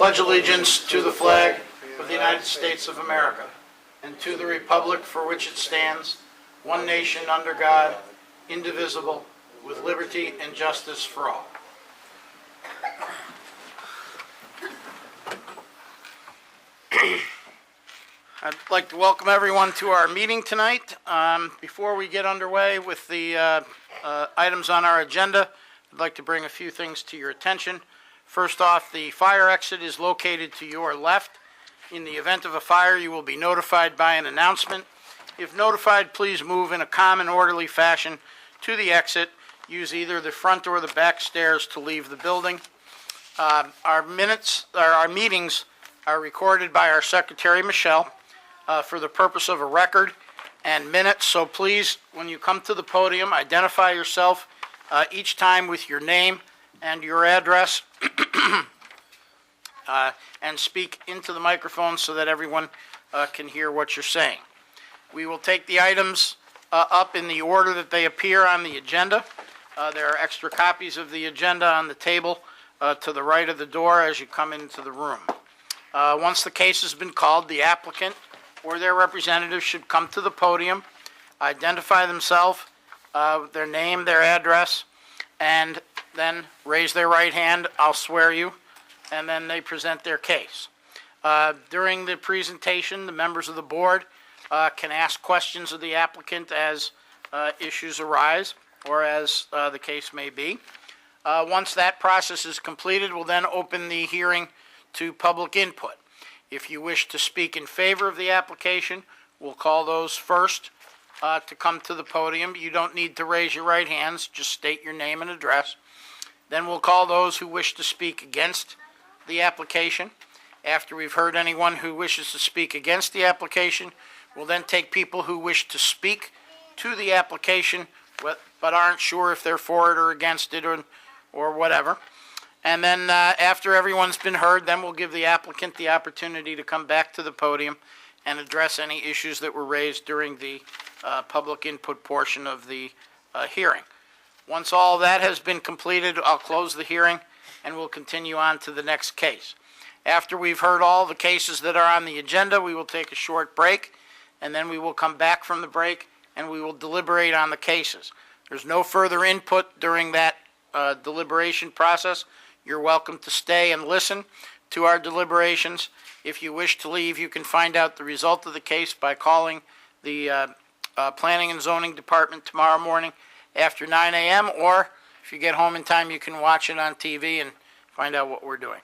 pledge allegiance to the flag of the United States of America and to the republic for which it stands, one nation under God, indivisible, with liberty and justice for all. I'd like to welcome everyone to our meeting tonight. Before we get underway with the items on our agenda, I'd like to bring a few things to your attention. First off, the fire exit is located to your left. In the event of a fire, you will be notified by an announcement. If notified, please move in a calm and orderly fashion to the exit. Use either the front or the back stairs to leave the building. Our meetings are recorded by our secretary, Michelle, for the purpose of a record and minutes. So please, when you come to the podium, identify yourself each time with your name and your address, and speak into the microphone so that everyone can hear what you're saying. We will take the items up in the order that they appear on the agenda. There are extra copies of the agenda on the table to the right of the door as you come into the room. Once the case has been called, the applicant or their representative should come to the podium, identify themselves, their name, their address, and then raise their right hand. I'll swear you, and then they present their case. During the presentation, the members of the board can ask questions of the applicant as issues arise or as the case may be. Once that process is completed, we'll then open the hearing to public input. If you wish to speak in favor of the application, we'll call those first to come to the podium. You don't need to raise your right hands, just state your name and address. Then we'll call those who wish to speak against the application. After we've heard anyone who wishes to speak against the application, we'll then take people who wish to speak to the application but aren't sure if they're for it or against it or whatever. And then after everyone's been heard, then we'll give the applicant the opportunity to come back to the podium and address any issues that were raised during the public input portion of the hearing. Once all that has been completed, I'll close the hearing and we'll continue on to the next case. After we've heard all the cases that are on the agenda, we will take a short break, and then we will come back from the break and we will deliberate on the cases. There's no further input during that deliberation process. You're welcome to stay and listen to our deliberations. If you wish to leave, you can find out the result of the case by calling the Planning and Zoning Department tomorrow morning after 9 a.m., or if you get home in time, you can watch it on TV and find out what we're doing.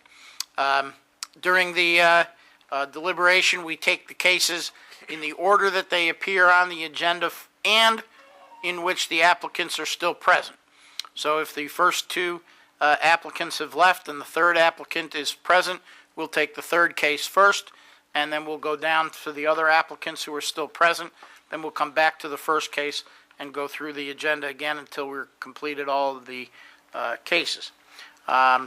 During the deliberation, we take the cases in the order that they appear on the agenda and in which the applicants are still present. So if the first two applicants have left and the third applicant is present, we'll take the third case first, and then we'll go down to the other applicants who are still present. Then we'll come back to the first case and go through the agenda again until we're completed all of the cases. I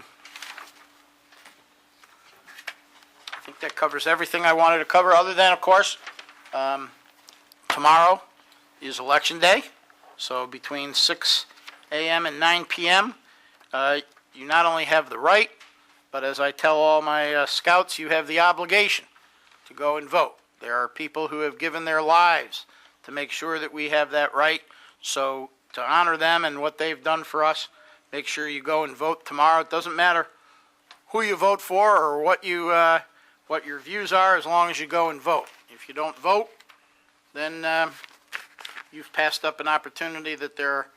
think that covers everything I wanted to cover, other than, of course, tomorrow is Election Day. So between 6 a.m. and 9 p.m., you not only have the right, but as I tell all my scouts, you have the obligation to go and vote. There are people who have given their lives to make sure that we have that right. So to honor them and what they've done for us, make sure you go and vote tomorrow. It doesn't matter who you vote for or what your views are, as long as you go and vote. If you don't vote, then you've passed up an opportunity that there are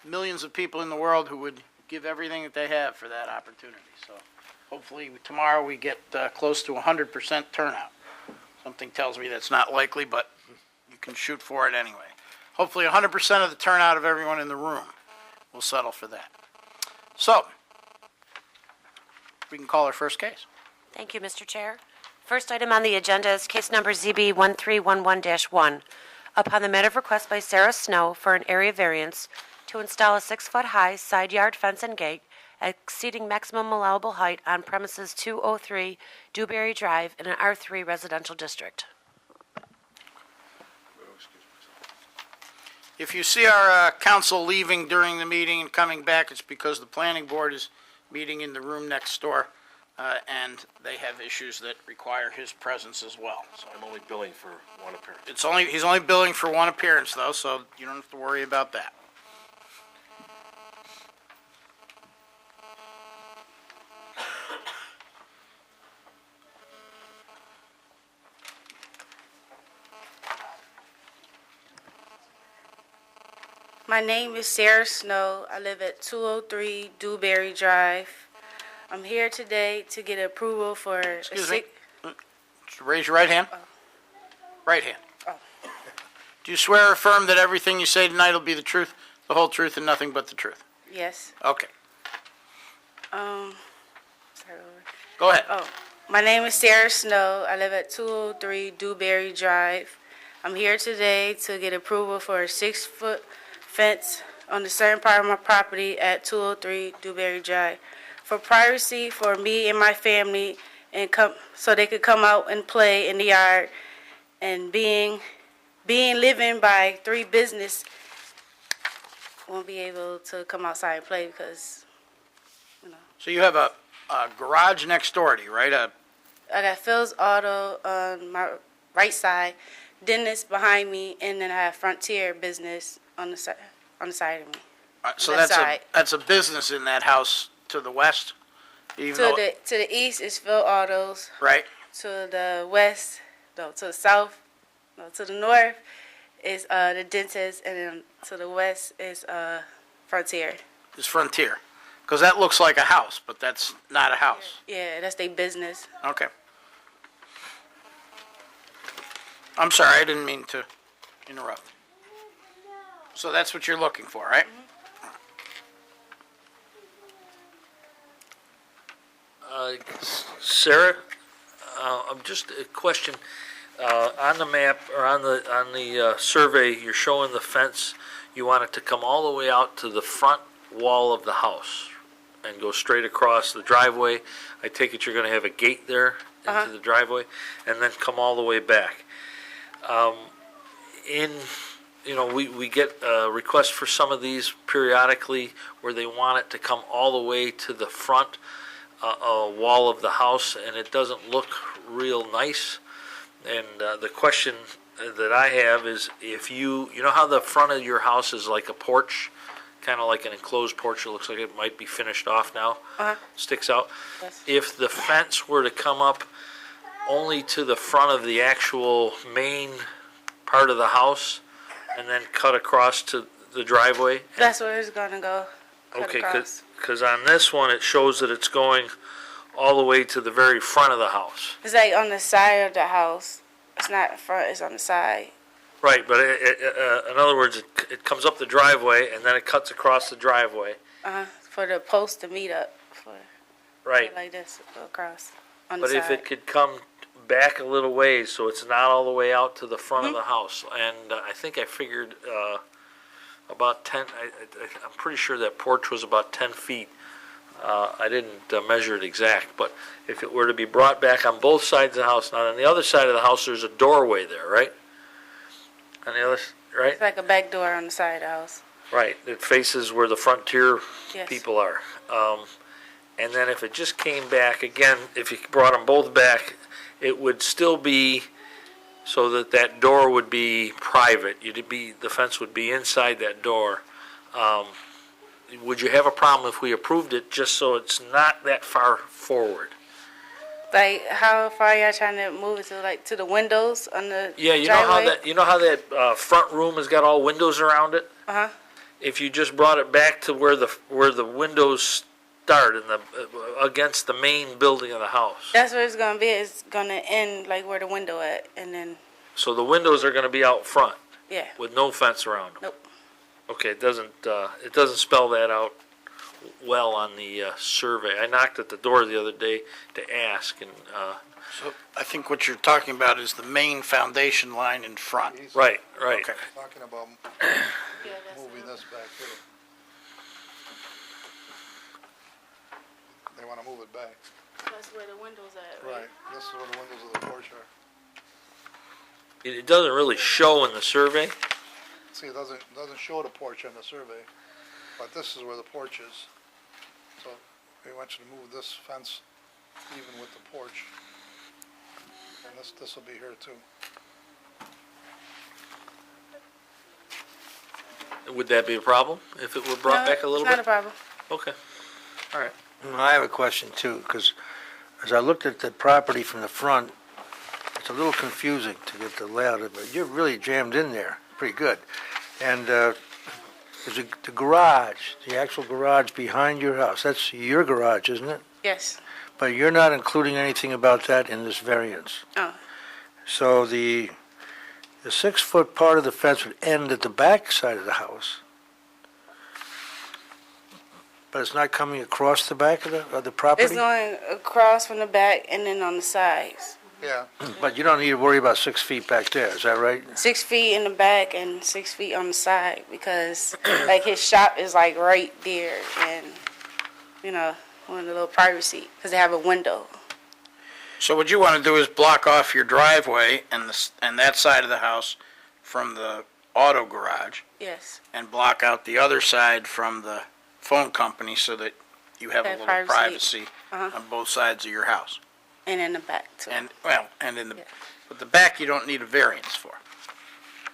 millions of people in the world who would give everything that they have for that opportunity. So hopefully tomorrow we get close to 100% turnout. Something tells me that's not likely, but you can shoot for it anyway. Hopefully 100% of the turnout of everyone in the room will settle for that. So we can call our first case. Thank you, Mr. Chair. First item on the agenda is case number ZB 1311-1. Upon the matter of request by Sarah Snow for an area variance to install a 6-foot-high side yard fence and gate exceeding maximum allowable height on premises 203 Dewberry Drive in an R3 residential district. If you see our council leaving during the meeting and coming back, it's because the planning board is meeting in the room next door. and they have issues that require his presence as well. So I'm only billing for one appearance. he's only billing for one appearance though, so you don't have to worry about that. My name is Sarah Snow. I live at 203 Dewberry Drive. I'm here today to get approval for a Excuse me. six. Raise your right hand. Right hand. Oh. Do you swear or affirm that everything you say tonight will be the truth, the whole truth, and nothing but the truth? Yes. Okay, Sorry. go ahead. Oh, my name is Sarah Snow. I live at 203 Dewberry Drive. I'm here today to get approval for a 6-foot fence on the certain part of my property at 203 Dewberry Drive for privacy for me and my family, and so they could come out and play in the yard. And being living by 3 business, won't be able to come outside and play because So you have a garage next door to you, right? I got Phil's Auto on my right side, Dennis behind me, and then I have Frontier Business on the side of me. So Left that's side. that's a business in that house to the west? Even To though, the east is Phil Autos. right? To the west, no, to the south, no, to the north is the dentist, and then to the west is Frontier. It's Frontier. Because that looks like a house, but that's not a house. Yeah, that's their business. Okay. I'm sorry, I didn't mean to interrupt. So that's what you're looking for, right? Sarah, I'm just a question. On the map, or on the survey, you're showing the fence. You want it to come all the way out to the front wall of the house and go straight across the driveway. I take it you're going to have a gate there into the driveway, and then come all the way back. We get requests for some of these periodically where they want it to come all the way to the front wall of the house, and it doesn't look real nice. And the question that I have is, if you know how the front of your house is like a porch, kind of like an enclosed porch, it looks like it might be finished off now, sticks out. Yes. If the fence were to come up only to the front of the actual main part of the house and then cut across to the driveway? That's where it's gonna go. Cut Okay, across. because on this one, it shows that it's going all the way to the very front of the house. It's like on the side of the house. It's not in front, it's on the side. Right, but in other words, it comes up the driveway and then it cuts across the driveway. For the post to meet up. Right, Like this, across on the but side. if it could come back a little ways, so it's not all the way out to the front of the house. And I think I figured about 10, I'm pretty sure that porch was about 10 feet. I didn't measure it exact, but if it were to be brought back on both sides of the house, now on the other side of the house, there's a doorway there, right? On the other, right? It's like a back door on the side of the house. Right, it faces where the Frontier Yes. people are. And then if it just came back, again, if you brought them both back, it would still be so that that door would be private. The fence would be inside that door. Would you have a problem if we approved it just so it's not that far forward? Like, how far y'all trying to move it to, like, to the windows on the Yeah, you know how driveway? that front room has got all windows around it? Uh-huh. If you just brought it back to where the windows start in against the main building of the house. That's where it's gonna be. It's gonna end, like, where the window at, and then, So the windows are going to be out front yeah. with no fence around them. Nope. Okay, it doesn't spell that out well on the survey. I knocked at the door the other day to ask, and So I think what you're talking about is the main foundation line in front. right. Okay. Talking about moving this back here. They wanna move it back. That's where the windows at, Right, this is where the windows of the porch are. It doesn't really show in the survey. See, it doesn't show the porch on the survey, but this is where the porch is. So we want you to move this fence even with the porch. And this will be here too. Would that be a problem if it were brought back a little It's not a bit? problem. Okay, all right. I have a question too, because as I looked at the property from the front, it's a little confusing to get the layout of it, but you're really jammed in there, pretty good. And there's the garage, the actual garage behind your house, that's your garage, isn't it? Yes. But you're not including anything about that in this variance. Oh, So the 6-foot part of the fence would end at the back side of the house, but it's not coming across the back of the property? it's going across from the back and then on the sides. Yeah, But you don't need to worry about 6 feet back there, is that right? 6 feet in the back and 6 feet on the side because like his shop is like right there and, you know, want a little privacy because they have a window. So what you want to do is block off your driveway and that side of the house from the auto garage, Yes. and block out the other side from the phone company so that you have a Have little privacy. privacy on both sides of your house. And in the back too. And in the, Yeah. but the back you don't need a variance for,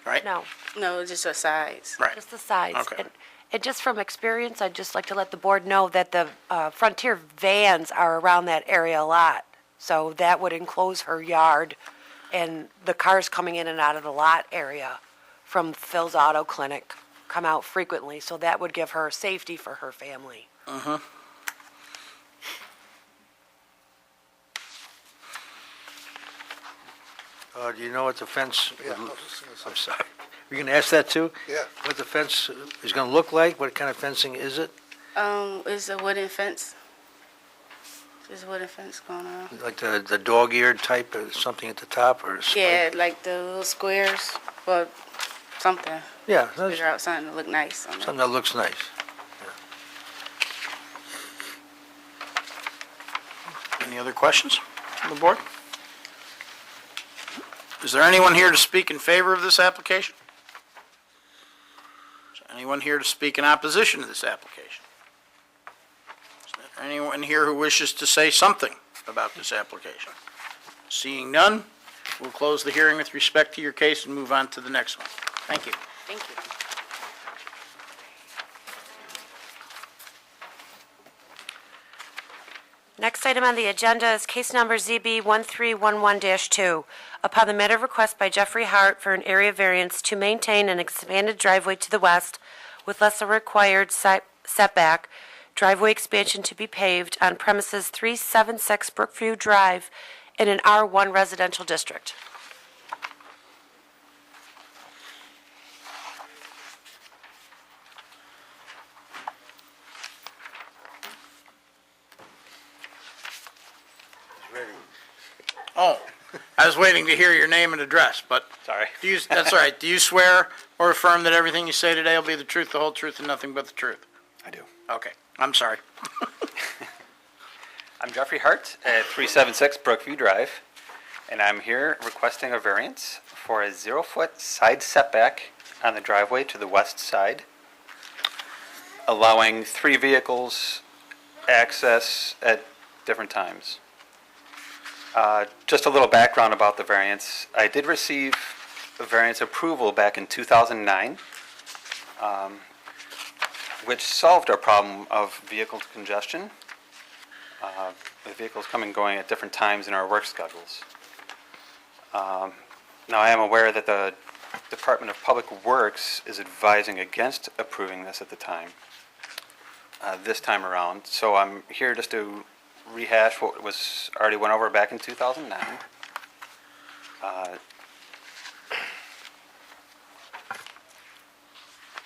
right? No, No, just the sides. Right. just the sides. Okay. And just from experience, I'd just like to let the board know that the Frontier vans are around that area a lot. So that would enclose her yard and the cars coming in and out of the lot area from Phil's Auto Clinic come out frequently. So that would give her safety for her family. Do you know what the fence, yeah. I was just gonna say. I'm sorry, you're going to ask that too? Yeah. What the fence is going to look like? What kind of fencing is it? It's a wooden fence. There's a wooden fence going on. Like the dog-eared type or something at the top or a spike? Yeah, like the little squares, well, something. Yeah, that's Figure out something to look nice on it. something that looks nice. Any other questions from the board? Is there anyone here to speak in favor of this application? Is there anyone here to speak in opposition to this application? Is there anyone here who wishes to say something about this application? Seeing none, we'll close the hearing with respect to your case and move on to the next one. Thank you. Thank you. Next item on the agenda is case number ZB 1311-2. Upon the matter of request by Jeffrey Hart for an area variance to maintain an expanded driveway to the west with less than required setback, driveway expansion to be paved on premises 376 Brookview Drive in an R1 residential district. Oh, I was waiting to hear your name and address, but Sorry. that's all right. Do you swear or affirm that everything you say today will be the truth, the whole truth, and nothing but the truth? I do. Okay, I'm sorry. I'm Jeffrey Hart at 376 Brookview Drive, and I'm here requesting a variance for a 0-foot side setback on the driveway to the west side, allowing 3 vehicles access at different times. Just a little background about the variance. I did receive a variance approval back in 2009, which solved our problem of vehicle congestion. The vehicles coming and going at different times in our work schedules. Now, I am aware that the Department of Public Works is advising against approving this at the time, this time around. So I'm here just to rehash what was already went over back in 2009.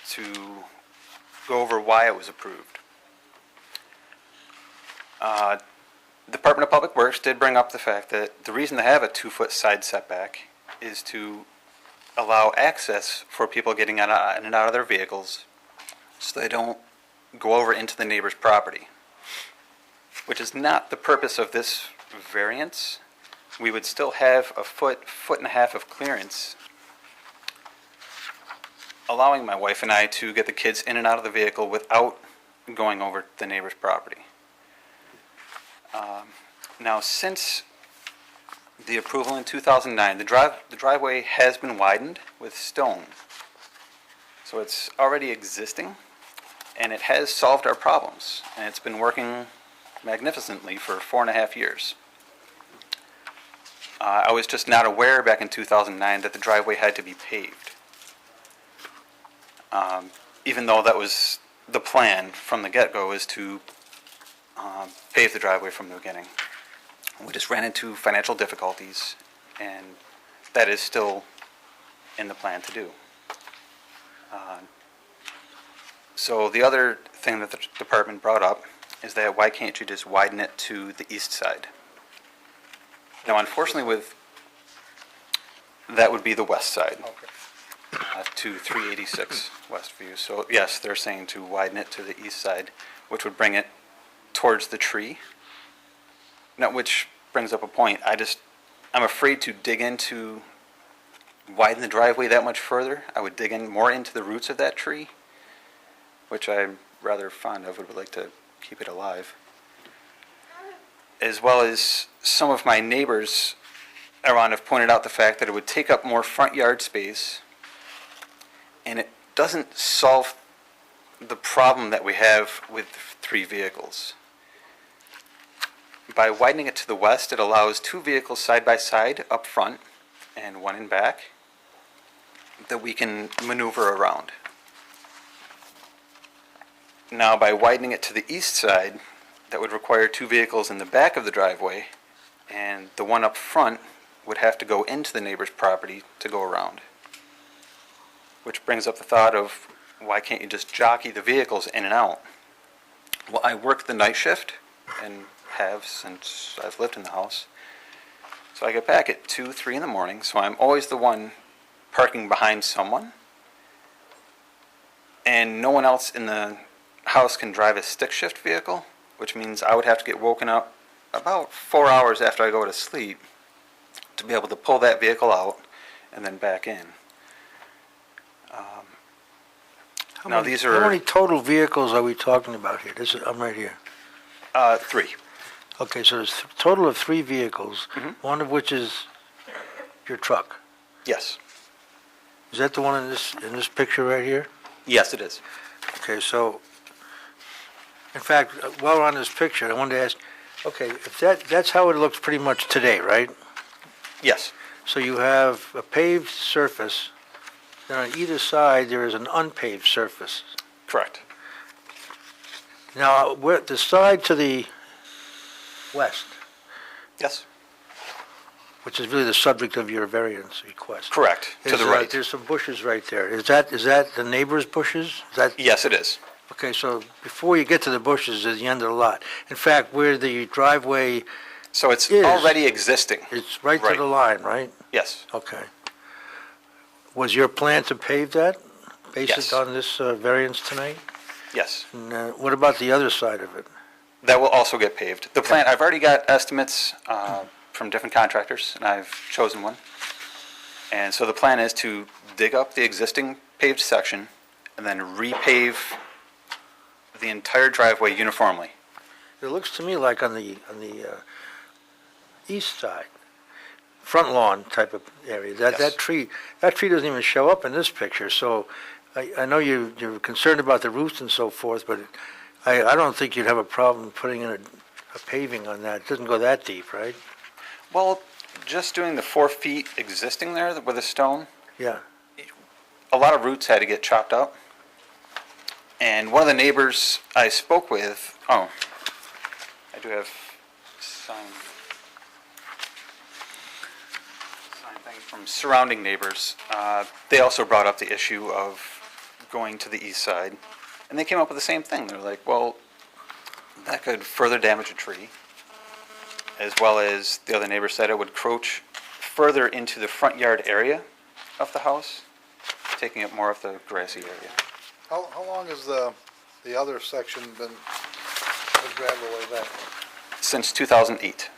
To go over why it was approved. Department of Public Works did bring up the fact that the reason they have a 2-foot side setback is to allow access for people getting in and out of their vehicles so they don't go over into the neighbor's property, which is not the purpose of this variance. We would still have a foot and a half of clearance, allowing my wife and I to get the kids in and out of the vehicle without going over the neighbor's property. Now, since the approval in 2009, the driveway has been widened with stone. So it's already existing, and it has solved our problems, and it's been working magnificently for 4.5 years. I was just not aware back in 2009 that the driveway had to be paved. Even though that was the plan from the get-go, is to pave the driveway from the beginning. We just ran into financial difficulties, and that is still in the plan to do. So the other thing that the department brought up is that why can't you just widen it to the east side? Now, unfortunately, that would be the west side, to 386 Westview. So yes, they're saying to widen it to the east side, which would bring it towards the tree. Now, which brings up a point. I'm afraid to dig into, widen the driveway that much further. I would dig in more into the roots of that tree, which I'm rather fond of, would like to keep it alive. As well as some of my neighbors around have pointed out the fact that it would take up more front yard space, and it doesn't solve the problem that we have with 3 vehicles. By widening it to the west, it allows 2 vehicles side by side up front and 1 in back that we can maneuver around. Now, by widening it to the east side, that would require 2 vehicles in the back of the driveway, and the one up front would have to go into the neighbor's property to go around. Which brings up the thought of, why can't you just jockey the vehicles in and out? Well, I work the night shift, and have since I've lived in the house. So I get back at 2, 3 in the morning, so I'm always the one parking behind someone. And no one else in the house can drive a stick shift vehicle, which means I would have to get woken up about 4 hours after I go to sleep to be able to pull that vehicle out and then back in. Now, these are... How many total vehicles are we talking about here? I'm right here. 3. Okay, so there's a total of 3 vehicles, Mhm. one of which is your truck. Yes. Is that the one in this picture right here? Yes, it is. Okay, so, in fact, while we're on this picture, I wanted to ask, okay, if that's how it looks pretty much today, right? Yes. So you have a paved surface, then on either side, there is an unpaved surface. Correct. Now, the side to the west, Yes. which is really the subject of your variance request. Correct. To the right. There's some bushes right there. Is that the neighbor's bushes? Is that? Yes, it is. Okay, so before you get to the bushes is the end of the lot. In fact, where the driveway, So it's Is. already existing. it's right to Right. the line, right? Yes. Okay. Was your plan to pave that, based Yes. on this variance tonight? Yes. And what about the other side of it? That will also get paved. The plan, I've already got estimates from different contractors, and I've chosen one. And so the plan is to dig up the existing paved section and then repave the entire driveway uniformly. It looks to me like on the east side, front lawn type of area, Yes. that tree doesn't even show up in this picture, so I know you're concerned about the roots and so forth, but I don't think you'd have a problem putting in a paving on that. It doesn't go that deep, right? Well, just doing the 4 feet existing there with a stone, Yeah. a lot of roots had to get chopped up. And one of the neighbors I spoke with, I do have signed things from surrounding neighbors. They also brought up the issue of going to the east side. And they came up with the same thing. They're like, well, that could further damage a tree. As well as the other neighbor said, it would encroach further into the front yard area of the house, taking up more of the grassy area. How long has the other section been the gravel way back? Since 2008.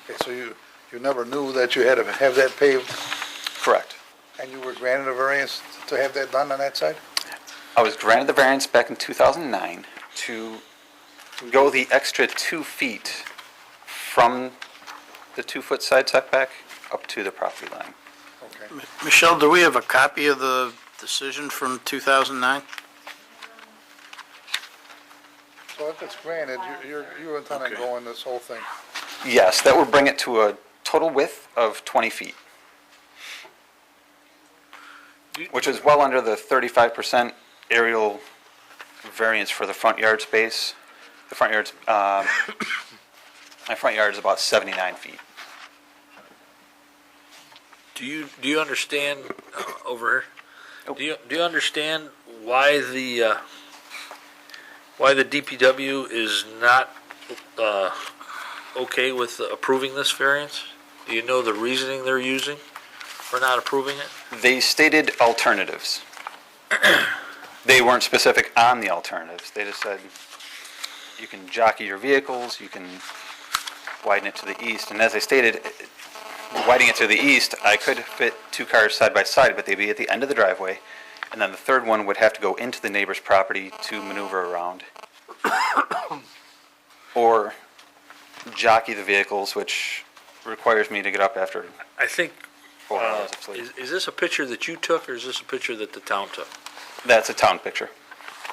Okay, so you never knew that you had to have that paved, Correct. and you were granted a variance to have that done on that side? I was granted the variance back in 2009 to go the extra 2 feet from the 2-foot side setback up to the property line. Okay. Michelle, do we have a copy of the decision from 2009? So if it's granted, you intend on Okay. going this whole thing? Yes, that would bring it to a total width of 20 feet, which is well under the 35% aerial variance for the front yard space. The front yard's, my front yard is about 79 feet. Do you understand, over Nope. here, do you understand why the DPW is not, okay with approving this variance? Do you know the reasoning they're using for not approving it? They stated alternatives. They weren't specific on the alternatives. They just said, you can jockey your vehicles, you can widen it to the east. And as I stated, widening it to the east, I could fit 2 cars side by side, but they'd be at the end of the driveway. And then the third one would have to go into the neighbor's property to maneuver around. Or jockey the vehicles, which requires me to get up after I think, 4 hours of sleep. is this a picture that you took, or is this a picture that the town took? That's a town picture.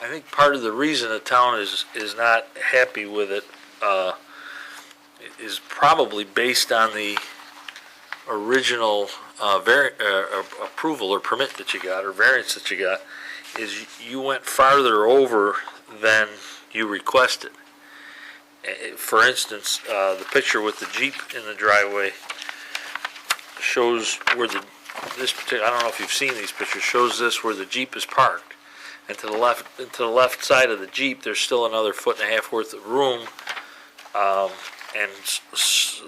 I think part of the reason the town is not happy with it, is probably based on the original, approval or permit that you got, or variance that you got, is you went farther over than you requested. For instance, the picture with the Jeep in the driveway shows where this particular, I don't know if you've seen these pictures, shows this where the Jeep is parked. And to the left side of the Jeep, there's still another 1.5 feet worth of room. And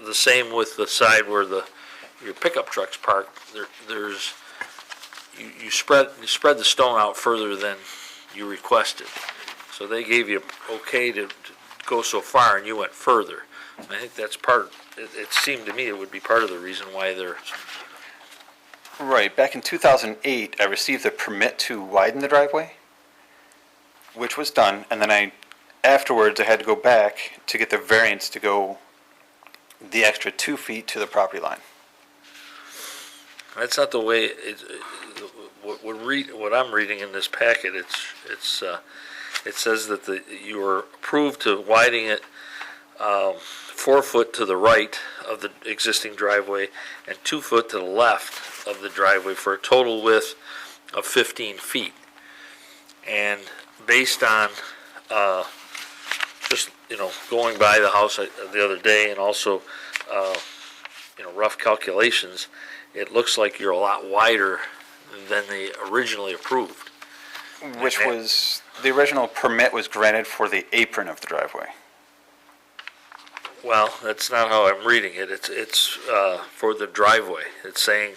the same with the side where your pickup truck's parked. There's you spread the stone out further than you requested. So they gave you okay to go so far, and you went further. I think that's part. It seemed to me it would be part of the reason why they're. Right, back in 2008, I received a permit to widen the driveway, which was done, and then afterwards I had to go back to get the variance to go the extra 2 feet to the property line. That's not the way what I'm reading in this packet. It says that you were approved to widen it 4 foot to the right of the existing driveway and 2 foot to the left of the driveway for a total width of 15 feet. And based on just going by the house the other day and also rough calculations, it looks like you're a lot wider than they originally approved. Which was, the original permit was granted for the apron of the driveway. Well, that's not how I'm reading it. It's for the driveway. It's saying,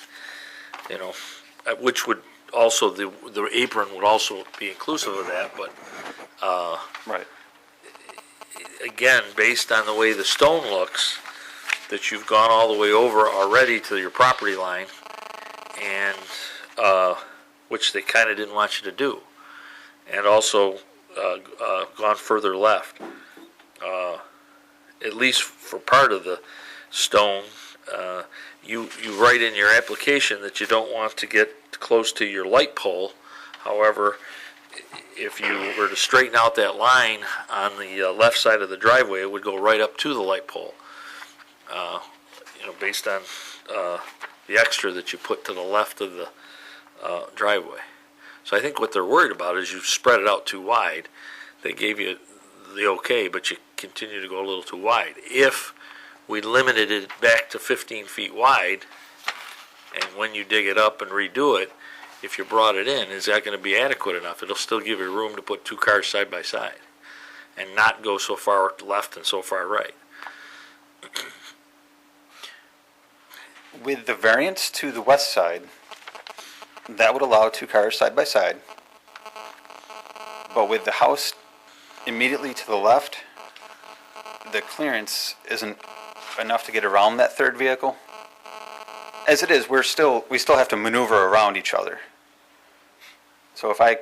which would also, the apron would also be inclusive of that, but Right. again, based on the way the stone looks, that you've gone all the way over already to your property line, and which they kind of didn't want you to do, and also gone further left. At least for part of the stone, you write in your application that you don't want to get close to your light pole. However, if you were to straighten out that line on the left side of the driveway, it would go right up to the light pole. Based on the extra that you put to the left of the driveway. So I think what they're worried about is you spread it out too wide. They gave you the okay, but you continue to go a little too wide. If we limited it back to 15 feet wide, and when you dig it up and redo it, if you brought it in, is that going to be adequate enough? It'll still give you room to put 2 cars side by side and not go so far left and so far right. With the variance to the west side, that would allow 2 cars side by side. But with the house immediately to the left, the clearance isn't enough to get around that third vehicle. As it is, we still have to maneuver around each other. So if I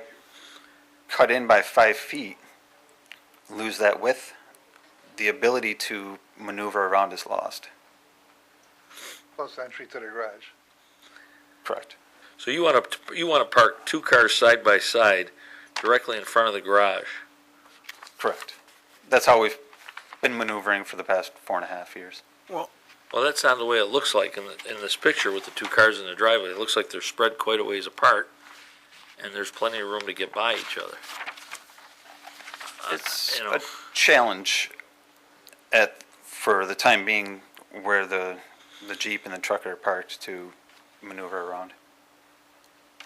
cut in by 5 feet, lose that width, the ability to maneuver around is lost. Plus entry to the garage. So Correct. you want to park 2 cars side by side directly in front of the garage? Correct. That's how we've been maneuvering for the past 4.5 years. Well, that's not the way it looks like in this picture with the 2 cars in the driveway. It looks like they're spread quite a ways apart, and there's plenty of room to get by each other. It's you know. a challenge for the time being where the Jeep and the truck are parked to maneuver around.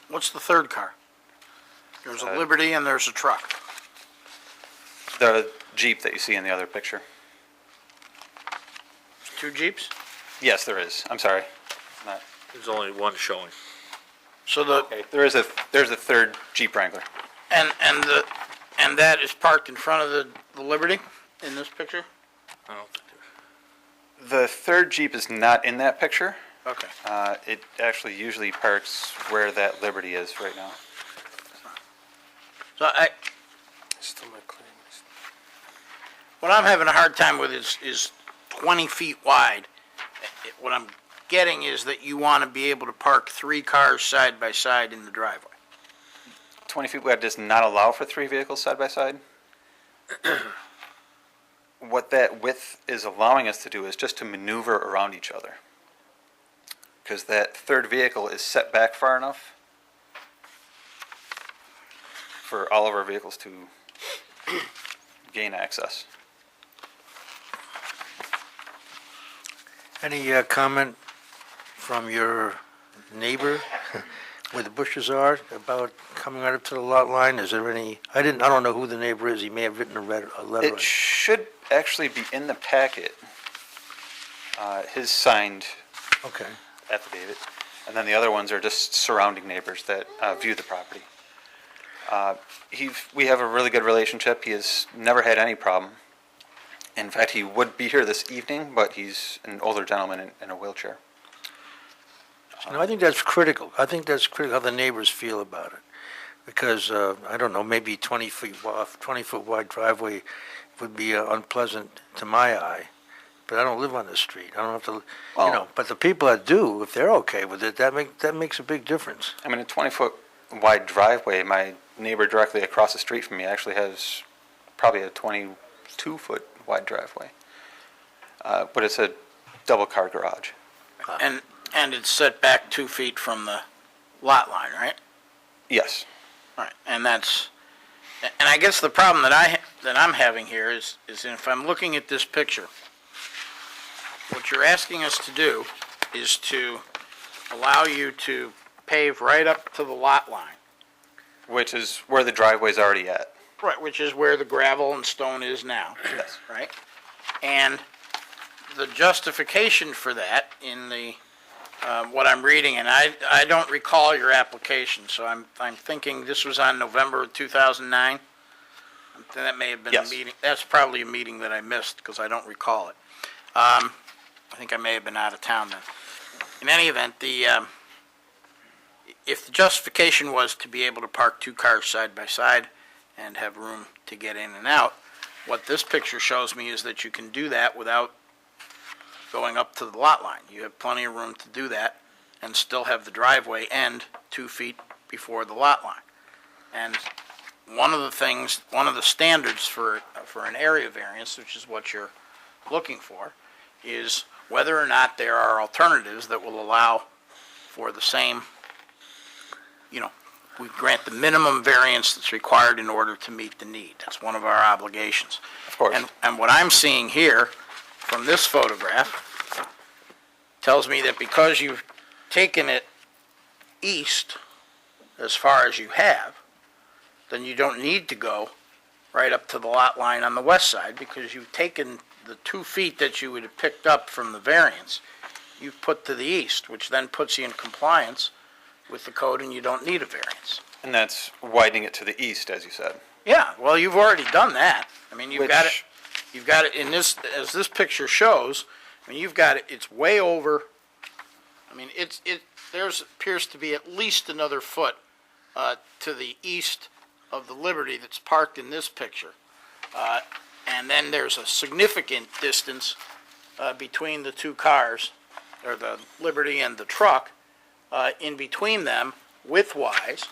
What's the third car? There's a Liberty and there's a truck. The Jeep that you see in the other picture. 2 Jeeps? Yes, there is. I'm sorry. Not, There's only one showing. So the, okay. There's a third Jeep Wrangler. and that is parked in front of the Liberty in this picture? I don't think The third Jeep is not in that picture. Okay. It actually usually parks where that Liberty is right now. So what I'm having a hard time with is 20 feet wide. What I'm getting is that you want to be able to park 3 cars side by side in the driveway. 20 feet wide does not allow for 3 vehicles side by side. What that width is allowing us to do is just to maneuver around each other. Because that third vehicle is set back far enough for all of our vehicles to gain access. Any comment from your neighbor where the bushes are about coming right up to the lot line? Is there any, I don't know who the neighbor is. He may have written a letter. It should actually be in the packet, his signed Okay. affidavit, and then the other ones are just surrounding neighbors that view the property. We have a really good relationship. He has never had any problem. In fact, he would be here this evening, but he's an older gentleman in a wheelchair. No, I think that's critical. I think that's critical how the neighbors feel about it. Because, I don't know, maybe 20-foot wide driveway would be unpleasant to my eye. But I don't live on the street. I don't have to, Well- but the people that do, if they're okay with it, that makes a big difference. I mean, a 20-foot wide driveway, my neighbor directly across the street from me actually has probably a 22-foot wide driveway. But it's a double-car garage. And it's set back 2 feet from the lot line, right? Yes. Right. And I guess the problem that I'm having here is if I'm looking at this picture, what you're asking us to do is to allow you to pave right up to the lot line. Which is where the driveway's already at. Right, which is where the gravel and stone is now. Yes. Right? And the justification for that in the, what I'm reading, and I don't recall your application, so I'm thinking this was on November of 2009? That may have been a Yes. meeting, that's probably a meeting that I missed, because I don't recall it. I think I may have been out of town then. In any event, if the justification was to be able to park 2 cars side by side and have room to get in and out, what this picture shows me is that you can do that without going up to the lot line. You have plenty of room to do that and still have the driveway end 2 feet before the lot line. And one of the standards for an area variance, which is what you're looking for, is whether or not there are alternatives that will allow for the same, we grant the minimum variance that's required in order to meet the need. That's one of our obligations. Of course. And what I'm seeing here from this photograph tells me that because you've taken it east as far as you have, then you don't need to go right up to the lot line on the west side, because you've taken the 2 feet that you would have picked up from the variance, you've put to the east, which then puts you in compliance with the code, and you don't need a variance. And that's widening it to the east, as you said. Yeah, well, you've already done that. I mean, you've got Which- it in this, as this picture shows, I mean, you've got it, it's way over, I mean, there's appears to be at least another foot to the east of the Liberty that's parked in this picture. and then there's a significant distance between the two cars, or the Liberty and the truck, in between them, width-wise.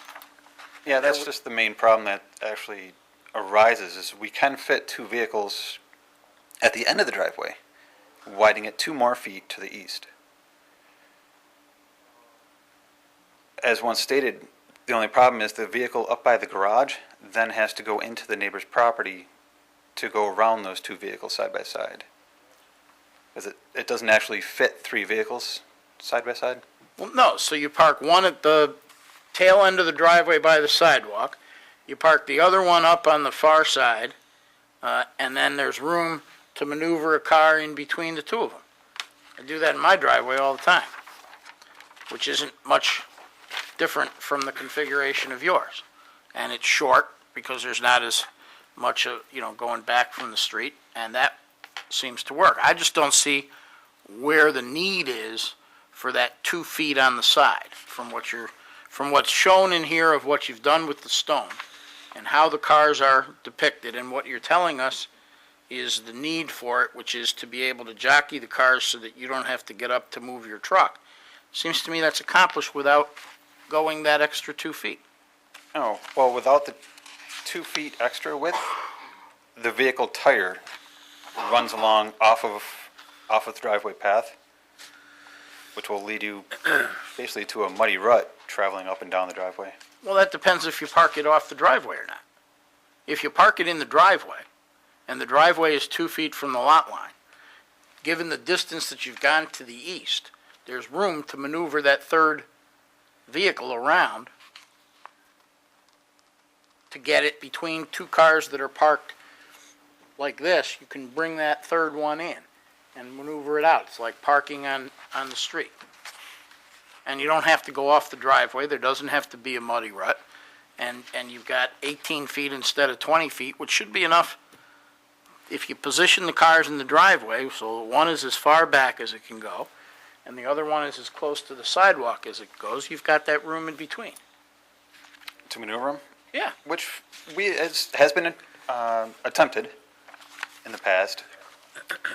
Yeah, that's just the main problem that actually arises, is we can fit two vehicles at the end of the driveway, widening it 2 more feet to the east. As once stated, the only problem is the vehicle up by the garage then has to go into the neighbor's property to go around those 2 vehicles side by side. Because it doesn't actually fit 3 vehicles side by side. Well, no, so you park one at the tail end of the driveway by the sidewalk, you park the other one up on the far side, and then there's room to maneuver a car in between the two of them. I do that in my driveway all the time, which isn't much different from the configuration of yours. And it's short because there's not as much, going back from the street, and that seems to work. I just don't see where the need is for that 2 feet on the side from what's shown in here of what you've done with the stone and how the cars are depicted, and what you're telling us is the need for it, which is to be able to jockey the cars so that you don't have to get up to move your truck. Seems to me that's accomplished without going that extra 2 feet. Oh, well, without the 2 feet extra width, the vehicle tire runs along off of the driveway path, which will lead you basically to a muddy rut traveling up and down the driveway. Well, that depends if you park it off the driveway or not. If you park it in the driveway, and the driveway is 2 feet from the lot line, given the distance that you've gone to the east, there's room to maneuver that third vehicle around to get it between 2 cars that are parked like this. You can bring that third one in and maneuver it out. It's like parking on the street. And you don't have to go off the driveway. There doesn't have to be a muddy rut. And you've got 18 feet instead of 20 feet, which should be enough if you position the cars in the driveway, so one is as far back as it can go, and the other one is as close to the sidewalk as it goes. You've got that room in between. To maneuver them? Yeah. Which has been attempted in the past,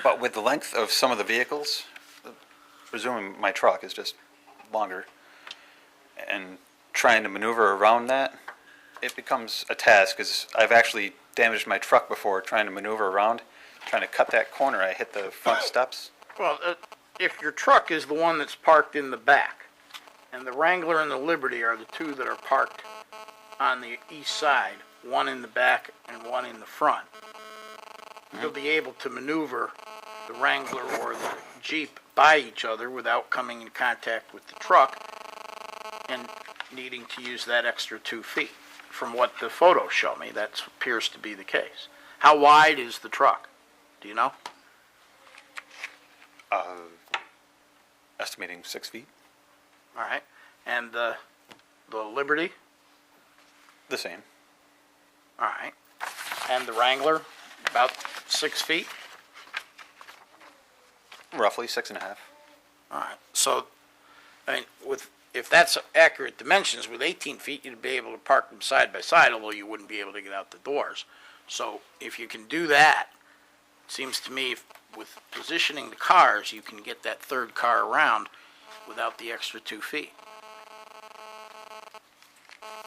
but with the length of some of the vehicles, presuming my truck is just longer, and trying to maneuver around that, it becomes a task, because I've actually damaged my truck before trying to maneuver around. Trying to cut that corner, I hit the front steps. Well, if your truck is the one that's parked in the back, and the Wrangler and the Liberty are the two that are parked on the east side, one in the back and one in the front, you'll be able to maneuver the Wrangler or the Jeep by each other without coming in contact with the truck and needing to use that extra 2 feet. From what the photos show me, that appears to be the case. How wide is the truck? Do you know? Estimating 6 feet. All right. And the Liberty? The same. All right. And the Wrangler, about 6 feet? Roughly 6.5. All right. So, I mean, if that's accurate dimensions, with 18 feet, you'd be able to park them side by side, although you wouldn't be able to get out the doors. So if you can do that, it seems to me with positioning the cars, you can get that third car around without the extra 2 feet.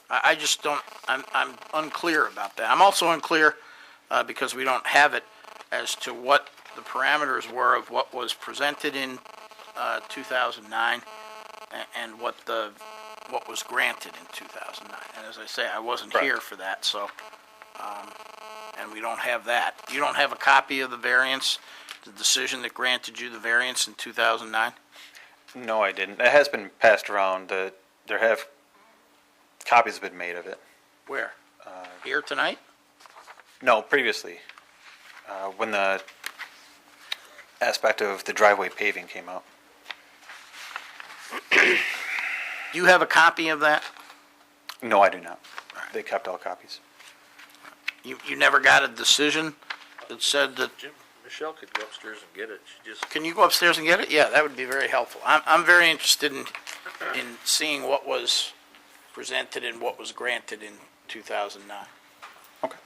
I just don't, I'm unclear about that. I'm also unclear, because we don't have it, as to what the parameters were of what was presented in 2009 and what was granted in 2009. And as I say, I wasn't Correct. here for that, so, and we don't have that. You don't have a copy of the variance, the decision that granted you the variance in 2009? No, I didn't. It has been passed around. There have copies been made of it. Where? Here tonight? No, previously, when the aspect of the driveway paving came up. Do you have a copy of that? No, I do not. Right. They kept all copies. You never got a decision that said that, Jim, Michelle could go upstairs and get it. She just, can you go upstairs and get it? Yeah, that would be very helpful. I'm very interested in seeing what was presented and what was granted in 2009. Okay.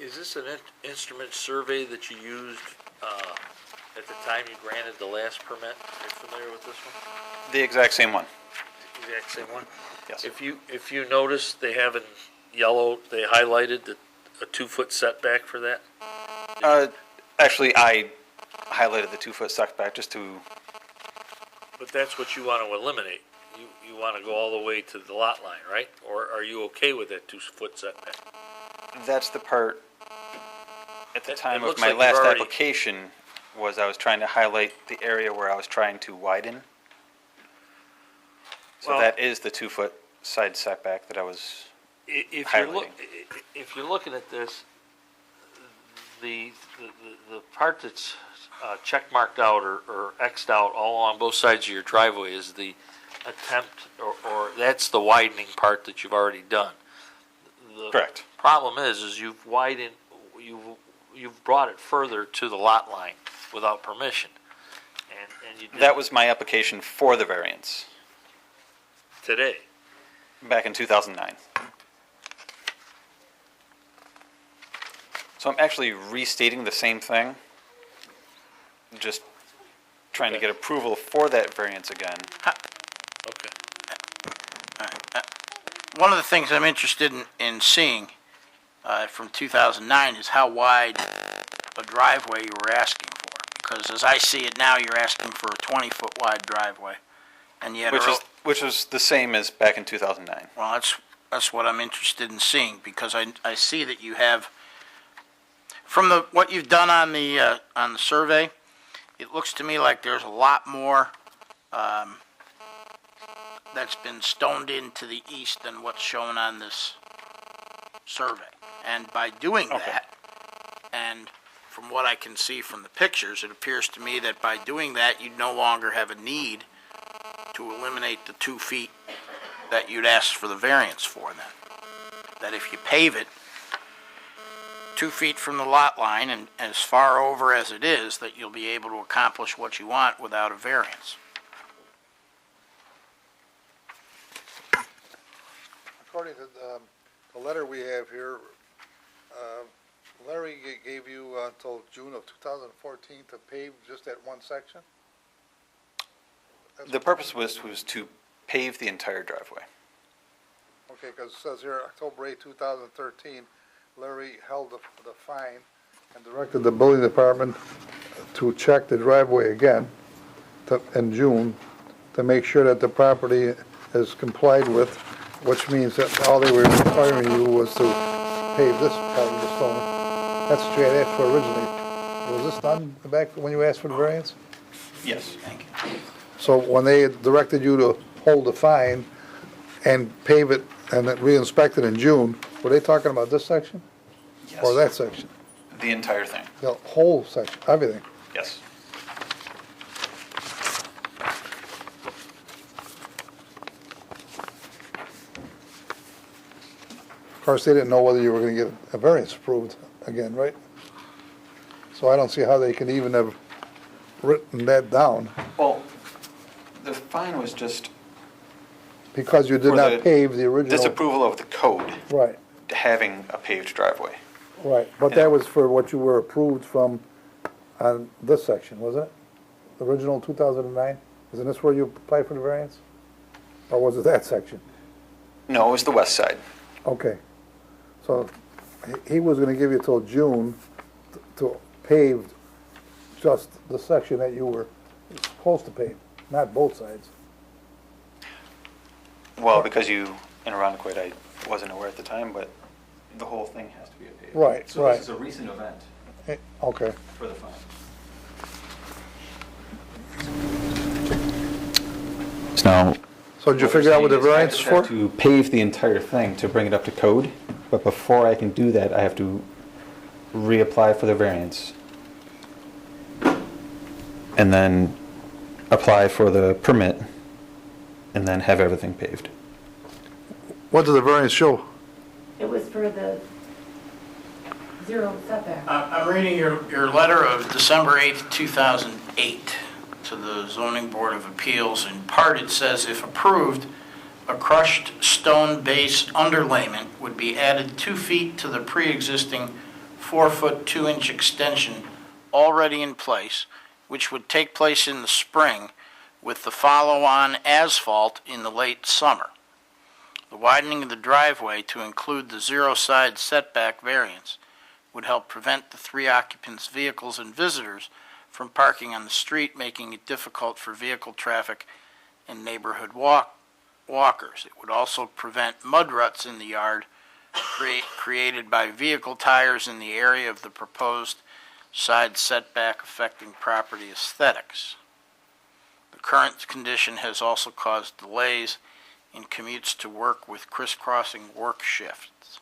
Is this an instrument survey that you used at the time you granted the last permit? Are you familiar with this one? The exact same one. Exact same one? Yes. If you notice, they have in yellow, they highlighted a 2-foot setback for that? Actually, I highlighted the 2-foot setback just to, But that's what you want to eliminate. You want to go all the way to the lot line, right? Or are you okay with that 2-foot setback? that's the part, at the It time of looks my like you've last already- application, was I was trying to highlight the area where I was trying to widen. So Well- that is the 2-foot side setback that I was, If you're looking at this, the part that's check marked out or X'd out all along both sides of your driveway is the attempt, or that's the widening part that you've already done. The correct. problem is you've widened, you've brought it further to the lot line without permission. And you did That was my application for the variance, today. back in 2009. So I'm actually restating the same thing, just trying to get approval for that variance again. Okay. One of the things I'm interested in seeing from 2009 is how wide a driveway you were asking for. Because as I see it now, you're asking for a 20-foot wide driveway. And yet, Which was the same as back in 2009. well, that's what I'm interested in seeing, because I see that you have, from what you've done on the survey, it looks to me like there's a lot more that's been stoned in to the east than what's shown on this survey. And by doing that, and from what I can see from the pictures, it appears to me that by doing that, you no longer have a need to eliminate the 2 feet that you'd asked for the variance for then. That if you pave it 2 feet from the lot line and as far over as it is, that you'll be able to accomplish what you want without a variance. According to the letter we have here, Larry gave you until June of 2014 to pave just that one section? The purpose was to pave the entire driveway. Okay, because it says here, October 8, 2013, Larry held the fine and directed the building department to check the driveway again in June to make sure that the property is complied with, which means that all they were requiring you was to pave this part of the stone. That's what you had asked for originally. Was this done back when you asked for the variance? Yes. So when they directed you to hold the fine and pave it and then re-inspect it in June, were they talking about this section or that section? The entire thing, The whole section, everything? yes. Of course, they didn't know whether you were going to get a variance approved again, right? So I don't see how they could even have written that down, Well, the fine was just because you did For not the pave the original. disapproval of the code Right, having a paved driveway. right. But that was for what you were approved from on this section, wasn't it? The original 2009? Isn't this where you applied for the variance? Or was it that section? No, it was the west side. Okay. So he was going to give you till June to pave just the section that you were supposed to pave, not both sides. Well, because you interrupted quite, I wasn't aware at the time, but the whole thing has to be paved. Right, So right. this is a recent event Okay. for the fine. So now. So did you figure out what the variance is for? To pave the entire thing to bring it up to code, but before I can do that, I have to reapply for the variance. And then apply for the permit, and then have everything paved. What did the variance show? It was for the 0 setback. I'm reading your letter of December 8th, 2008 to the Zoning Board of Appeals. In part, it says, if approved, a crushed stone base underlayment would be added 2 feet to the pre-existing 4-foot 2-inch extension already in place, which would take place in the spring with the follow-on asphalt in the late summer. The widening of the driveway to include the zero-side setback variance would help prevent the 3 occupants' vehicles and visitors from parking on the street, making it difficult for vehicle traffic and neighborhood walkers. It would also prevent mud ruts in the yard created by vehicle tires in the area of the proposed side setback affecting property aesthetics. The current condition has also caused delays in commutes to work with crisscrossing work shifts.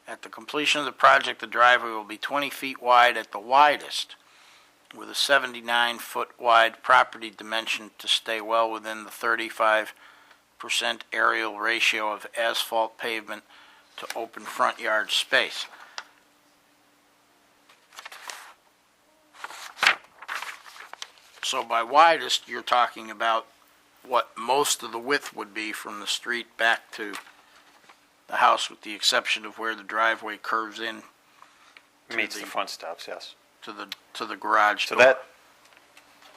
At the completion of the project, the driveway will be 20 feet wide at the widest, with a 79-foot wide property dimension to stay well within the 35% aerial ratio of asphalt pavement to open front yard space. So by widest, you're talking about what most of the width would be from the street back to the house, with the exception of where the driveway curves in Meets the front steps, yes. to the garage So door.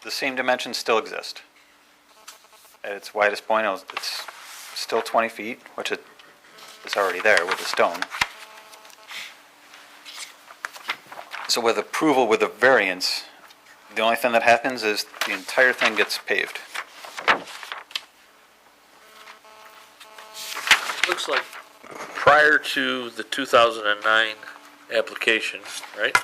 the same dimensions still exist. At its widest point, it's still 20 feet, which is already there with the stone. So with approval with a variance, the only thing that happens is the entire thing gets paved. Looks like prior to the 2009 application, right?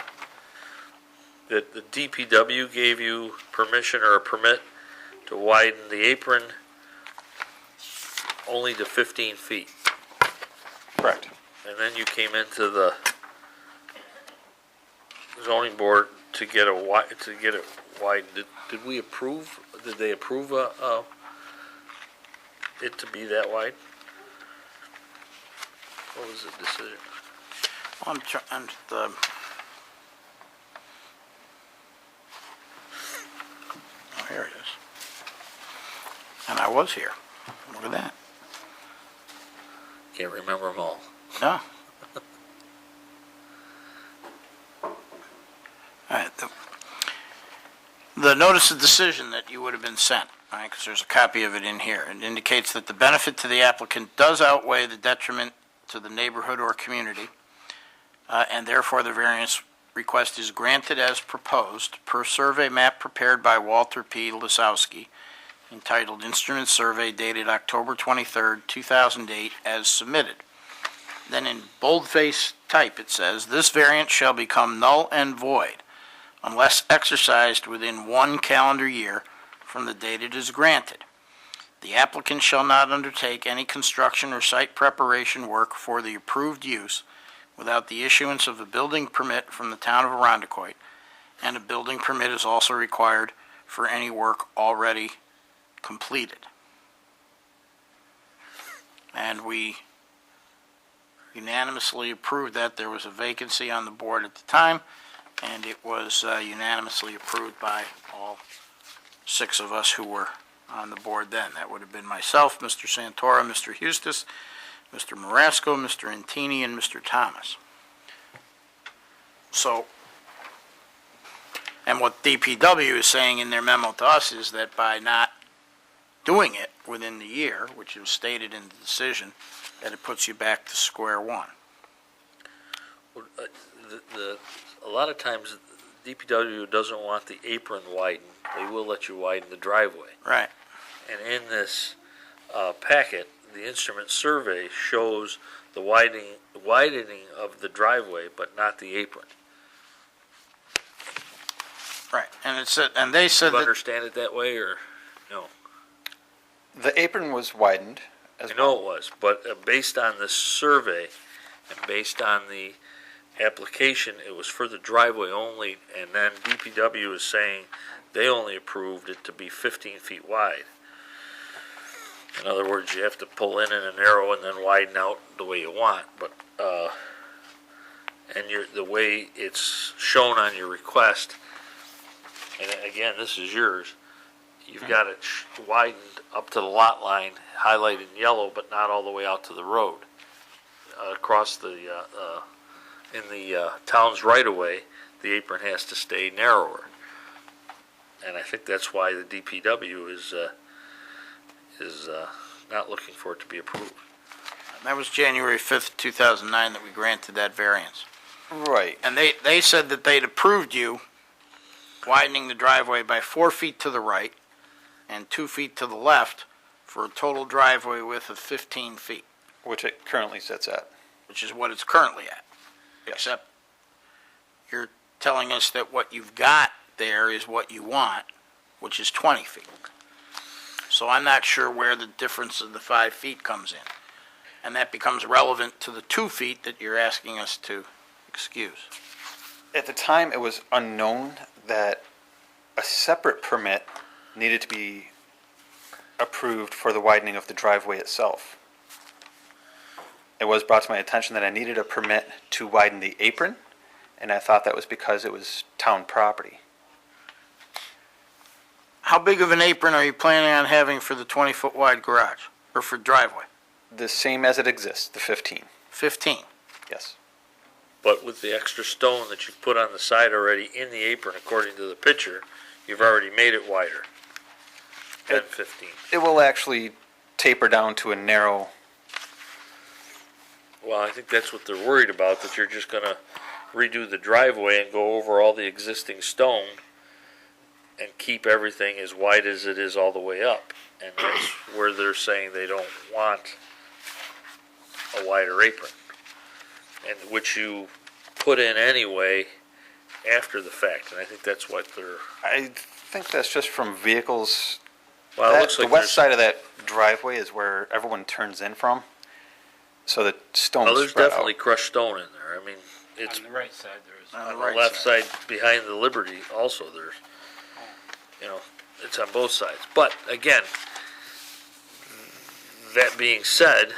That the DPW gave you permission or a permit to widen the apron only to 15 feet. Correct. And then you came into the zoning board to get it widened. Did we approve, did they approve it to be that wide? What was the decision? Oh, here it is. And I was here. Look at that. Can't remember them all. No. All right. The notice of decision that you would have been sent, all right, because there's a copy of it in here. It indicates that the benefit to the applicant does outweigh the detriment to the neighborhood or community, and therefore the variance request is granted as proposed per survey map prepared by Walter P. Lisowski, entitled Instrument Survey dated October 23rd, 2008, as submitted. Then in boldface type it says, "This variance shall become null and void unless exercised within 1 calendar year from the date it is granted. The applicant shall not undertake any construction or site preparation work for the approved use without the issuance of a building permit from the town of Arundecoit, and a building permit is also required for any work already completed." And we unanimously approved that. There was a vacancy on the board at the time, and it was unanimously approved by all 6 of us who were on the board then. That would have been myself, Mr. Santora, Mr. Eustis, Mr. Marasco, Mr. Intini, and Mr. Thomas. So, and what DPW is saying in their memo to us is that by not doing it within the year, which is stated in the decision, that it puts you back to square one. A lot of times DPW doesn't want the apron widened. They will let you widen the driveway. Right. And in this packet, the instrument survey shows the widening of the driveway, but not the apron. Right. And it said, and they said Do you that, understand it that way, or no? The apron was widened as I well. know it was, but based on this survey and based on the application, it was for the driveway only, and then DPW is saying they only approved it to be 15 feet wide. In other words, you have to pull in a narrow and then widen out the way you want, but, and the way it's shown on your request, and again, this is yours, you've got it widened up to the lot line, highlighted in yellow, but not all the way out to the road, across the in the town's right-of-way, the apron has to stay narrower. And I think that's why the DPW is not looking for it to be approved. That was January 5th, 2009 that we granted that variance. Right. And they said that they'd approved you widening the driveway by 4 feet to the right and 2 feet to the left for a total driveway width of 15 feet, Which it currently sits at. which is what it's currently at. Yes. Except you're telling us that what you've got there is what you want, which is 20 feet. So I'm not sure where the difference of the 5 feet comes in. And that becomes relevant to the 2 feet that you're asking us to excuse. At the time, it was unknown that a separate permit needed to be approved for the widening of the driveway itself. It was brought to my attention that I needed a permit to widen the apron, and I thought that was because it was town property. How big of an apron are you planning on having for the 20-foot wide garage, or for driveway? The same as it exists, the 15, 15. yes. But with the extra stone that you've put on the side already in the apron, according to the picture, you've already made it wider than 15. It will actually taper down to a narrow, Well, I think that's what they're worried about, that you're just gonna redo the driveway and go over all the existing stone and keep everything as wide as it is all the way up. And that's where they're saying they don't want a wider apron. And which you put in anyway after the fact, and I think that's what they're, I think that's just from vehicles. well, it That- looks like the west there's, side of that driveway is where everyone turns in from, so the stones well, there's spread definitely out. crushed stone in there. I mean, it's On the right side, there is. On on the right the left side. side behind the Liberty also there's, you know, it's on both sides. But again, that being said,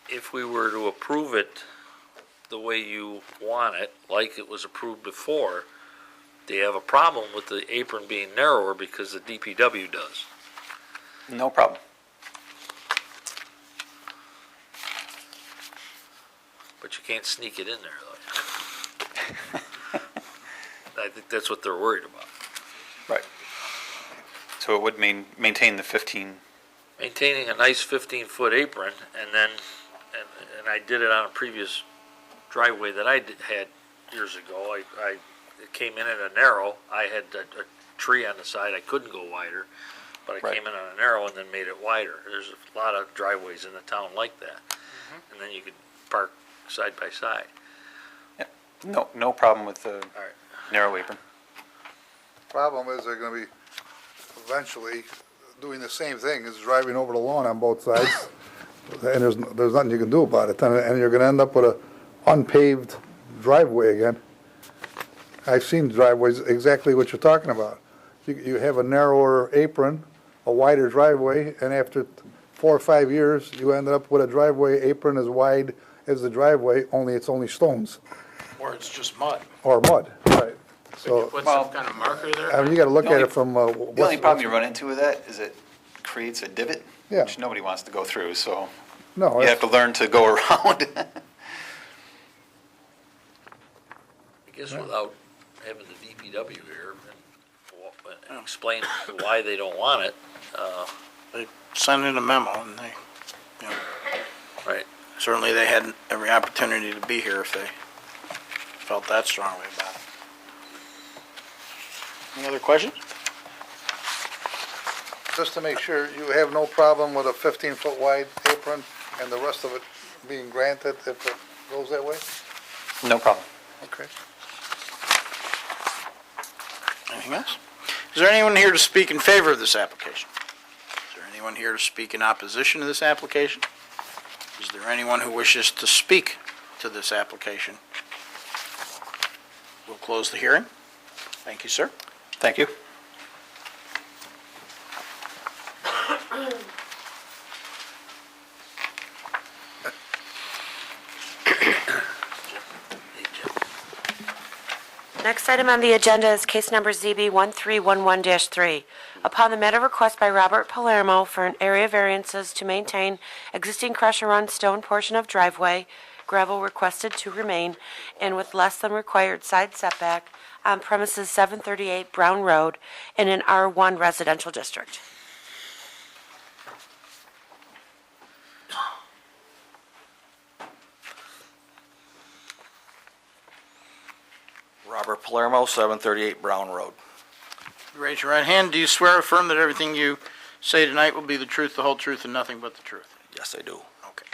if we were to approve it the way you want it, like it was approved before, they have a problem with the apron being narrower because the DPW does. No problem. But you can't sneak it in there, though. I think that's what they're worried about. Right. So it would maintain the 15, Maintaining a nice 15-foot apron, and then, and I did it on a previous driveway that had years ago. It came in at a narrow. I had a tree on the side. I couldn't go wider, but I Right. came in on a narrow and then made it wider. There's a lot of driveways in the town like that. And then you could park side by side. no problem with the All right. narrow apron. Problem is they're gonna be eventually doing the same thing, is driving over the lawn on both sides. And there's nothing you can do about it, and you're gonna end up with a unpaved driveway again. I've seen driveways, exactly what you're talking about. You have a narrower apron, a wider driveway, and after 4 or 5 years, you ended up with a driveway apron as wide as the driveway, only it's only stones, Or it's just mud. or mud, right? So, Put Well- some kind of marker there? I mean, you gotta look The at only- it from, The only problem you run into with that is it creates a divot, Yeah. which nobody wants to go through, so No, you have to learn to go around. I guess without having the DPW here and explain why they don't want it, Send in a memo, and they, you know, right? certainly they had every opportunity to be here if they felt that strongly about it. Any other questions? just to make sure, you have no problem with a 15-foot wide apron and the rest of it being granted if it goes that way? No problem. Okay. Anything else? Is there anyone here to speak in favor of this application? Is there anyone here to speak in opposition to this application? Is there anyone who wishes to speak to this application? We'll close the hearing. Thank you, sir. Thank you. Hey, Jim. Next item on the agenda is case number ZB 1311-3. Upon the matter request by Robert Palermo for an area variances to maintain existing crusher run stone portion of driveway, gravel requested to remain, and with less than required side setback on premises 738 Brown Road in an R1 residential district. Robert Palermo, 738 Brown Road. Raise your right hand. Do you swear or affirm that everything you say tonight will be the truth, the whole truth, and nothing but the truth? Yes, I do. Okay.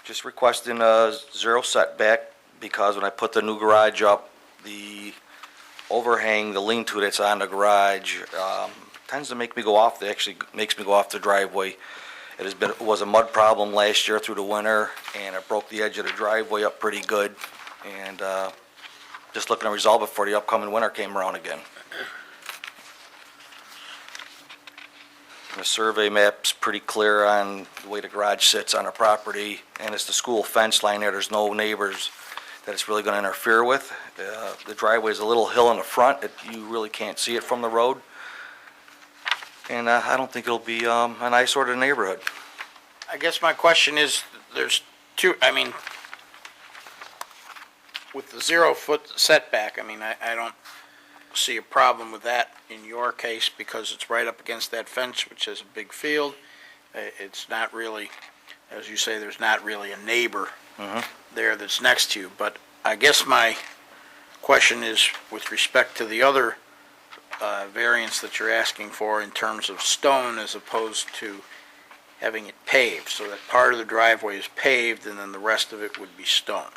Just requesting a zero setback because when I put the new garage up, the overhang, the lean-to that's on the garage, tends to make me go off, actually makes me go off the driveway. It was a mud problem last year through the winter, and it broke the edge of the driveway up pretty good. And just looking to resolve it before the upcoming winter came around again. The survey map's pretty clear on the way the garage sits on the property, and it's the school fence line there. There's no neighbors that it's really going to interfere with. The driveway's a little hill in the front. You really can't see it from the road. And I don't think it'll be an eyesore to the neighborhood. I guess my question is, there's two, I mean, with the 0-foot setback, I mean, I don't see a problem with that in your case because it's right up against that fence, which is a big field. It's not really, as you say, there's not really a neighbor there that's next to you. But I guess my question is with respect to the other variance that you're asking for in terms of stone as opposed to having it paved, so that part of the driveway is paved and then the rest of it would be stone.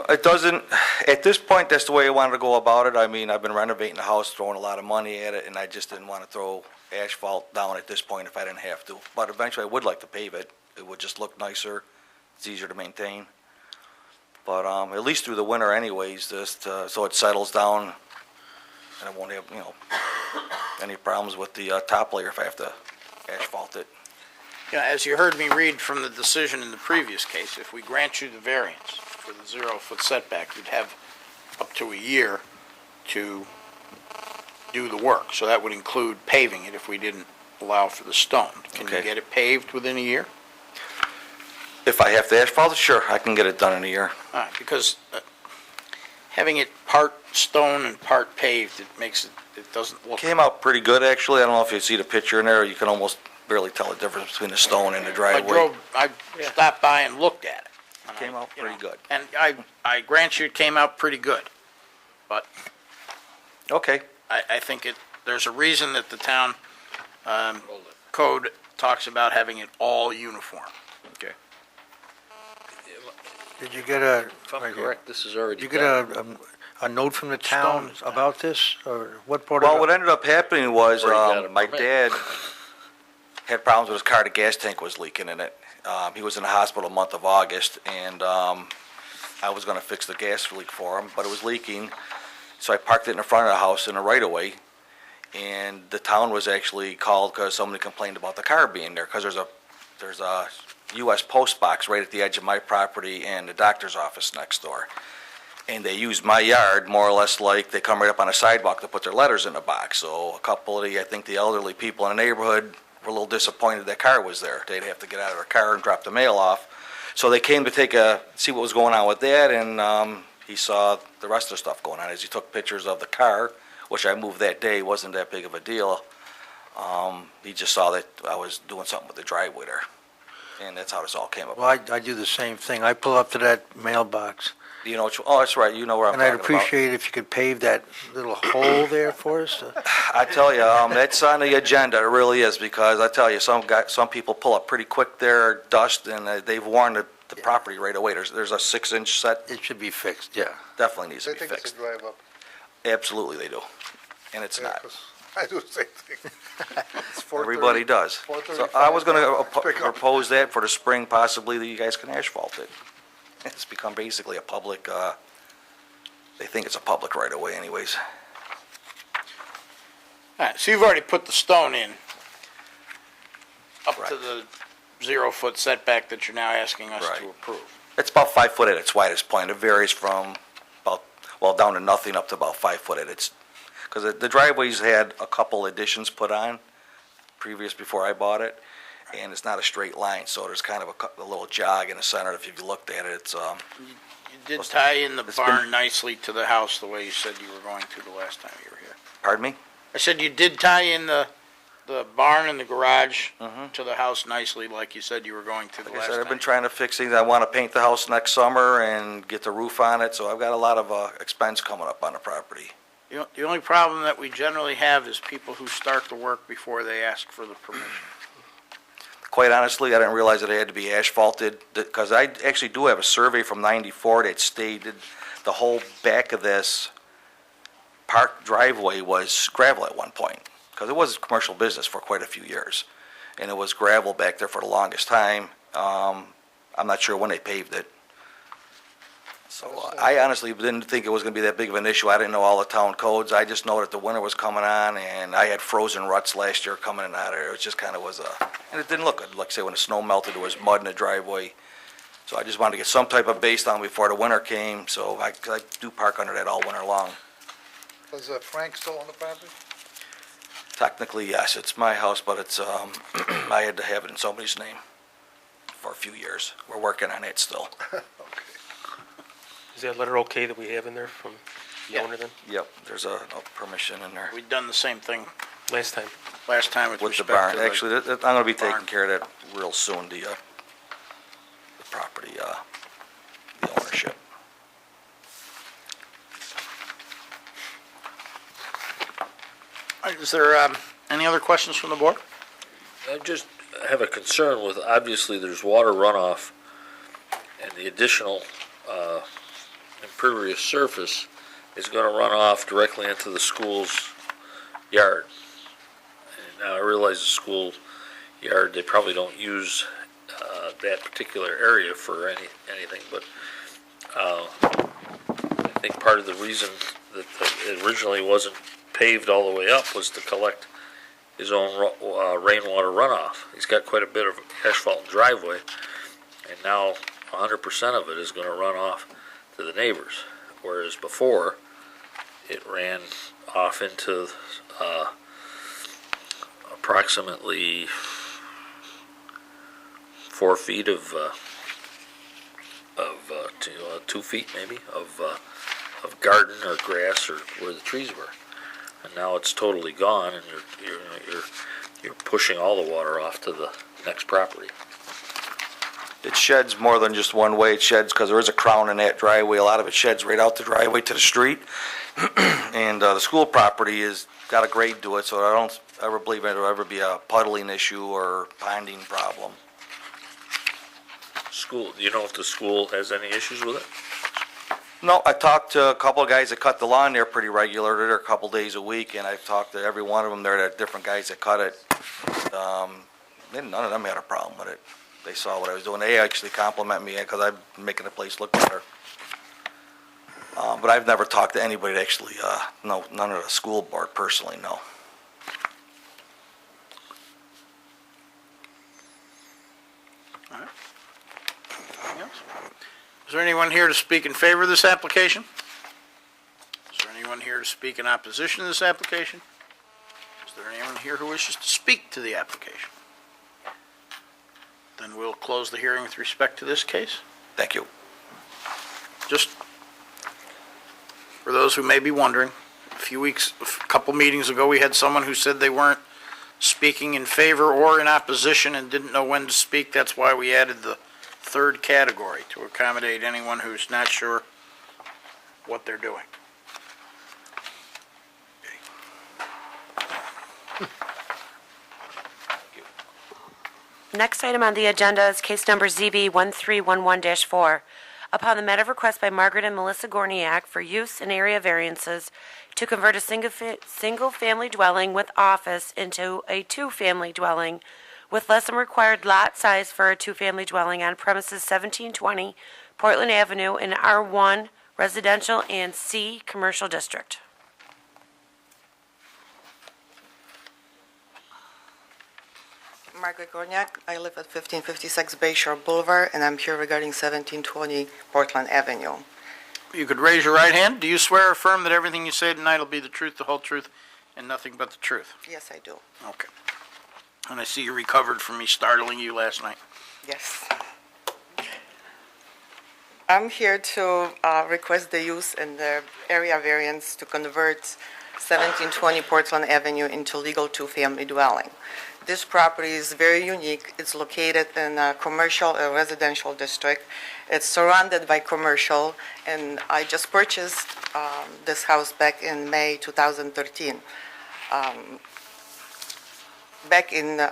It doesn't, at this point, that's the way I wanted to go about it. I mean, I've been renovating the house, throwing a lot of money at it, and I just didn't want to throw asphalt down at this point if I didn't have to. But eventually, I would like to pave it. It would just look nicer. It's easier to maintain. But at least through the winter anyways, just so it settles down, and I won't have, any problems with the top layer if I have to asphalt it. As you heard me read from the decision in the previous case, if we grant you the variance for the 0-foot setback, you'd have up to a year to do the work. So that would include paving it if we didn't allow for the stone. Can you Okay. get it paved within a year? If I have to asphalt it, sure, I can get it done in a year. All right, because having it part stone and part paved, it doesn't look. Came out pretty good, actually. I don't know if you see the picture in there. You can almost barely tell the difference between the stone and the driveway. I stopped by and looked at it. And Came out pretty good. And I grant you it came out pretty good. But Okay. I think there's a reason that the town code talks about having it all uniform. Okay. Did you get a, If I'm right here. correct, this is already Did you done. get a note from the town Stone. about this, or what part Well, of what it? ended up happening was, Already got a my permit. dad had problems with his car. The gas tank was leaking in it. He was in the hospital the month of August, and I was gonna fix the gas leak for him, but it was leaking. So I parked it in the front of the house in the right-of-way, and the town was actually called because somebody complained about the car being there, because there's a U.S. post box right at the edge of my property and the doctor's office next door. And they use my yard more or less like they come right up on a sidewalk to put their letters in the box. So a couple of I think the elderly people in the neighborhood were a little disappointed that car was there. They'd have to get out of their car and drop the mail off. So they came to see what was going on with that, and he saw the rest of the stuff going on. As he took pictures of the car, which I moved that day, wasn't that big of a deal. He just saw that I was doing something with the driveway there. And that's how this all came about. Well, I do the same thing. I pull up to that mailbox, You know, oh, that's right, you know where I'm and I'd talking about. appreciate if you could pave that little hole there for us. I tell you, that's on the agenda, it really is, because I tell you, some people pull up pretty quick there, dust, and they've warned the property right away. There's a 6-inch set, It should be fixed, yeah. definitely needs to They be think it's a fixed. drive up. Absolutely they do, and it's Yeah, not. 'cause I do the same thing. It's 4:30. Everybody does. 4:35. So I was gonna Pick up. propose that for the spring, possibly, that you guys can asphalt it. It's become basically a public, they think it's a public right away anyways. All right, so you've already put the stone in up to Correct. the 0-foot setback that you're now asking us Right. to approve. It's about 5 foot at its widest point. It varies from about, well, down to nothing up to about 5 foot at its, because the driveway's had a couple additions put on before I bought it, and it's not a straight line, so there's kind of a little jog in the center. If you looked at it, it's, You did tie in the It's been- barn nicely to the house the way you said you were going to the last time you were here. pardon me? I said you did tie in the barn and the garage Mhm. to the house nicely like you said you were going to the Like I last said, I've been time. trying to fix things. I want to paint the house next summer and get the roof on it, so I've got a lot of expense coming up on the property. The only problem that we generally have is people who start the work before they ask for the permission. Quite honestly, I didn't realize that it had to be asphalted, because I actually do have a survey from '94 that stated the whole back of this park driveway was gravel at one point, because it was commercial business for quite a few years, and it was gravel back there for the longest time. I'm not sure when they paved it. So I honestly didn't think it was going to be that big of an issue. I didn't know all the town codes. I just know that the winter was coming on, and I had frozen ruts last year coming in and out of there. It was just kind of and it didn't look good. Like I say, when the snow melted, there was mud in the driveway. So I just wanted to get some type of base down before the winter came, so I do park under that all winter long. Does Frank still own the property? Technically, yes, it's my house, but it's, I had to have it in somebody's name for a few years. We're working on it still. Is that letter okay that we have in there from the Yeah. owner then? Yep, there's a permission in there We'd done the same thing Last time. last time with with the respect barn. to the... Actually, I'm gonna be taking barn. care of that real soon, the property, the ownership. Is there any other questions from the board? I just have a concern with, obviously, there's water runoff, and the additional impervious surface is going to run off directly into the school's yard. And now I realize the school yard, they probably don't use that particular area for anything, but I think part of the reason that it originally wasn't paved all the way up was to collect his own rainwater runoff. He's got quite a bit of asphalt driveway, and now 100% of it is going to run off to the neighbors, whereas before, it ran off into approximately 4 feet of 2 feet maybe of garden or grass or where the trees were. And now it's totally gone, and you're pushing all the water off to the next property. It sheds more than just one way. It sheds, because there is a crown in that driveway. A lot of it sheds right out the driveway to the street. And the school property has got a grade to it, so I don't ever believe it'll ever be a puddling issue or ponding problem. School, do you know if the school has any issues with it? No, I talked to a couple of guys that cut the lawn there pretty regular. They're there a couple days a week, and I've talked to every one of them. They're different guys that cut it. None of them had a problem with it. They saw what I was doing. They actually compliment me because I'm making the place look better. But I've never talked to anybody that actually, no, none of the school board personally, no. Anything else? Is there anyone here to speak in favor of this application? Is there anyone here to speak in opposition to this application? Is there anyone here who wishes to speak to the application? Then we'll close the hearing with respect to this case. Thank you. Just for those who may be wondering, a couple meetings ago, we had someone who said they weren't speaking in favor or in opposition and didn't know when to speak. That's why we added the third category, to accommodate anyone who's not sure what they're doing. Next item on the agenda is case number ZB 1311-4. Upon the matter of request by Margaret and Melissa Gorniak for use and area variances to convert a single-family dwelling with office into a two-family dwelling with less than required lot size for a two-family dwelling on premises 1720 Portland Avenue in R1 Residential and C Commercial District. Margaret Gorniak. I live at 1556 Bayshore Boulevard, and I'm here regarding 1720 Portland Avenue. You could raise your right hand. Do you swear or affirm that everything you say tonight will be the truth, the whole truth, and nothing but the truth? Yes, I do. Okay. And I see you recovered from me startling you last night. Yes. I'm here to request the use and the area variance to convert 1720 Portland Avenue into legal two-family dwelling. This property is very unique. It's located in a commercial and residential district. It's surrounded by commercial, and I just purchased this house back in May 2013. Back in the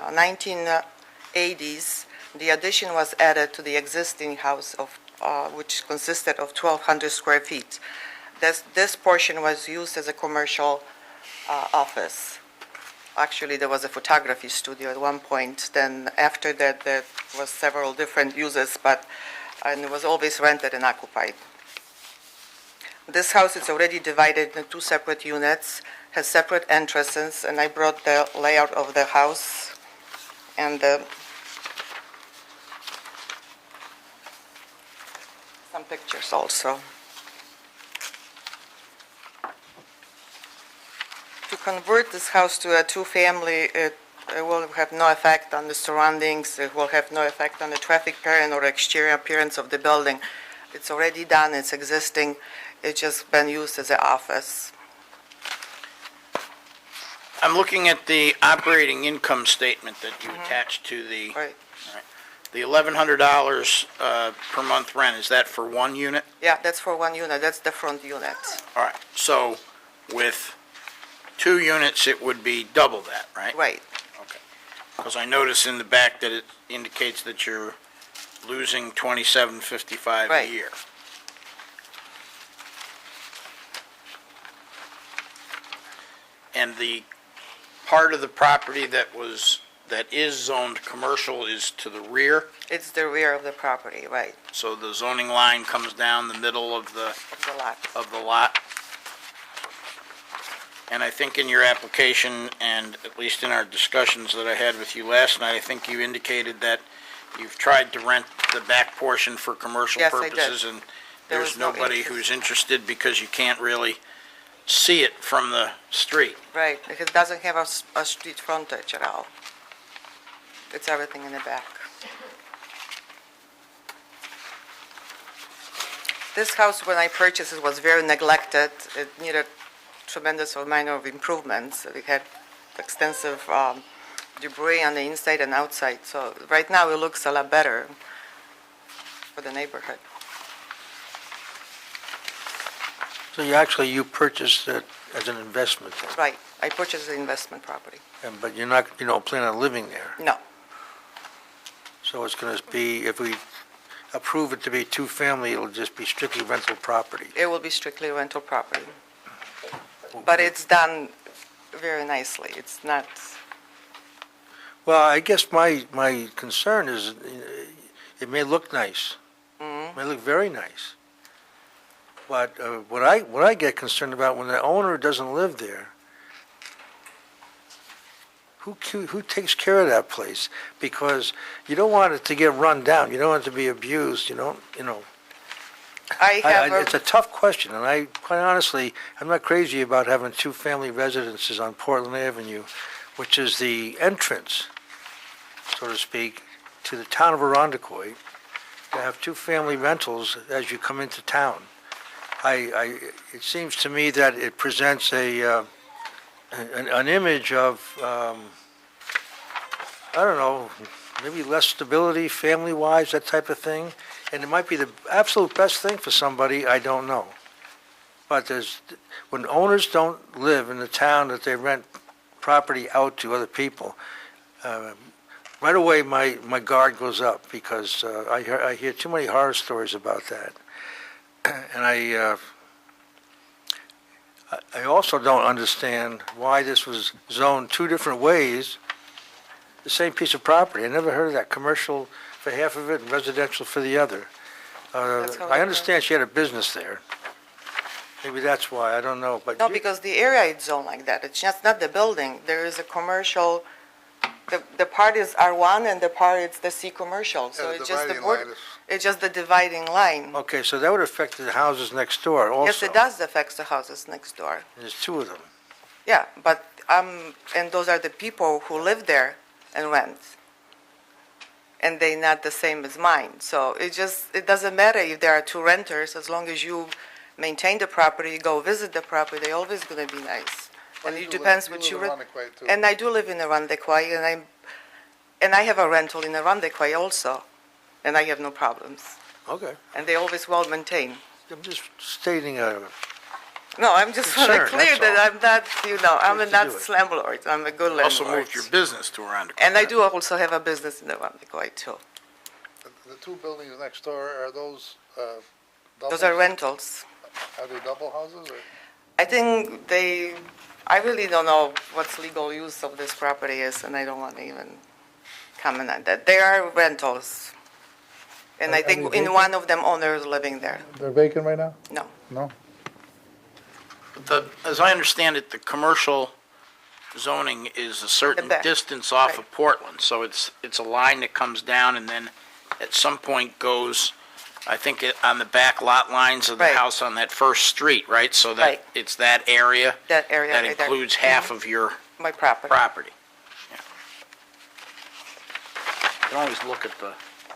1980s, the addition was added to the existing house of which consisted of 1,200 square feet. This portion was used as a commercial office. Actually, there was a photography studio at one point. Then after that, there was several different uses, and it was always rented and occupied. This house is already divided into two separate units, has separate entrances, and I brought the layout of the house and some pictures also. To convert this house to a two-family, it will have no effect on the surroundings, it will have no effect on the traffic pattern or exterior appearance of the building. It's already done, it's existing, it's just been used as an office. I'm looking at the operating income statement that you attached to the, Right. the $1,100 per month rent. Is that for one unit? Yeah, that's for one unit, that's the front unit. All right, so with two units, it would be double that, right? Right, Okay. Because I notice in the back that it indicates that you're losing $2,755 a Right. year. And the part of the property that is zoned commercial is to the rear, it's the rear of the property, right, so the zoning line comes down the middle of the of the lot. lot. And I think in your application, and at least in our discussions that I had with you last night, I think you indicated that you've tried to rent the back portion for commercial Yes, I did. purposes, and There there's was no nobody interest. who's interested because you can't really see it from the street. Right, it doesn't have a street frontage at all. It's everything in the back. This house, when I purchased it, was very neglected. It needed tremendous amount of improvements. It had extensive debris on the inside and outside. So right now, it looks a lot better for the neighborhood. So you purchased it as an investment, then? Right, I purchased the investment property. But you don't plan on living there? No, So it's going to be, if we approve it to be two-family, it'll just be strictly rental property? it will be strictly rental property. But it's done very nicely. It's not, Well, I guess my concern is, it may look nice. It may look very nice. But what I get concerned about, when the owner doesn't live there, who takes care of that place? Because you don't want it to get run down, you don't want it to be abused, I have It's a tough question, and quite honestly, I'm not crazy about having two-family residences on Portland Avenue, which is the entrance, so to speak, to the town of Arundecoit, to have two-family rentals as you come into town. It seems to me that it presents an image of, I don't know, maybe less stability, family-wise, that type of thing. And it might be the absolute best thing for somebody, I don't know. But when owners don't live in the town that they rent property out to other people, right away my guard goes up, because I hear too many horror stories about that. And I also don't understand why this was zoned two different ways, the same piece of property. I never heard of that, commercial for half of it and residential for the other. That's how I it understand she had a business there. Maybe that's why, I don't know, but. no, because the area is zoned like that. It's just not the building. There is a commercial the part is R1 and the part is the C commercial, so Yeah, the it's just the dividing board, line is- it's just the dividing line. Okay, so that would affect the houses next door also. Yes, it does affect the houses next door. There's two of them. Yeah, but, and those are the people who live there and rent. And they're not the same as mine. So it doesn't matter if there are two renters, as long as you maintain the property, go visit the property, they're always gonna be nice. Well, And you it do depends live- what you you live in rent. Arundequoit, too. And I do live in Arundequoit, and I have a rental in Arundequoit also, and I have no problems. Okay. And they're always well maintained. I'm just stating a, No, I'm just want to Concern, clear that's that I'm not, I'm Good to not do it. slumlord, I'm a good landlord. Also moved your business to Arundel. And I do also have a business in Arundequoit too. The two buildings next door, are those, doubles? Those are rentals. Are they double houses, or? I think I really don't know what's legal use of this property is, and I don't want to even comment on that. They are rentals. And I Are think they in vacant? one of them owner is living there. They're vacant right now? No. No? As I understand it, the commercial zoning is a certain back, distance off right. of Portland, so it's a line that comes down and then at some point goes, I think, on the back lot lines of the Right. house on that first street, right? So that Right. it's that area That area that right there. includes half of your My property. property. Yeah. You can always look at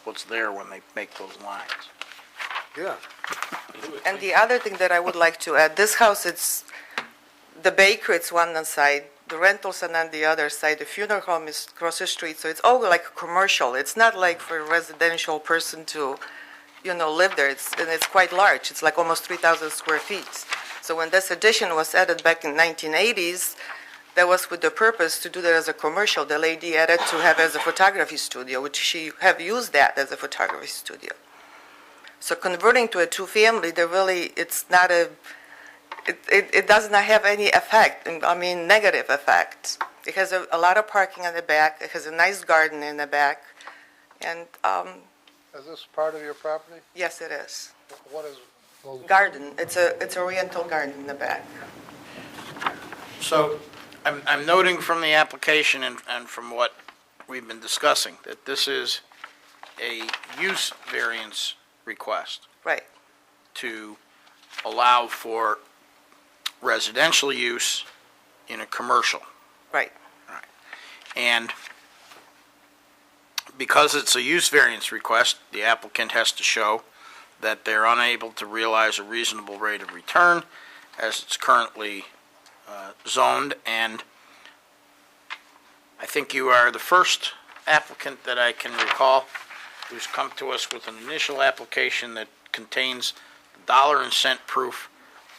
what's there when they make those lines. yeah. And the other thing that I would like to add, this house, it's, the bakery, it's one side, the rentals are on the other side, the funeral home is across the street, so it's all like commercial. It's not like for a residential person to, live there. And it's quite large. It's like almost 3,000 square feet. So when this addition was added back in 1980s, that was with the purpose to do that as a commercial. The lady added to have as a photography studio, which she have used that as a photography studio. So converting to a two-family, it's not it does not have any effect, negative effect. It has a lot of parking in the back, it has a nice garden in the back, and, Is this part of your property? yes, it is. What is? those- Garden, it's a oriental garden in the back. So I'm noting from the application and from what we've been discussing, that this is a use variance request Right, to allow for residential use in a commercial. right, And because it's a use variance request, the applicant has to show that they're unable to realize a reasonable rate of return as it's currently zoned. And I think you are the first applicant that I can recall who's come to us with an initial application that contains dollar and cent proof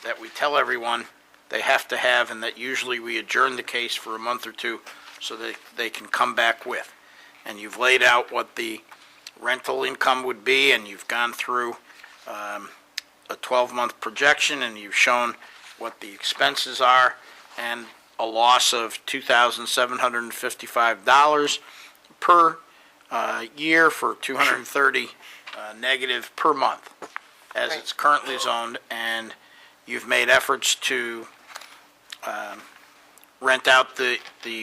that we tell everyone they have to have, and that usually we adjourn the case for a month or two so that they can come back with. And you've laid out what the rental income would be, and you've gone through a 12-month projection, and you've shown what the expenses are, and a loss of $2,755 per year for 230 negative per month as Right. it's currently zoned, and you've made efforts to rent out the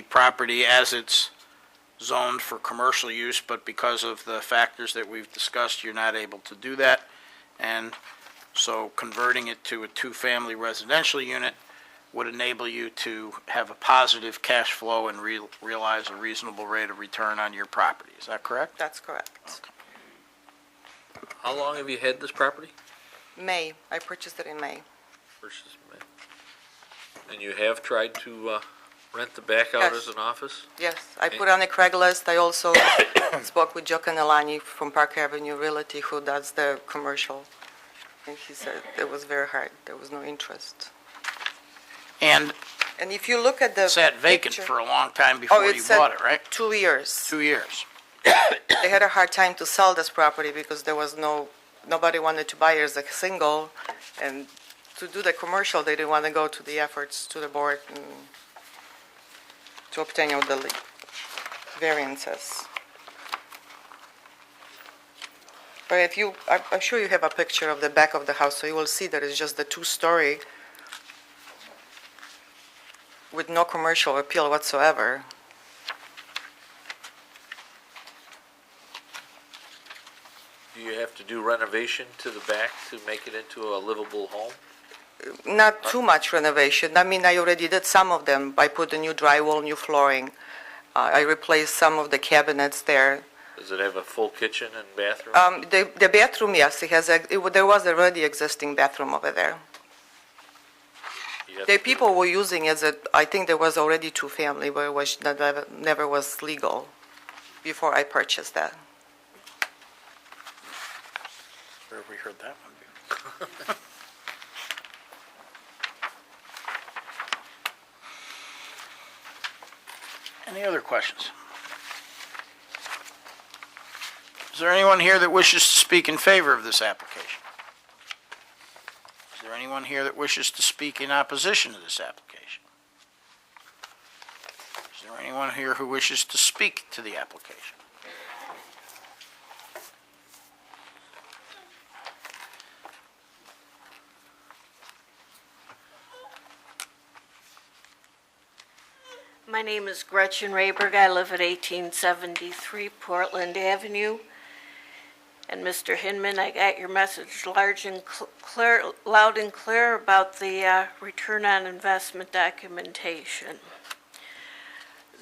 property as it's zoned for commercial use, but because of the factors that we've discussed, you're not able to do that. And so converting it to a two-family residential unit would enable you to have a positive cash flow and realize a reasonable rate of return on your property. Is that correct? that's correct. How long have you had this property? May, I purchased it in May. Versus May. And you have tried to rent the back out Yes. as an office? Yes, I put on a Craigslist, I also spoke with Joe Canelani from Park Avenue Realty, who does the commercial, and he said it was very hard, there was no interest. And And if you look at the sat vacant picture- for a long time before it you said bought it, right? 2 years. 2 years. They had a hard time to sell this property because there was nobody wanted to buy it as a single, and to do the commercial, they didn't want to go to the efforts to the board and to obtain all the variances. But if you, I'm sure you have a picture of the back of the house, so you will see that it's just the two-story with no commercial appeal whatsoever. you have to do renovation to the back to make it into a livable home? Not too much renovation. I mean, I already did some of them. I put a new drywall, new flooring. I replaced some of the cabinets there. Does it have a full kitchen and bathroom? The bathroom, yes, it has, there was already existing bathroom over there. You have The to- people were using as I think there was already two-family, but it was, that never was legal before I purchased that. Where have we heard that one before? Any other questions? Is there anyone here that wishes to speak in favor of this application? Is there anyone here that wishes to speak in opposition to this application? Is there anyone here who wishes to speak to the application? My name is Gretchen Rayberg. I live at 1873 Portland Avenue. And Mr. Hinman, I got your message loud and clear about the return on investment documentation.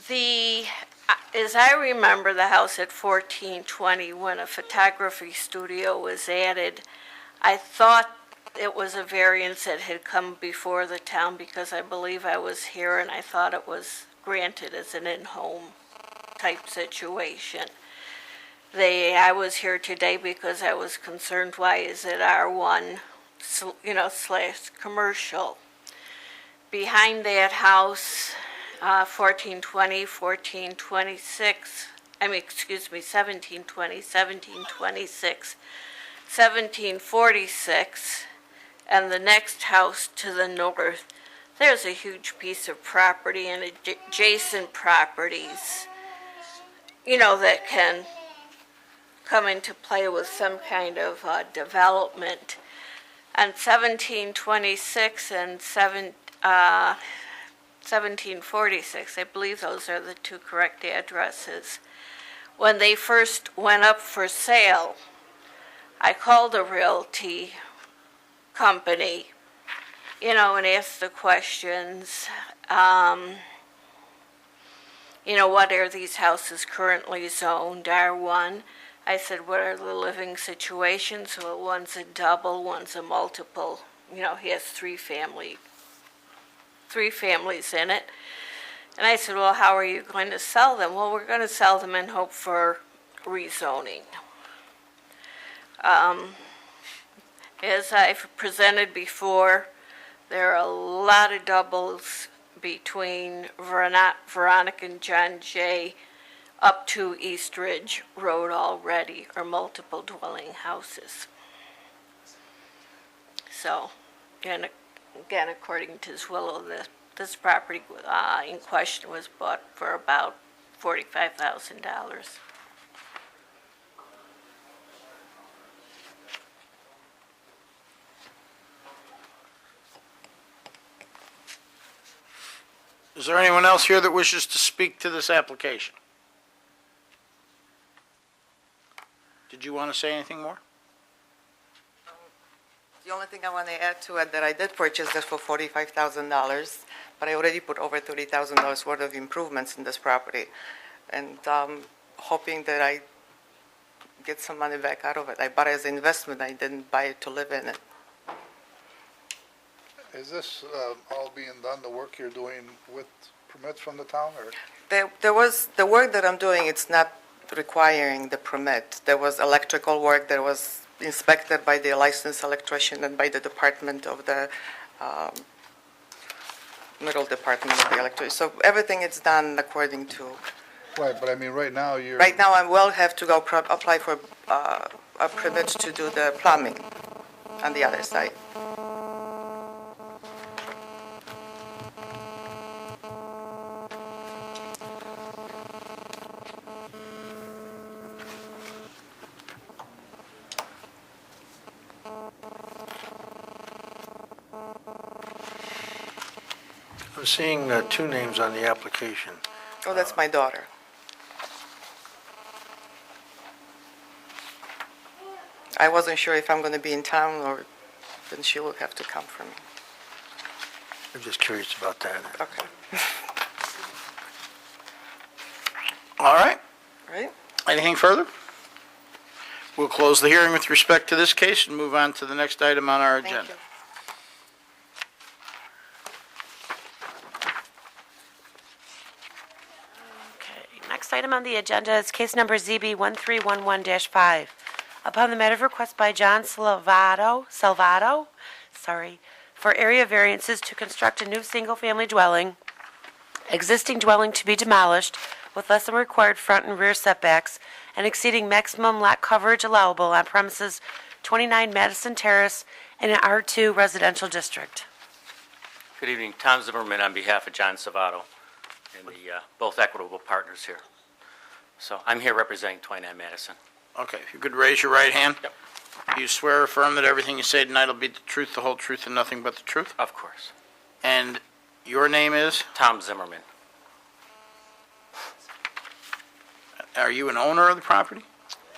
As I remember, the house at 1420, when a photography studio was added, I thought it was a variance that had come before the town because I believe I was here and I thought it was granted as an in-home type situation. I was here today because I was concerned, why is it R1, / commercial? Behind that house, 1420, 1426, 1720, 1726, 1746, and the next house to the north, there's a huge piece of property and adjacent properties, that can come into play with some kind of development. And 1726 and 1746, I believe those are the two correct addresses. When they first went up for sale, I called a realty company, and asked the questions, what are these houses currently zoned, R1? I said, what are the living situations? Well, one's a double, one's a multiple. He has three families in it. And I said, well, how are you going to sell them? Well, we're going to sell them in hope for rezoning. As I've presented before, there are a lot of doubles between Veronica and John Jay up to East Ridge Road already, or multiple dwelling houses. So, and again, according to Zwillow, this property in question was bought for about $45,000. Is there anyone else here that wishes to speak to this application? Did you want to say anything more? The only thing I want to add to it, that I did purchase this for $45,000, but I already put over $30,000 worth of improvements in this property, and hoping that I get some money back out of it. I bought it as an investment. I didn't buy it to live in it. Is this all being done, the work you're doing with permits from the town, or? There was, the work that I'm doing, it's not requiring the permit. There was electrical work that was inspected by the licensed electrician and by the department of the, middle department of the electrician. So everything is done according to, Right, but I mean, right now, you're. right now I will have to go apply for a permit to do the plumbing on the other side. I'm seeing two names on the application. Oh, that's my daughter. I wasn't sure if I'm going to be in town or then she will have to come for me. I'm just curious about that. Okay. All right. Right? Anything further? We'll close the hearing with respect to this case and move on to the next item on our Thank agenda. you. Okay, next item on the agenda is case number ZB 1311-5. Upon the matter of request by John Salvato, for area variances to construct a new single-family dwelling, existing dwelling to be demolished with less than required front and rear setbacks and exceeding maximum lot coverage allowable on premises 29 Madison Terrace in an R2 residential district. Good evening, Tom Zimmerman on behalf of John Savato and the both equitable partners here. So I'm here representing 29 Madison. Okay, if you could raise your right hand. Yep. Do you swear or affirm that everything you say tonight will be the truth, the whole truth, and nothing but the truth? Of course. And your name is? Tom Zimmerman. Are you an owner of the property?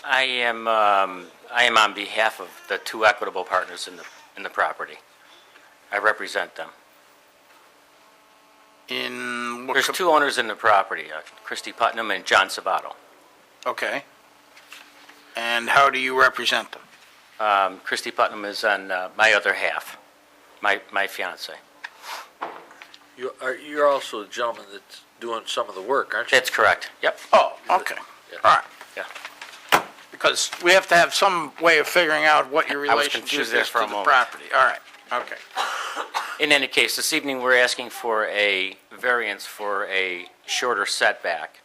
I am on behalf of the two equitable partners in the property. I represent them. In what? There's two owners in the property, Christy Putnam and John Savato. Okay. And how do you represent them? Christy Putnam is on my other half, my fiance. You're also the gentleman that's doing some of the work, aren't you? That's correct. Yep. Oh, okay. Yeah. All right. Yeah. Because we have to have some way of figuring out what your I was relationship confused is there to for a the moment. property. All right. Okay. In any case, this evening, we're asking for a variance for a shorter setback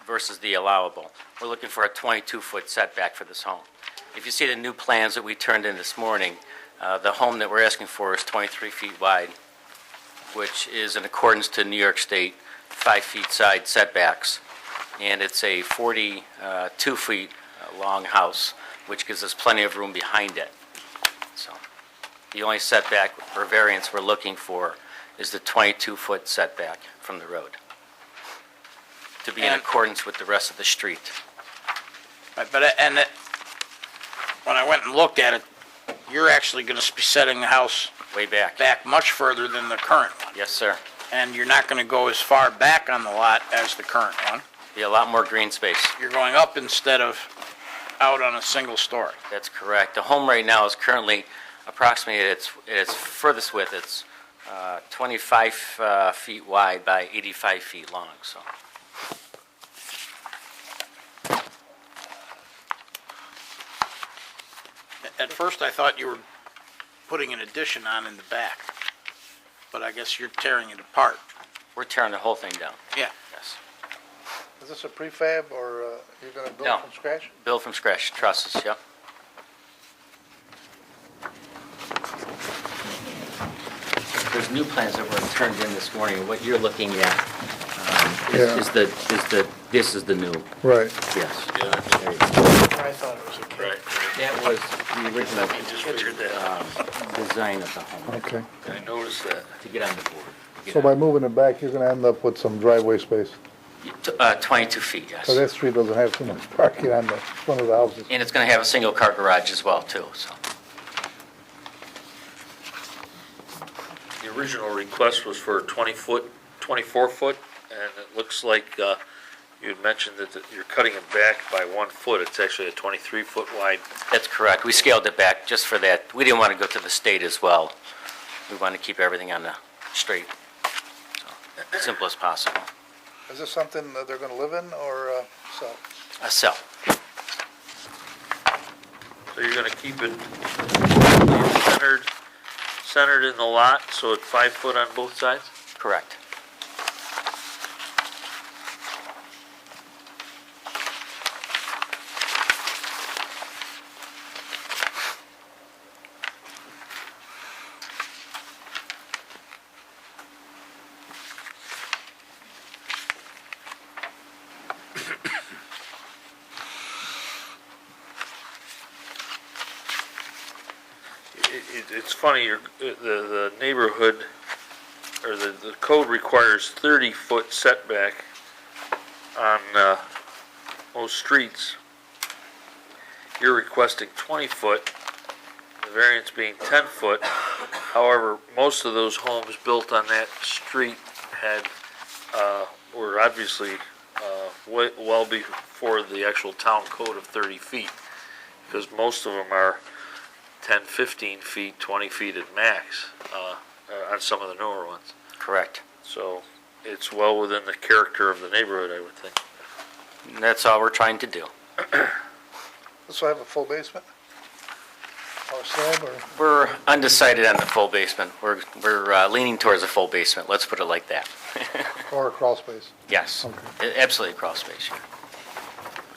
versus the allowable. We're looking for a 22-foot setback for this home. If you see the new plans that we turned in this morning, the home that we're asking for is 23 feet wide, which is in accordance to New York State 5 feet side setbacks. And it's a 42 feet long house, which gives us plenty of room behind it. So the only setback or variance we're looking for is the 22-foot setback from the road to be in And- accordance with the rest of the street. Right, but when I went and looked at it, you're actually going to be setting the house Way back. back much further than the current one. Yes, sir. And you're not going to go as far back on the lot as the current one. Be a lot more green space. You're going up instead of out on a single story. That's correct. The home right now is currently approximately at its furthest width. It's 25 feet wide by 85 feet long, so. At first, I thought you were putting an addition on in the back, but I guess you're tearing it apart. We're tearing the whole thing down. Yeah. Yes. Is this a prefab or you're going to build No. from scratch? Built from scratch, trusses, yep. There's new plans that were turned in this morning. What you're looking at Yeah. this is the new, Right. yes. I thought it was a Right. That was the original design of the home, Okay. I noticed that. to get on the board. So by moving it back, you're going to end up with some driveway space. 22 feet, yes. So that street doesn't have too much parking on the front of the houses. And it's going to have a single-car garage as well, too, so. The original request was for 20-foot, 24-foot, and it looks like you had mentioned that you're cutting it back by 1 foot. It's actually a 23-foot wide. That's correct. We scaled it back just for that. We didn't want to go to the state as well. We wanted to keep everything on the straight, so simple as possible. Is this something that they're going to live in or sell? A cell. So you're going to keep it centered in the lot, so it's 5 foot on both sides? Correct. It's funny, the neighborhood, or the code requires 30-foot setback on most streets. you're requesting 20 foot, the variance being 10 foot. However, most of those homes built on that street were obviously well before the actual town code of 30 feet, because most of them are 10, 15 feet, 20 feet at max on some of the newer ones. Correct. So it's well within the character of the neighborhood, I would think. And that's all we're trying to do. This will have a full basement? Or slab, or? We're undecided on the full basement. We're leaning towards a full basement, let's put it like that. Or a crawl space? Yes, absolutely crawl space, yeah.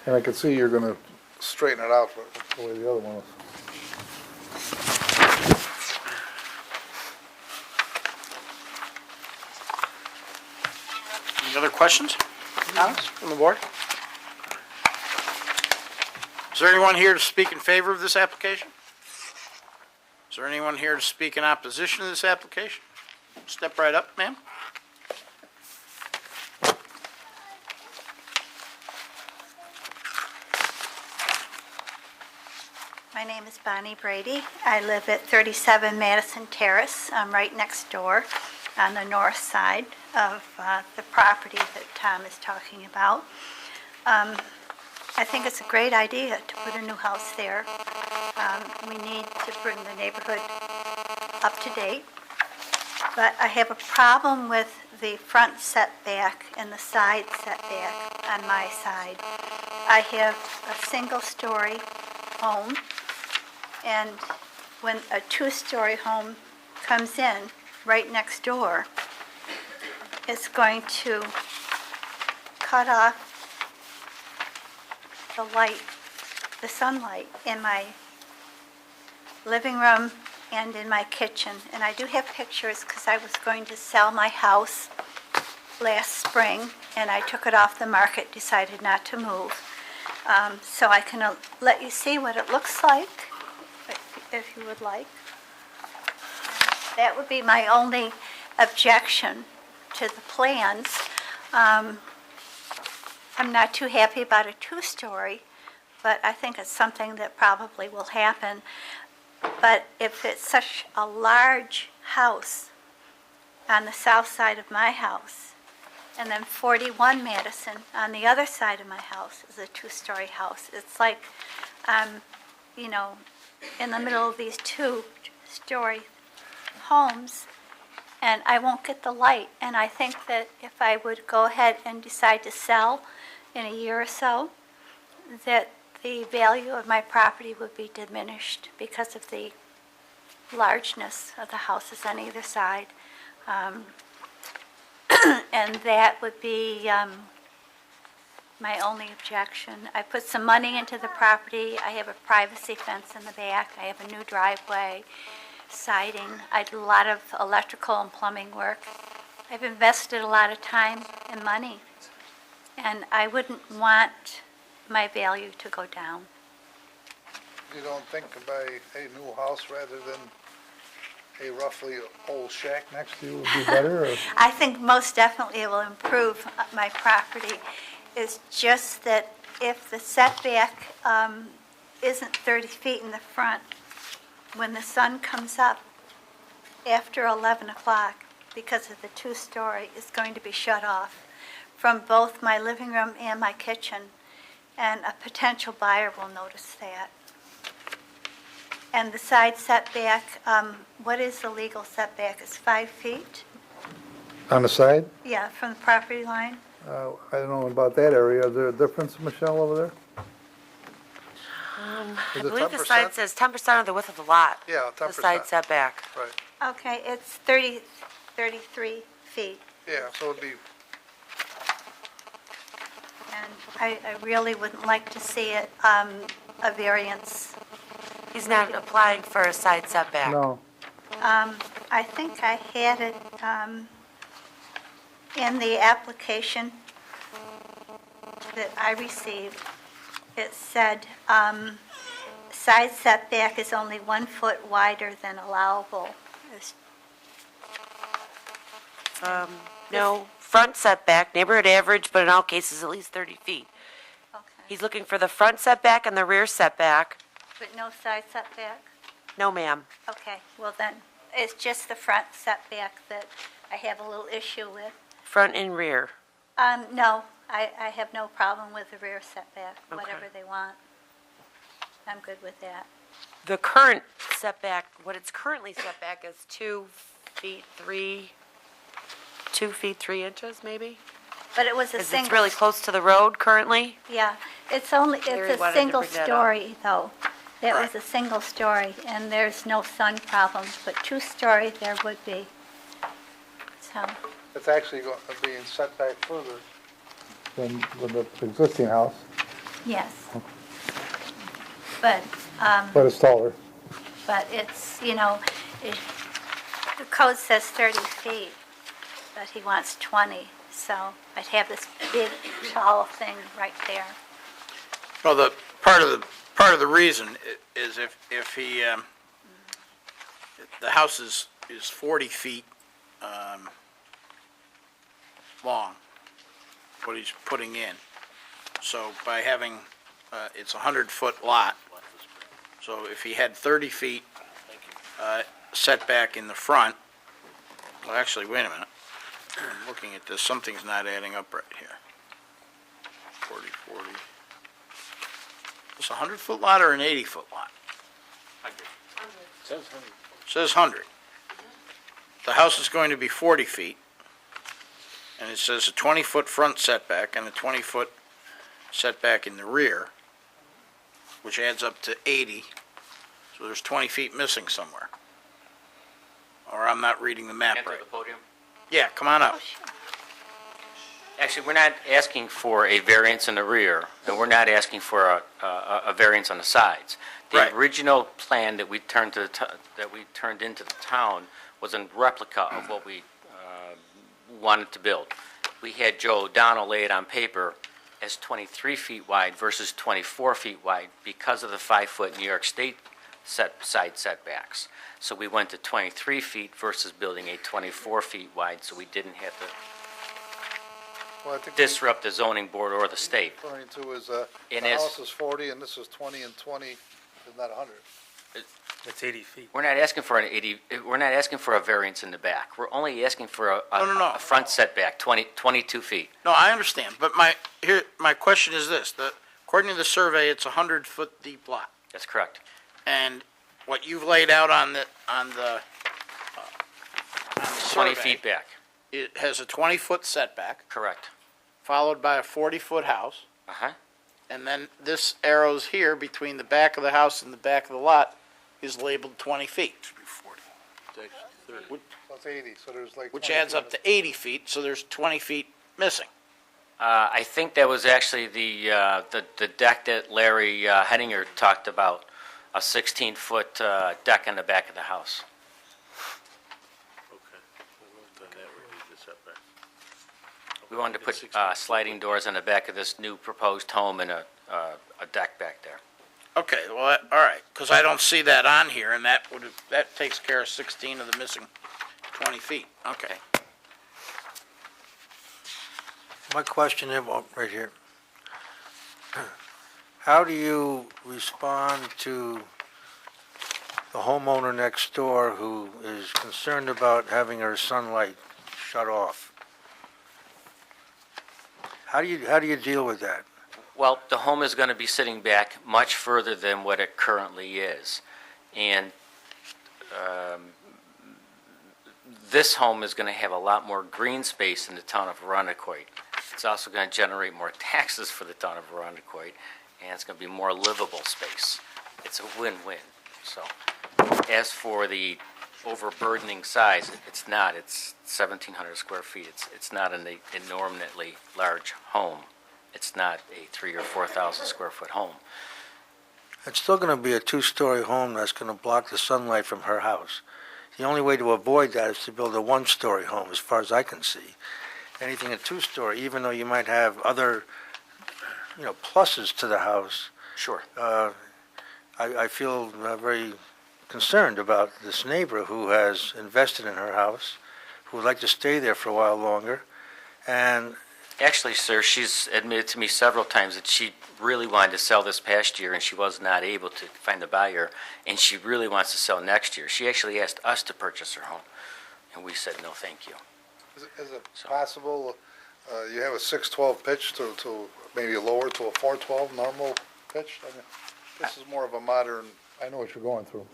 And I can see you're gonna straighten it out the way the other one was. Any other questions, comments from the board? Is there anyone here to speak in favor of this application? Is there anyone here to speak in opposition to this application? Step right up, ma'am. My name is Bonnie Brady. I live at 37 Madison Terrace. I'm right next door on the north side of the property that Tom is talking about. I think it's a great idea to put a new house there. We need to bring the neighborhood up to date. But I have a problem with the front setback and the side setback on my side. I have a single-story home, and when a two-story home comes in right next door, it's going to cut off the light, the sunlight in my living room and in my kitchen. And I do have pictures because I was going to sell my house last spring, and I took it off the market, decided not to move. So I can let you see what it looks like, if you would like. That would be my only objection to the plans. I'm not too happy about a two-story, but I think it's something that probably will happen. But if it's such a large house on the south side of my house, and then 41 Madison on the other side of my house is a two-story house, it's like, you know, in the middle of these two-story homes, and I won't get the light. And I think that if I would go ahead and decide to sell in a year or so, that the value of my property would be diminished because of the largeness of the houses on either side. And that would be my only objection. I put some money into the property. I have a privacy fence in the back. I have a new driveway, siding. I do a lot of electrical and plumbing work. I've invested a lot of time and money, and I wouldn't want my value to go down. You don't think to buy a new house rather than a roughly old shack next to you would be better? Or? I think most definitely it will improve my property. It's just that if the setback isn't 30 feet in the front, when the sun comes up after 11 o'clock, because of the two-story, it's going to be shut off from both my living room and my kitchen, and a potential buyer will notice that. And the side setback, what is the legal setback? It's 5 feet? On the side? Yeah, from the property line? I don't know about that area. Is there a difference, Michelle, over there? I Is it believe the 10%? side says 10% of the width of the lot. Yeah, 10%. The side setback. Right. Okay, it's 33 feet. Yeah, so it'd be, And I really wouldn't like to see it, a variance. He's not applying for a side setback. no. I think I had it in the application that I received. It said, side setback is only 1 foot wider than allowable. It's- No, front setback, neighborhood average, but in all cases at least 30 feet. Okay. He's looking for the front setback and the rear setback. But no side setback? No, ma'am. Okay, well then, it's just the front setback that I have a little issue with. Front and rear. No, I have no problem with the rear setback, Okay. whatever they want. I'm good with that. The current setback, what it's currently setback is 2 feet 3 inches, maybe? But it was a 'Cause single. it's really close to the road currently. Yeah, it's Larry a wanted to single bring that up. story, though. That was a single story, and there's no sun problems, but two-story there would be. So, It's actually being set back further than the existing house, yes. But, but it's taller. but it's, the code says 30 feet, but he wants 20, so I'd have this big, tall thing right there. Well, the part of the reason is if he, the house is 40 feet long, what he's putting in. So by having, it's a 100-foot lot, so if he had 30 feet setback in the front, well, actually, wait a minute. I'm looking at this, something's not adding up right here. 40. It's a 100-foot lot or an 80-foot lot? Says 100. The house is going to be 40 feet, and it says a 20-foot front setback and a 20-foot setback in the rear, which adds up to 80, so there's 20 feet missing somewhere. Or I'm not reading the map Enter right. the podium. Yeah, come on up. Actually, we're not asking for a variance in the rear, and we're not asking for a variance on the sides. The Right. original plan that we turned into the town was a replica of what we wanted to build. We had Joe O'Donnell lay it on paper as 23 feet wide versus 24 feet wide because of the 5-foot New York State side setbacks. So we went to 23 feet versus building a 24 feet wide, so we didn't have to Well, I think disrupt the zoning board or the state. what you're referring to is, the And as- house is 40 and this is 20 and 20 is not 100. It's 80 feet. We're not asking for we're not asking for a variance in the back. We're only asking for No. a front setback, 22 feet. No, I understand, but my question is this, according to the survey, it's a 100-foot deep lot. That's correct. And what you've laid out on the 20 survey, feet back. it has a 20-foot setback, Correct. followed by a 40-foot house, Uh-huh. and then this arrow's here between the back of the house and the back of the lot is labeled 20 feet, So it's 80, so there's like. which 20 adds up to 80 feet, so there's 20 feet missing. I think that was actually the deck that Larry Henninger talked about, a 16-foot deck in the back of the house. We wanted to put sliding doors on the back of this new proposed home and a deck back there. Okay, well, all right, because I don't see that on here, and that takes care of 16 of the missing 20 feet. Okay. My question is, well, right here. How do you respond to the homeowner next door who is concerned about having her sunlight shut off? How do you deal with that? Well, the home is going to be sitting back much further than what it currently is. And this home is going to have a lot more green space in the town of Arundecoit. It's also going to generate more taxes for the town of Arundecoit, and it's going to be more livable space. It's a win-win. So as for the overburdening size, it's not. It's 1,700 square feet. It's not an enormously large home. It's not a 3,000 or 4,000 square foot home. It's still going to be a two-story home that's going to block the sunlight from her house. The only way to avoid that is to build a one-story home, as far as I can see. Anything a two-story, even though you might have other, pluses to the house, Sure. I feel very concerned about this neighbor who has invested in her house, who would like to stay there for a while longer, and Actually, sir, she's admitted to me several times that she really wanted to sell this past year, and she was not able to find a buyer, and she really wants to sell next year. She actually asked us to purchase her home, and we said, no, thank you. Is it possible, you have a 612 pitch to maybe lower to a 412 normal pitch? I mean, this is more of a modern, I know what you're going through,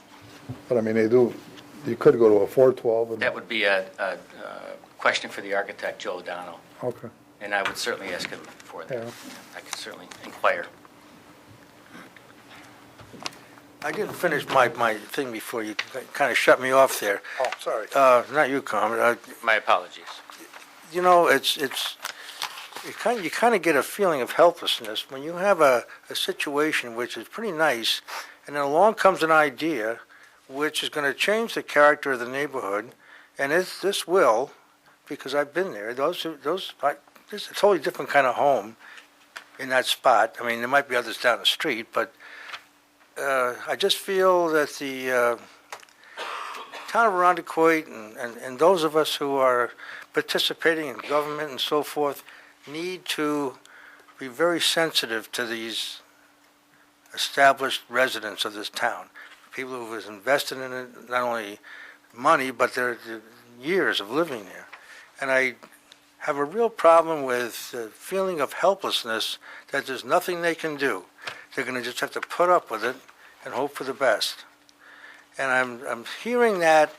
but I mean, you could go to a 412 and. That would be a question for the architect, Joe O'Donnell, Okay, and I would certainly ask him for that. yeah. I could certainly inquire. I didn't finish my thing before you kind of shut me off there. Oh, sorry. Not you, Carmen. My apologies. You know, you kind of get a feeling of helplessness when you have a situation which is pretty nice, and then along comes an idea which is going to change the character of the neighborhood, and this will, because I've been there. This is a totally different kind of home in that spot. I mean, there might be others down the street, but I just feel that the town of Arundecoit and those of us who are participating in government and so forth need to be very sensitive to these established residents of this town, people who have invested in it, not only money, but their years of living there. And I have a real problem with the feeling of helplessness that there's nothing they can do. They're going to just have to put up with it and hope for the best. And I'm hearing that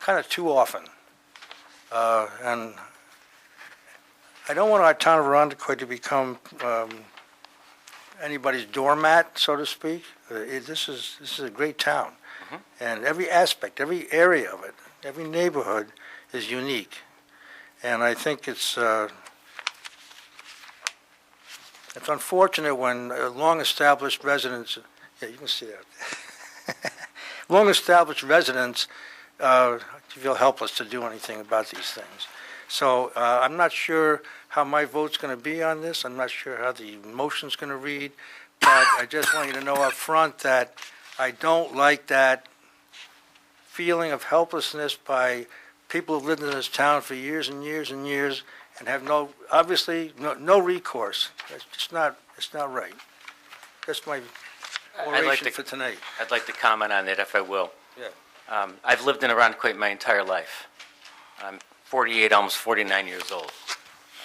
kind of too often. And I don't want our town of Arundecoit to become anybody's doormat, so to speak. This is a great town. And every aspect, every area of it, every neighborhood is unique. And I think it's unfortunate when long-established residents, yeah, you can see that. Long-established residents feel helpless to do anything about these things. So I'm not sure how my vote's going to be on this. I'm not sure how the motion's going to read. But I just want you to know up front that I don't like that feeling of helplessness by people who've lived in this town for years and years and years and have no recourse. It's not right. That's my oration for tonight. I'd like to comment on that if I will. Yeah. I've lived in Arundecoit my entire life. I'm 48, almost 49 years old.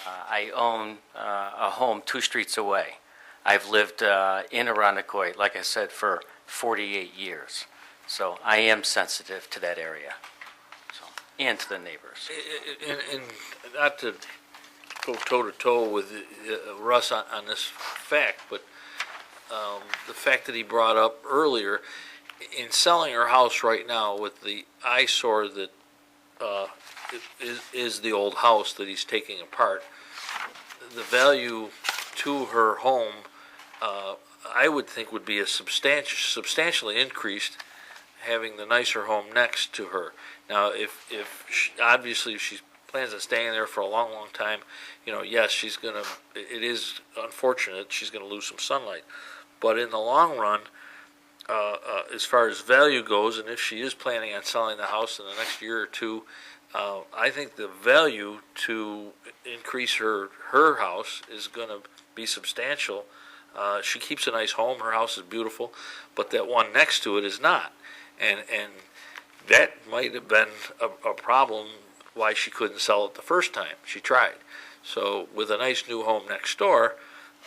I own a home 2 streets away. I've lived in Arundecoit, like I said, for 48 years. So I am sensitive to that area, and to the neighbors. And not to go toe-to-toe with Russ on this fact, but the fact that he brought up earlier, in selling her house right now with the eyesore that is the old house that he's taking apart, the value to her home, I would think would be substantially increased having the nicer home next to her. Now, if obviously if she plans on staying there for a long, long time, yes, it is unfortunate she's gonna lose some sunlight. But in the long run, as far as value goes, and if she is planning on selling the house in the next year or two, I think the value to increase her house is going to be substantial. She keeps a nice home. Her house is beautiful, but that one next to it is not. And that might have been a problem why she couldn't sell it the first time she tried. So with a nice new home next door,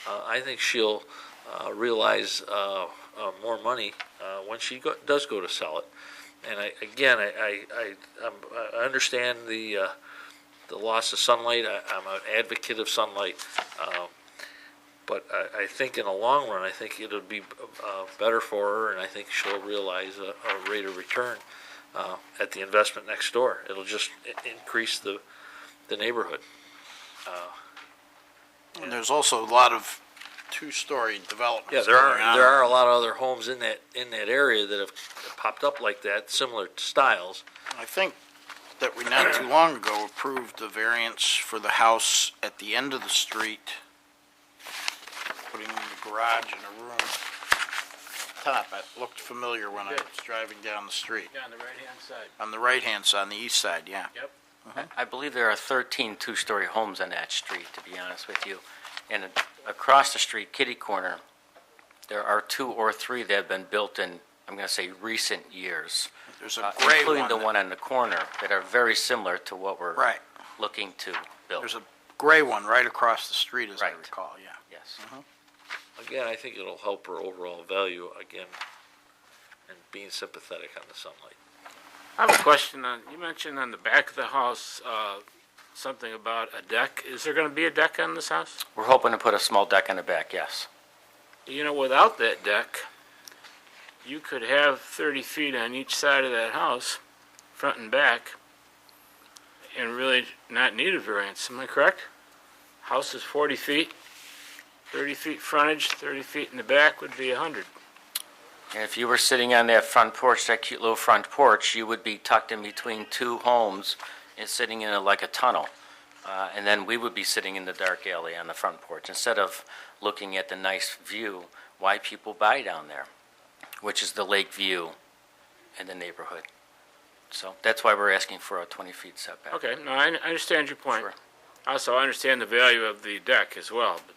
I think she'll realize more money when she does go to sell it. And I understand the loss of sunlight. I'm an advocate of sunlight, but I think in the long run, I think it'll be better for her, and I think she'll realize a rate of return at the investment next door. It'll just increase the neighborhood. And there's also a lot of 2-story developments. Yeah, there are a lot of other homes in that area that have popped up like that, similar styles. I think that we not too long ago approved the variance for the house at the end of the street, putting in the garage and a room top. It looked familiar when I was driving down the street. Yeah, on the right-hand side. On the right-hand side, on the east side, yeah. Yep. I believe there are 13 two-story homes on that street, to be honest with you. And across the street, kitty corner, there are 2 or 3 that have been built in, I'm going to say, recent years. There's a gray including one the that- one on the corner, that are very similar to what we're Right. looking to build. There's a gray one right across the street, as I Right. recall, yeah. Yes. Again, I think it'll help her overall value, again, and being sympathetic on the sunlight. I have a question on, you mentioned on the back of the house, something about a deck. Is there gonna be a deck on this house? We're hoping to put a small deck in the back, yes. You know, without that deck, you could have 30 feet on each side of that house, front and back, and really not need a variance, am I correct? House is 40 feet, 30 feet frontage, 30 feet in the back would be 100. And if you were sitting on that front porch, that cute little front porch, you would be tucked in between 2 homes and sitting in like a tunnel. And then we would be sitting in the dark alley on the front porch. Instead of looking at the nice view, why people buy down there, which is the lake view in the neighborhood. So that's why we're asking for a 20 feet setback. Okay, no, I understand your point. Sure. Also, I understand the value of the deck as well, but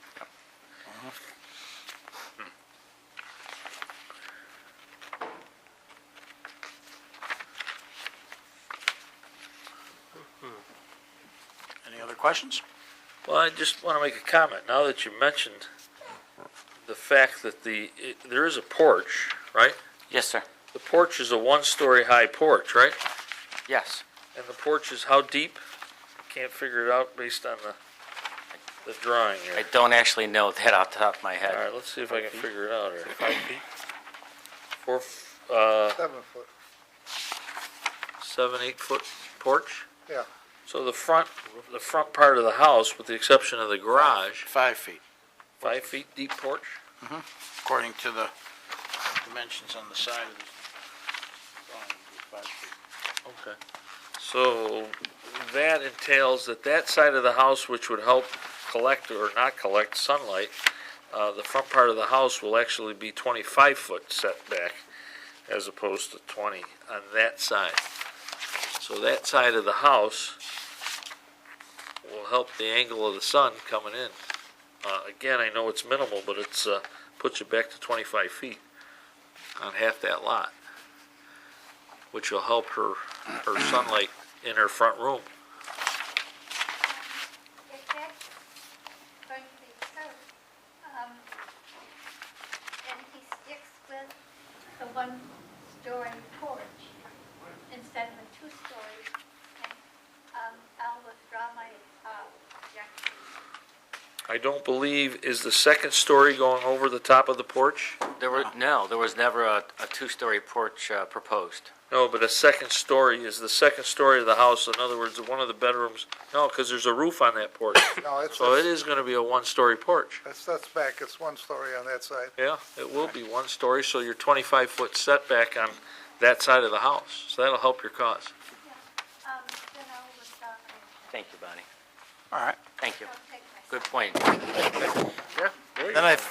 Any other questions? Well, I just want to make a comment. Now that you mentioned the fact that there is a porch, right? Yes, sir. The porch is a 1-story high porch, right? Yes. And the porch is how deep? Can't figure it out based on the drawing I here. don't actually know that off the top of my head. All right, let's see if I can figure it out here. 5 feet? 7 foot, 7, 8 foot porch? yeah. So the front part of the house, with the exception of the garage, 5 feet, 5 feet deep porch? according to the dimensions on the side of the drawing, 5 feet. Okay. So that entails that side of the house, which would help collect or not collect sunlight, the front part of the house will actually be 25-foot setback as opposed to 20 on that side. So that side of the house will help the angle of the sun coming in. Again, I know it's minimal, but it's puts you back to 25 feet on half that lot, which will help her sunlight in her front room. If that's going to be so, and he sticks with the 1-story porch instead of a 2-story, and I'll withdraw my objection. I don't believe, is the second story going over the top of the porch? There was never a 2-story porch proposed. No, but a second story, is the second story of the house, in other words, one of the bedrooms, no, because there's a roof on that porch. No, it's, So it is going to be a 1-story porch. that's back, it's 1 story on that side. Yeah, it will be 1 story, so you're 25-foot setback on that side of the house. So that'll help your cause. Then I'll withdraw my objection. Thank you, Bonnie. All right. Thank you. I'll take my Good point. yeah, there you Then go.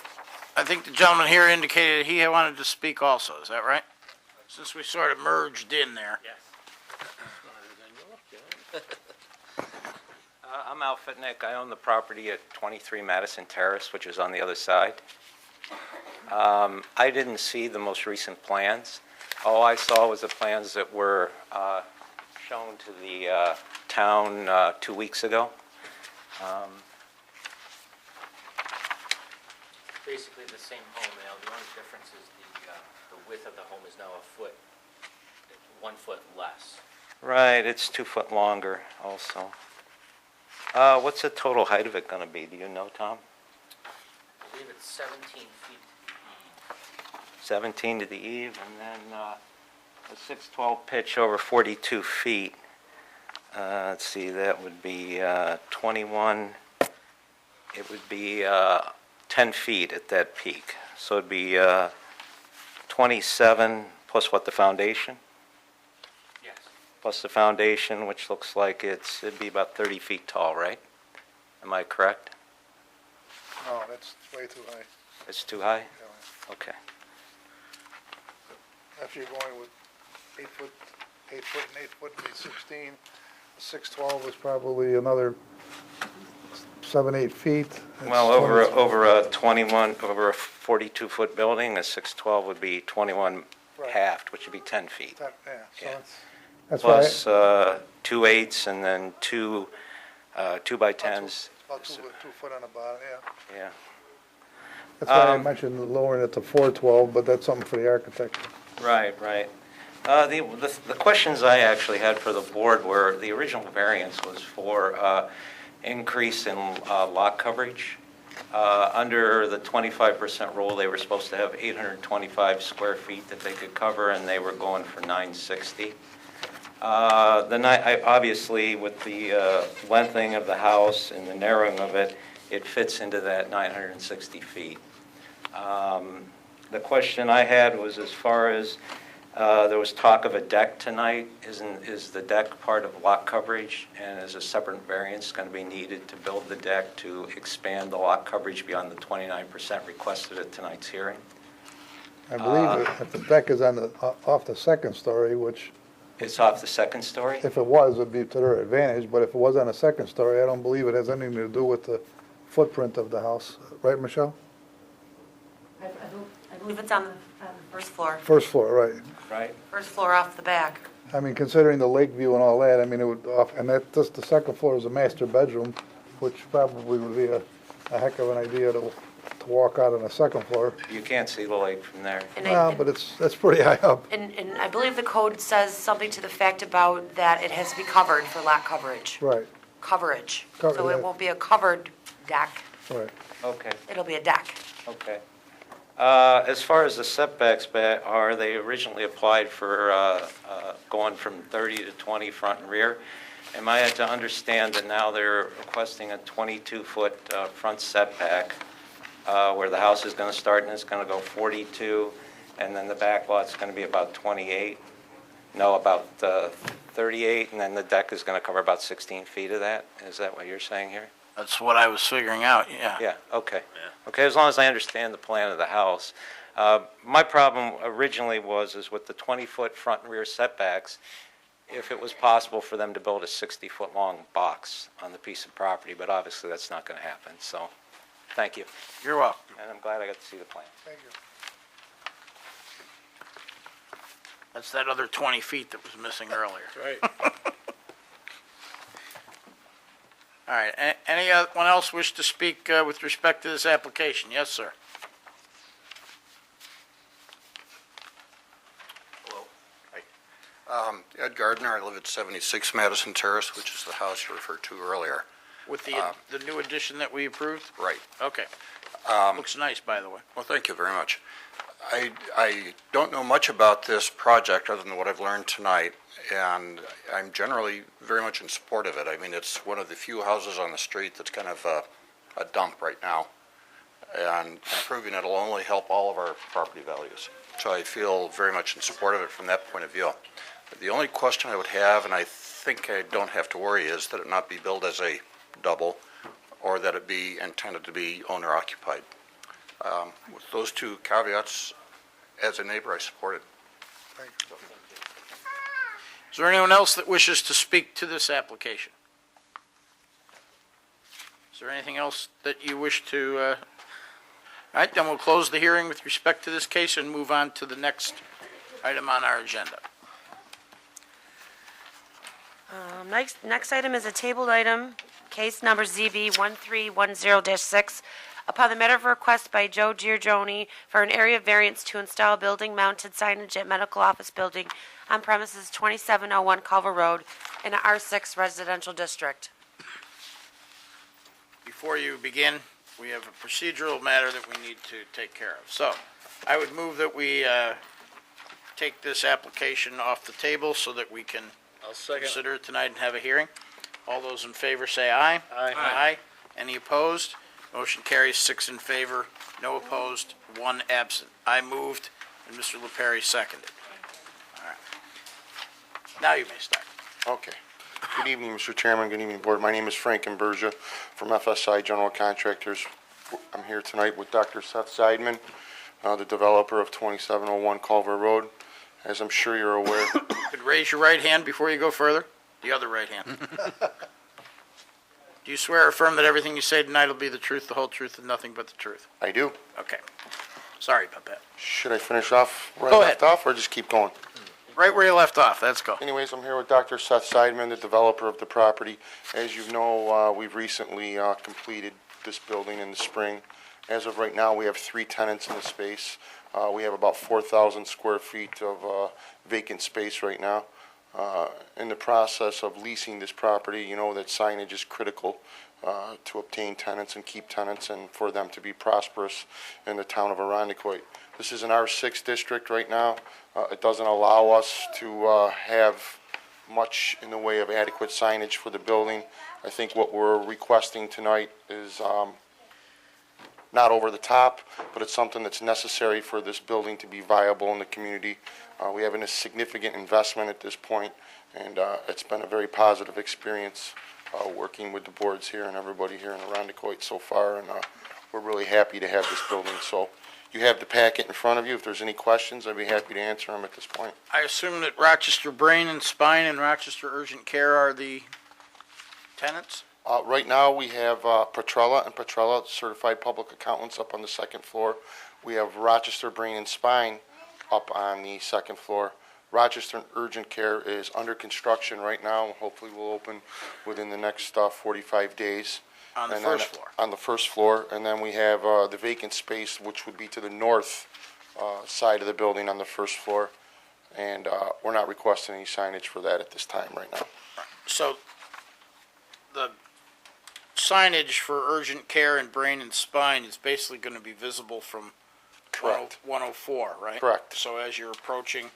I think the gentleman here indicated he wanted to speak also, is that right? Since we sort of merged in there. I'm Al Fitnick. I own the property at 23 Madison Terrace, which is on the other side. I didn't see the most recent plans. All I saw was the plans that were shown to the town 2 weeks ago. Basically the same home, Al. The only difference is the width of the home is now 1 foot less. Right, it's 2 foot longer also. What's the total height of it going to be? Do you know, Tom? I believe it's 17 feet. 17 to the eve, and then a 612 pitch over 42 feet. Let's see, that would be 21. It would be 10 feet at that peak. So it'd be 27 plus what, the foundation? Yes. Plus the foundation, which looks like it'd be about 30 feet tall, right? Am I correct? No, that's way too high. It's too high? Yeah. Okay. After you're going with 8 foot and 8 foot, and be 16, 612 is probably another 7, 8 feet. It's Well, 20 over a 42-foot building, a 612 would be 21 Right. halved, which would be 10 feet. Yeah, so Yeah. that's why, Plus 2 8s and then two 2x10s. about 2 foot on the bottom, yeah. Yeah. That's why I mentioned lowering it to 412, but that's something for the architect. Right, right. The questions I actually had for the board were, the original variance was for increase in lot coverage. Under the 25% rule, they were supposed to have 825 square feet that they could cover, and they were going for 960. Obviously, with the lengthening of the house and the narrowing of it, it fits into that 960 feet. The question I had was, as far as there was talk of a deck tonight, is the deck part of lot coverage, and is a separate variance going to be needed to build the deck to expand the lot coverage beyond the 29% requested at tonight's hearing? I believe if the deck is on the, off the second story, which It's off the second story? if it was, it'd be to their advantage, but if it was on the second story, I don't believe it has anything to do with the footprint of the house. Right, Michelle? I believe it's on the first floor, First floor, right. Right? first floor off the back. I mean, considering the lake view and all that, I mean, it would, and that, just the second floor is a master bedroom, which probably would be a heck of an idea to walk out on the second floor. You can't see the lake from there. And Well, but that's pretty high up. And I believe the code says something to the fact about that it has to be covered for lot coverage. Right, Coverage. Covered, So yeah. it won't be a covered deck, right. Okay. it'll be a deck. Okay. As far as the setbacks are, they originally applied for going from 30 to 20 front and rear. Am I to understand that now they're requesting a 22-foot front setback where the house is going to start and it's going to go 42, and then the back lot's going to be about 28? No, about 38, and then the deck is going to cover about 16 feet of that? Is that what you're saying here? That's what I was figuring out, yeah. Yeah, okay. Okay, as long as I understand the plan of the house. My problem originally was with the 20-foot front and rear setbacks, if it was possible for them to build a 60-foot-long box on the piece of property, but obviously that's not going to happen, so thank you. You're welcome. And I'm glad I got to see the plan. Thank you. That's that other 20 feet that was missing earlier. Right. All right, anyone else wish to speak with respect to this application? Yes, sir. Ed Gardner, I live at 76 Madison Terrace, which is the house you referred to earlier. With the new addition that we approved? Right. Okay. Looks nice, by the way. Well, thank you very much. I don't know much about this project other than what I've learned tonight, and I'm generally very much in support of it. I mean, it's one of the few houses on the street that's kind of a dump right now, and improving it will only help all of our property values. So I feel very much in support of it from that point of view. The only question I would have, and I think I don't have to worry, is that it not be billed as a double, or that it be intended to be owner-occupied. With those two caveats, as a neighbor, I support it. Thank you. Is there anyone else that wishes to speak to this application? Is there anything else that you wish to? All right, then we'll close the hearing with respect to this case and move on to the next item on our agenda. Next item is a tabled item, case number ZB 1310-6. Upon the matter of request by Joe Giorgione for an area variance to install building-mounted signage at Medical Office Building on premises 2701 Culver Road in a R6 residential district. Before you begin, we have a procedural matter that we need to take care of. So, I would move that we take this application off the table so that we can consider it tonight and have a hearing. All those in favor say aye. Aye. Aye. Any opposed? Motion carries 6 in favor, no opposed, 1 absent. I moved, and Mr. LaPerry seconded. All right. Now you may start. Okay. Good evening, Mr. Chairman. Good evening, Board. My name is Frank Imburgia from FSI General Contractors. I'm here tonight with Dr. Seth Seidman, the developer of 2701 Culver Road. As I'm sure you're aware, Could raise your right hand before you go further. The other right hand. Do you swear or affirm that everything you say tonight will be the truth, the whole truth, and nothing but the truth? I do. Okay. Sorry about that. Should I finish off where Go I left ahead. off, or just keep going? Right where you left off, let's go. Anyways, I'm here with Dr. Seth Seidman, the developer of the property. As you know, we've recently completed this building in the spring. As of right now, we have 3 tenants in the space. We have about 4,000 square feet of vacant space right now. In the process of leasing this property, you know that signage is critical to obtain tenants and keep tenants and for them to be prosperous in the town of Arundecoit. This is an R6 district right now. It doesn't allow us to have much in the way of adequate signage for the building. I think what we're requesting tonight is not over the top, but it's something that's necessary for this building to be viable in the community. We have a significant investment at this point, and it's been a very positive experience working with the boards here and everybody here in Arundecoit so far, and we're really happy to have this building. So you have the packet in front of you. If there's any questions, I'd be happy to answer them at this point. I assume that Rochester Brain and Spine and Rochester Urgent Care are the tenants? Right now, we have Petrella and Petrella Certified Public Accountants up on the second floor. We have Rochester Brain and Spine up on the second floor. Rochester Urgent Care is under construction right now. Hopefully, will open within the next 45 days. On the And first then- floor? On the first floor, and then we have the vacant space, which would be to the north side of the building on the first floor. And we're not requesting any signage for that at this time right now. So the signage for urgent care and brain and spine is basically going to be visible from Correct. 104, right? Correct. So as you're approaching,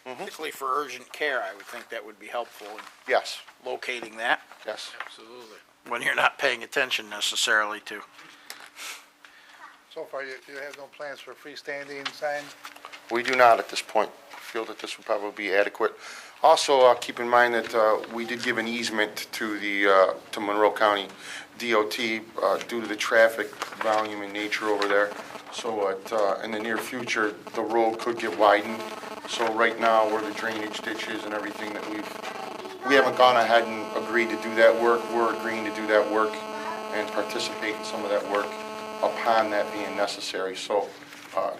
particularly for urgent care, I would think that would be helpful in Yes, locating that yes. Absolutely. when you're not paying attention necessarily to. So far, you have no plans for freestanding sign? We do not at this point feel that this would probably be adequate. Also, keep in mind that we did give an easement to the, to Monroe County DOT due to the traffic volume and nature over there. So in the near future, the road could get widened. So right now, where the drainage ditches and everything that we haven't gone ahead and agreed to do that work. We're agreeing to do that work and participate in some of that work upon that being necessary. So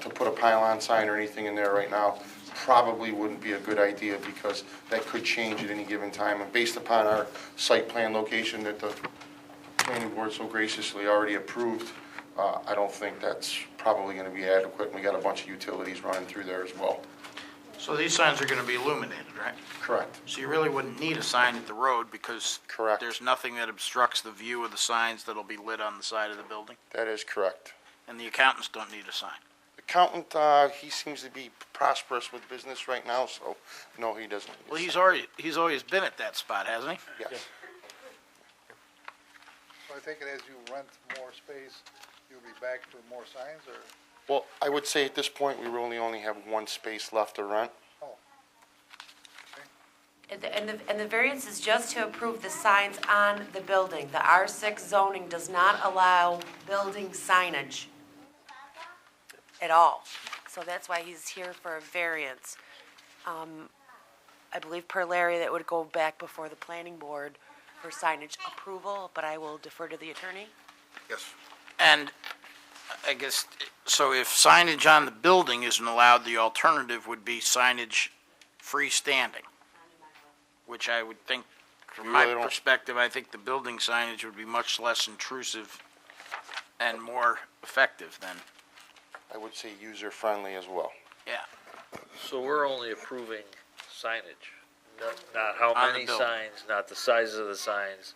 to put a pylon sign or anything in there right now probably wouldn't be a good idea because that could change at any given time. And based upon our site plan location that the planning board so graciously already approved, I don't think that's probably going to be adequate. And we got a bunch of utilities running through there as well. So these signs are going to be illuminated, right? Correct. So you really wouldn't need a sign at the road because Correct. there's nothing that obstructs the view of the signs that'll be lit on the side of the building? That is correct. And the accountants don't need a sign? Accountant, he seems to be prosperous with business right now, so no, he doesn't. Well, he's always been at that spot, hasn't he? Yes. So I think as you rent more space, you'll be back for more signs, or? Well, I would say at this point, we really only have one space left to rent. And the variance is just to approve the signs on the building. The R6 zoning does not allow building signage at all. So that's why he's here for a variance. I believe per Larry, that would go back before the planning board for signage approval, but I will defer to the attorney. Yes. And I guess, so if signage on the building isn't allowed, the alternative would be signage freestanding, which I would think, from my really don't- perspective, I think the building signage would be much less intrusive and more effective than, I would say user-friendly as well. yeah. So we're only approving signage, not how On the many building. signs, not the sizes of the signs.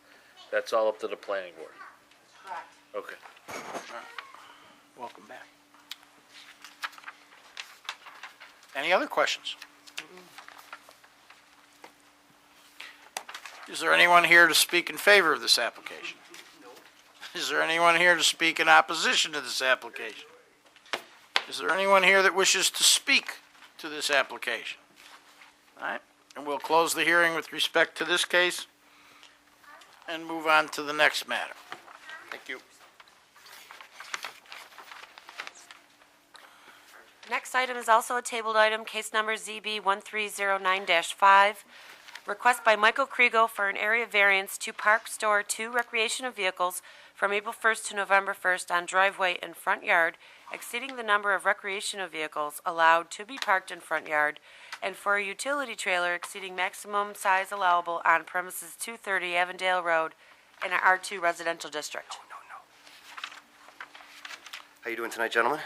That's all up to the planning board. Correct. Okay. Welcome back. Any other questions? Is there anyone here to speak in favor of this application? Is there anyone here to speak in opposition to this application? Is there anyone here that wishes to speak to this application? All right, and we'll close the hearing with respect to this case and move on to the next matter. Thank you. Next item is also a tabled item, case number ZB 1309-5. Request by Michael Kriego for an area variance to park store 2 recreational vehicles from April 1st to November 1st on driveway and front yard, exceeding the number of recreational vehicles allowed to be parked in front yard, and for a utility trailer exceeding maximum size allowable on premises 230 Avondale Road in an R2 residential district. How you doing tonight, gentlemen?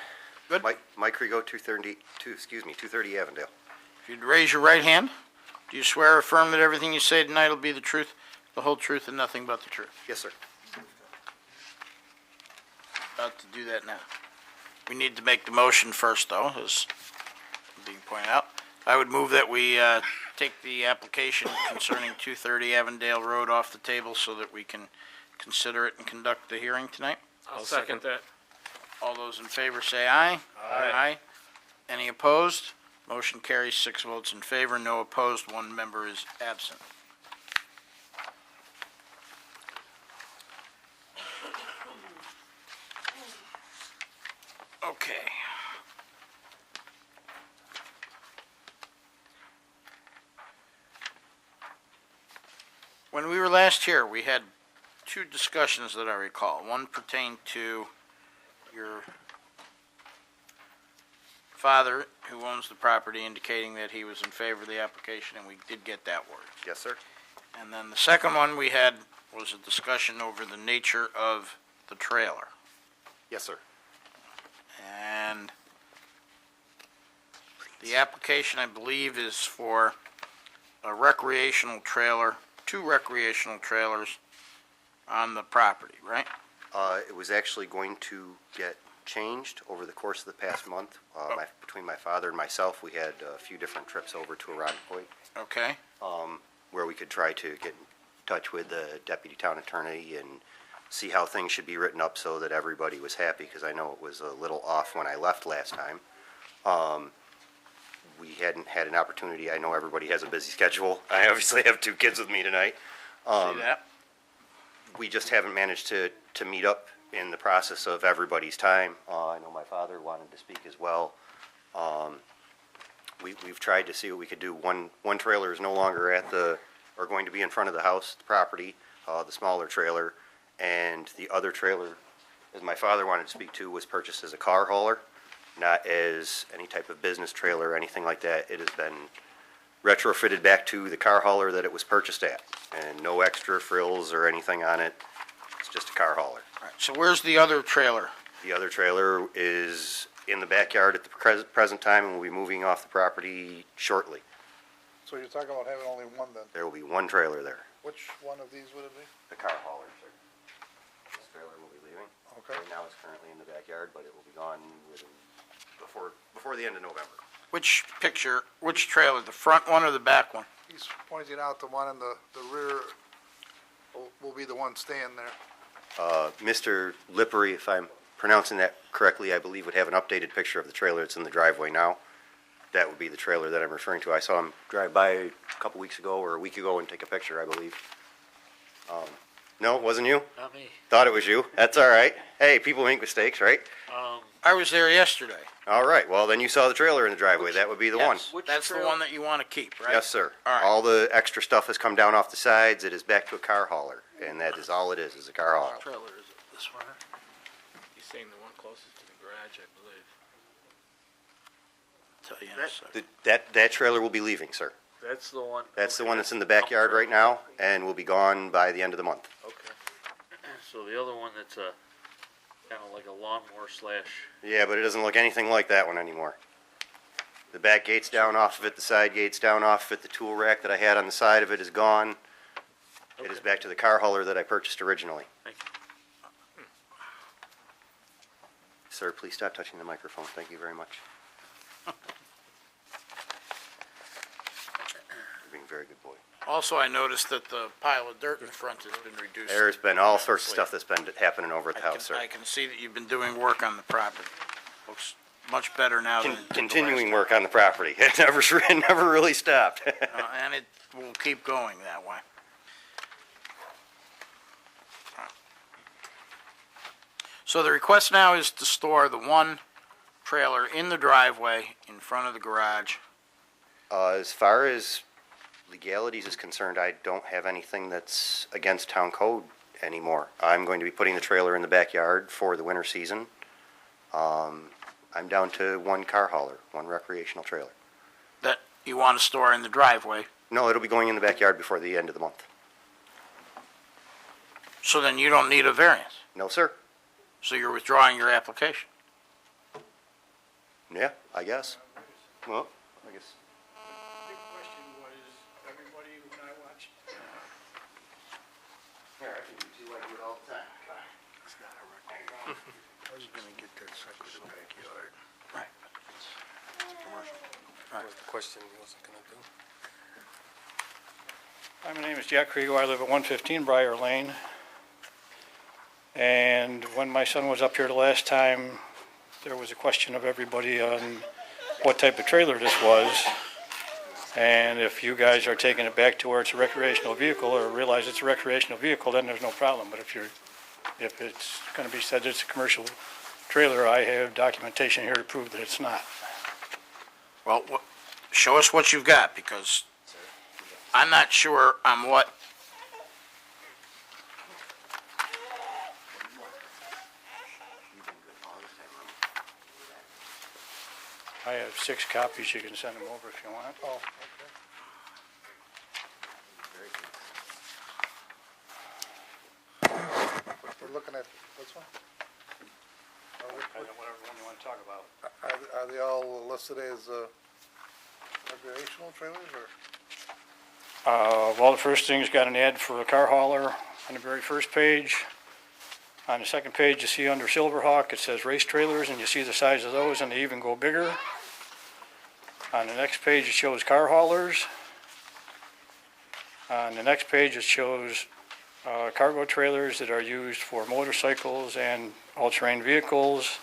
Good. Mike Rigo, 230 Avondale. If you'd raise your right hand, do you swear or affirm that everything you say tonight will be the truth, the whole truth, and nothing but the truth? Yes, sir. About to do that now. We need to make the motion first, though, as being pointed out. I would move that we take the application concerning 230 Avondale Road off the table so that we can consider it and conduct the hearing tonight. I'll second that. All those in favor say aye. Aye. Any opposed? Motion carries 6 votes in favor, no opposed, 1 member is absent. Okay. When we were last here, we had 2 discussions that I recall. One pertained to your father, who owns the property, indicating that he was in favor of the application, and we did get that word. Yes, sir. And then the second one we had was a discussion over the nature of the trailer. Yes, sir. And the application, I believe, is for a recreational trailer, 2 recreational trailers on the property, right? It was actually going to get changed over the course of the past month. Between my father and myself, we had a few different trips over to Irondequoit, Okay. where we could try to get in touch with the deputy town attorney and see how things should be written up so that everybody was happy, because I know it was a little off when I left last time. We hadn't had an opportunity. I know everybody has a busy schedule. I obviously have 2 kids with me tonight. See that? We just haven't managed to meet up in the process of everybody's time. I know my father wanted to speak as well. We've tried to see what we could do. One trailer is no longer or going to be in front of the house, the property, the smaller trailer, and the other trailer, as my father wanted to speak to, was purchased as a car hauler, not as any type of business trailer or anything like that. It has been retrofitted back to the car hauler that it was purchased at, and no extra frills or anything on it. It's just a car hauler. All right, so where's the other trailer? The other trailer is in the backyard at the present time, and will be moving off the property shortly. So you're talking about having only one then? There will be 1 trailer there. Which one of these would it be? The car hauler, sir. This trailer will be leaving. Okay. Right now it's currently in the backyard, but it will be gone before the end of November. Which trailer, the front one or the back one? He's pointing out the one in the rear will be the one staying there. Mr. Lippery, if I'm pronouncing that correctly, I believe would have an updated picture of the trailer that's in the driveway now. That would be the trailer that I'm referring to. I saw him drive by a couple weeks ago or a week ago and take a picture, I believe. No, it wasn't you? Not me. Thought it was you. That's all right. Hey, people make mistakes, right? I was there yesterday. All right, well, then you saw the trailer in the driveway. That would be the one. That's the one that you want to keep, right? Yes, sir. All right. All the extra stuff has come down off the sides. It is back to a car hauler, and that is all it is a car hauler. Trailer is this one? He's saying the one closest to the garage, I believe. Tell you in a second. That trailer will be leaving, sir. That's the one. That's the one that's in the backyard right now, and will be gone by the end of the month. Okay. So the other one that's kind of like a lawnmower slash. Yeah, but it doesn't look anything like that one anymore. The back gate's down off of it, the side gate's down off of it, the tool rack that I had on the side of it is gone. It is back to the car hauler that I purchased originally. Thank you. Sir, please stop touching the microphone. Thank you very much. You're being a very good boy. Also, I noticed that the pile of dirt in front has been reduced. There's been all sorts of stuff that's been happening over at the house, sir. I can see that you've been doing work on the property. Looks much better now than it did the Continuing last work on the property. It never really stopped. time. And it will keep going that way. So the request now is to store the one trailer in the driveway in front of the garage. As far as legalities is concerned, I don't have anything that's against town code anymore. I'm going to be putting the trailer in the backyard for the winter season. I'm down to one car hauler, one recreational trailer. That you want to store in the driveway, No, it'll be going in the backyard before the end of the month. so then you don't need a variance. No, sir. So you're withdrawing your application. Yeah, I guess. Well, I guess. Big question was, everybody, when I watched. Here, I can do like it all the time. It's not a record. I was gonna get that sucker in the backyard. Right. Commercial. Right. Was the question he wasn't gonna do? Hi, my name is Jack Kriego. I live at 115 Briar Lane. And when my son was up here the last time, there was a question of everybody on what type of trailer this was. And if you guys are taking it back to where it's a recreational vehicle or realize it's a recreational vehicle, then there's no problem. But if it's going to be said it's a commercial trailer, I have documentation here to prove that it's not. Well, show us what you've got, because I'm not sure on what. I have 6 copies. You can send them over if you want. Oh, okay. We're looking at this one? Whatever one you want to talk about. Are they all listed as recreational trailers, or? Well, the first thing's got an ad for a car hauler on the very first page. On the second page, you see under Silverhawk, it says race trailers, and you see the size of those, and they even go bigger. On the next page, it shows car haulers. On the next page, it shows cargo trailers that are used for motorcycles and all-terrain vehicles.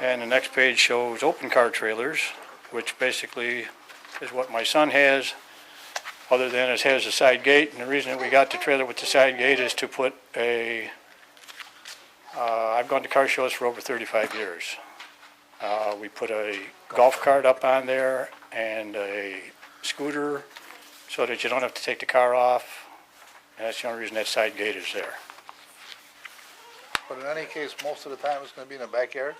And the next page shows open car trailers, which basically is what my son has, other than it has a side gate. And the reason that we got the trailer with the side gate is to put I've gone to car shows for over 35 years. We put a golf cart up on there and a scooter so that you don't have to take the car off. And that's the only reason that side gate is there. But in any case, most of the time it's gonna be in the backyard?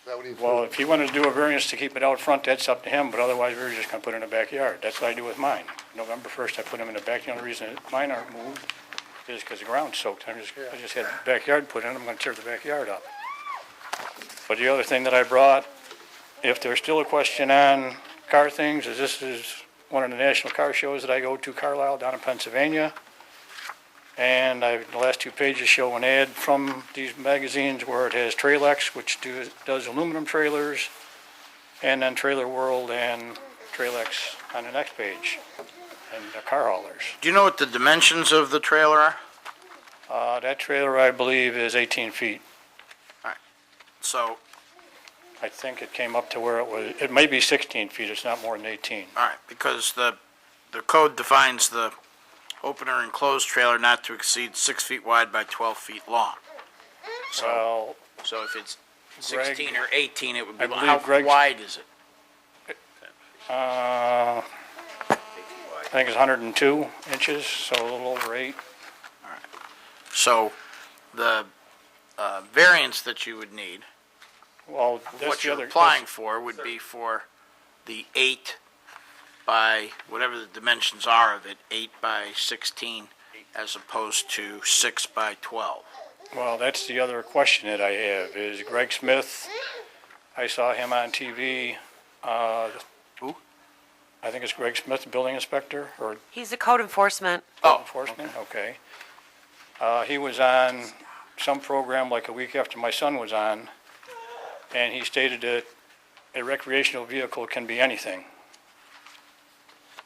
Is that what he's? Well, if he wanted to do a variance to keep it out front, that's up to him, but otherwise we were just gonna put it in the backyard. That's what I do with mine. November 1st, I put them in the back. The only reason that mine aren't moved is because the ground's soaked. I just had the backyard put in, I'm gonna tear the backyard up. But the other thing that I brought, if there's still a question on car things, is this is one of the national car shows that I go to, Carlisle, down in Pennsylvania. And the last 2 pages show an ad from these magazines where it has Trailex, which does aluminum trailers, and then Trailer World and Trailex on the next page, and the car haulers. Do you know what the dimensions of the trailer are? That trailer, I believe, is 18 feet. So, I think it came up to where it may be 16 feet, it's not more than 18. all right, because the code defines the open or enclosed trailer not to exceed 6 feet wide by 12 feet long. Well, So if it's Greg- 16 or 18, it would be, I believe how Greg's- wide is it? I think it's 102 inches, so a little over 8. So the variance that you would need, Well, that's what the you're other. applying for would be for the 8 by, whatever the dimensions are of it, 8 by 16, as opposed to 6 by 12. Well, that's the other question that I have, is Greg Smith, I saw him on TV. Who? I think it's Greg Smith, the building inspector, or He's the code enforcement. code enforcement, okay. He was on some program like a week after my son was on, and he stated that a recreational vehicle can be anything.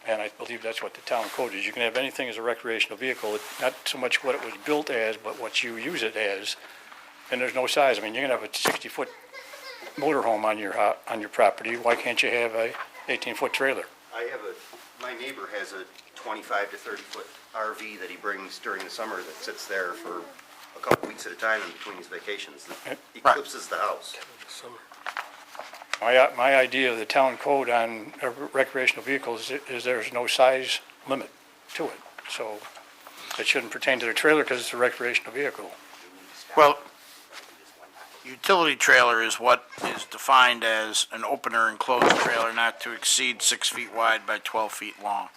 And I believe that's what the town code is. You can have anything as a recreational vehicle, not so much what it was built as, but what you use it as. And there's no size. I mean, you can have a 60-foot motorhome on your property. Why can't you have a 18-foot trailer? My neighbor has a 25 to 30-foot RV that he brings during the summer that sits there for a couple weeks at a time in between his vacations. That eclipses the house. My idea of the town code on recreational vehicles is there's no size limit to it. So it shouldn't pertain to the trailer because it's a recreational vehicle. Well, utility trailer is what is defined as an open or enclosed trailer not to exceed 6 feet wide by 12 feet long,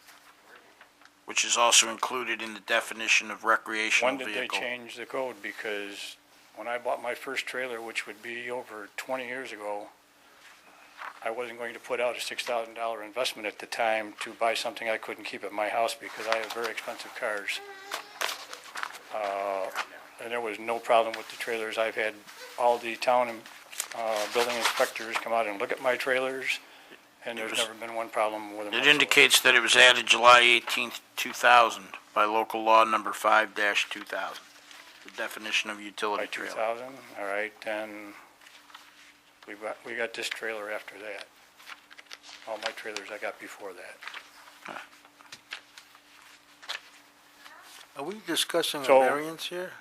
which is also included in the definition of recreational When vehicle. did they change the code? Because when I bought my first trailer, which would be over 20 years ago, I wasn't going to put out a $6,000 investment at the time to buy something I couldn't keep at my house because I have very expensive cars. And there was no problem with the trailers. I've had all the town and building inspectors come out and look at my trailers, and there's never been one problem with them. It indicates that it was added July 18th, 2000 by local law number 5-2000, the definition of utility By trailer. 2000, all right, then we got this trailer after that. All my trailers I got before that. Are we discussing a So- variance here?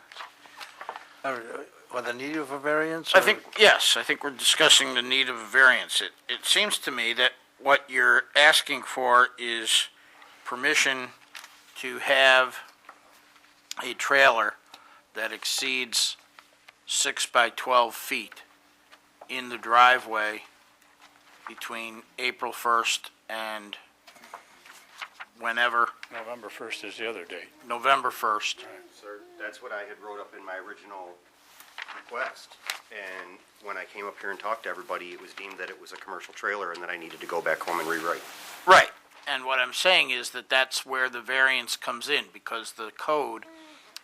Or the need of a variance? I or- think, yes, I think we're discussing the need of a variance. It seems to me that what you're asking for is permission to have a trailer that exceeds 6 by 12 feet in the driveway between April 1st and whenever, November 1st is the other date. November 1st. Sir, that's what I had wrote up in my original request. And when I came up here and talked to everybody, it was deemed that it was a commercial trailer and that I needed to go back home and rewrite. Right. And what I'm saying is that that's where the variance comes in, because the code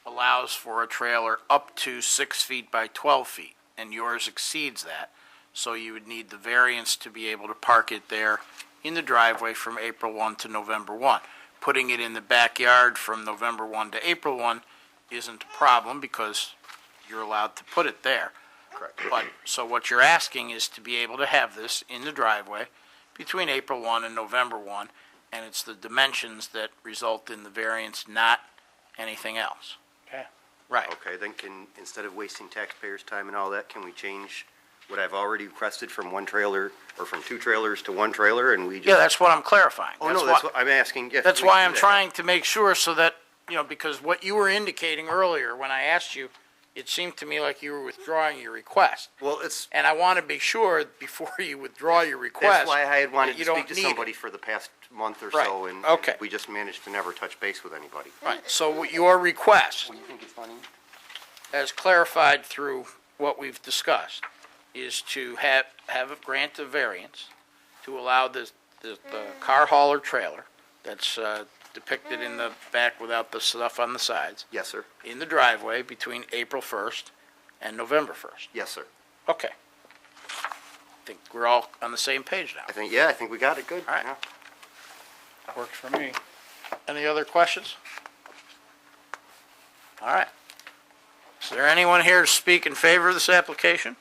allows for a trailer up to 6 feet by 12 feet, and yours exceeds that. So you would need the variance to be able to park it there in the driveway from April 1 to November 1. Putting it in the backyard from November 1 to April 1 isn't a problem because you're allowed to put it there. Correct. But, so what you're asking is to be able to have this in the driveway between April 1 and November 1, and it's the dimensions that result in the variance, not anything else. Okay. Right. Okay, then instead of wasting taxpayers' time and all that, can we change what I've already requested from one trailer, or from two trailers to one trailer, and we just? Yeah, that's what I'm clarifying. Oh, no, that's what I'm asking, yes. That's we why can I'm do that. trying to make sure so that, because what you were indicating earlier when I asked you, it seemed to me like you were withdrawing your request. Well, it's, And I want to be sure before you withdraw your request. that's why I had wanted that to you speak don't to need it. somebody for the past month or Right, so, and okay. we just managed to never touch base with anybody. Right, so your request, What do you think is funny? as clarified through what we've discussed, is to have a grant of variance to allow the car hauler trailer that's depicted in the back without the stuff on the sides, Yes, sir. in the driveway between April 1st and November 1st. Yes, sir. Okay. I think we're all on the same page now. I think we got it, good. All right. Yeah. Works for me. Any other questions? All right. Is there anyone here to speak in favor of this application?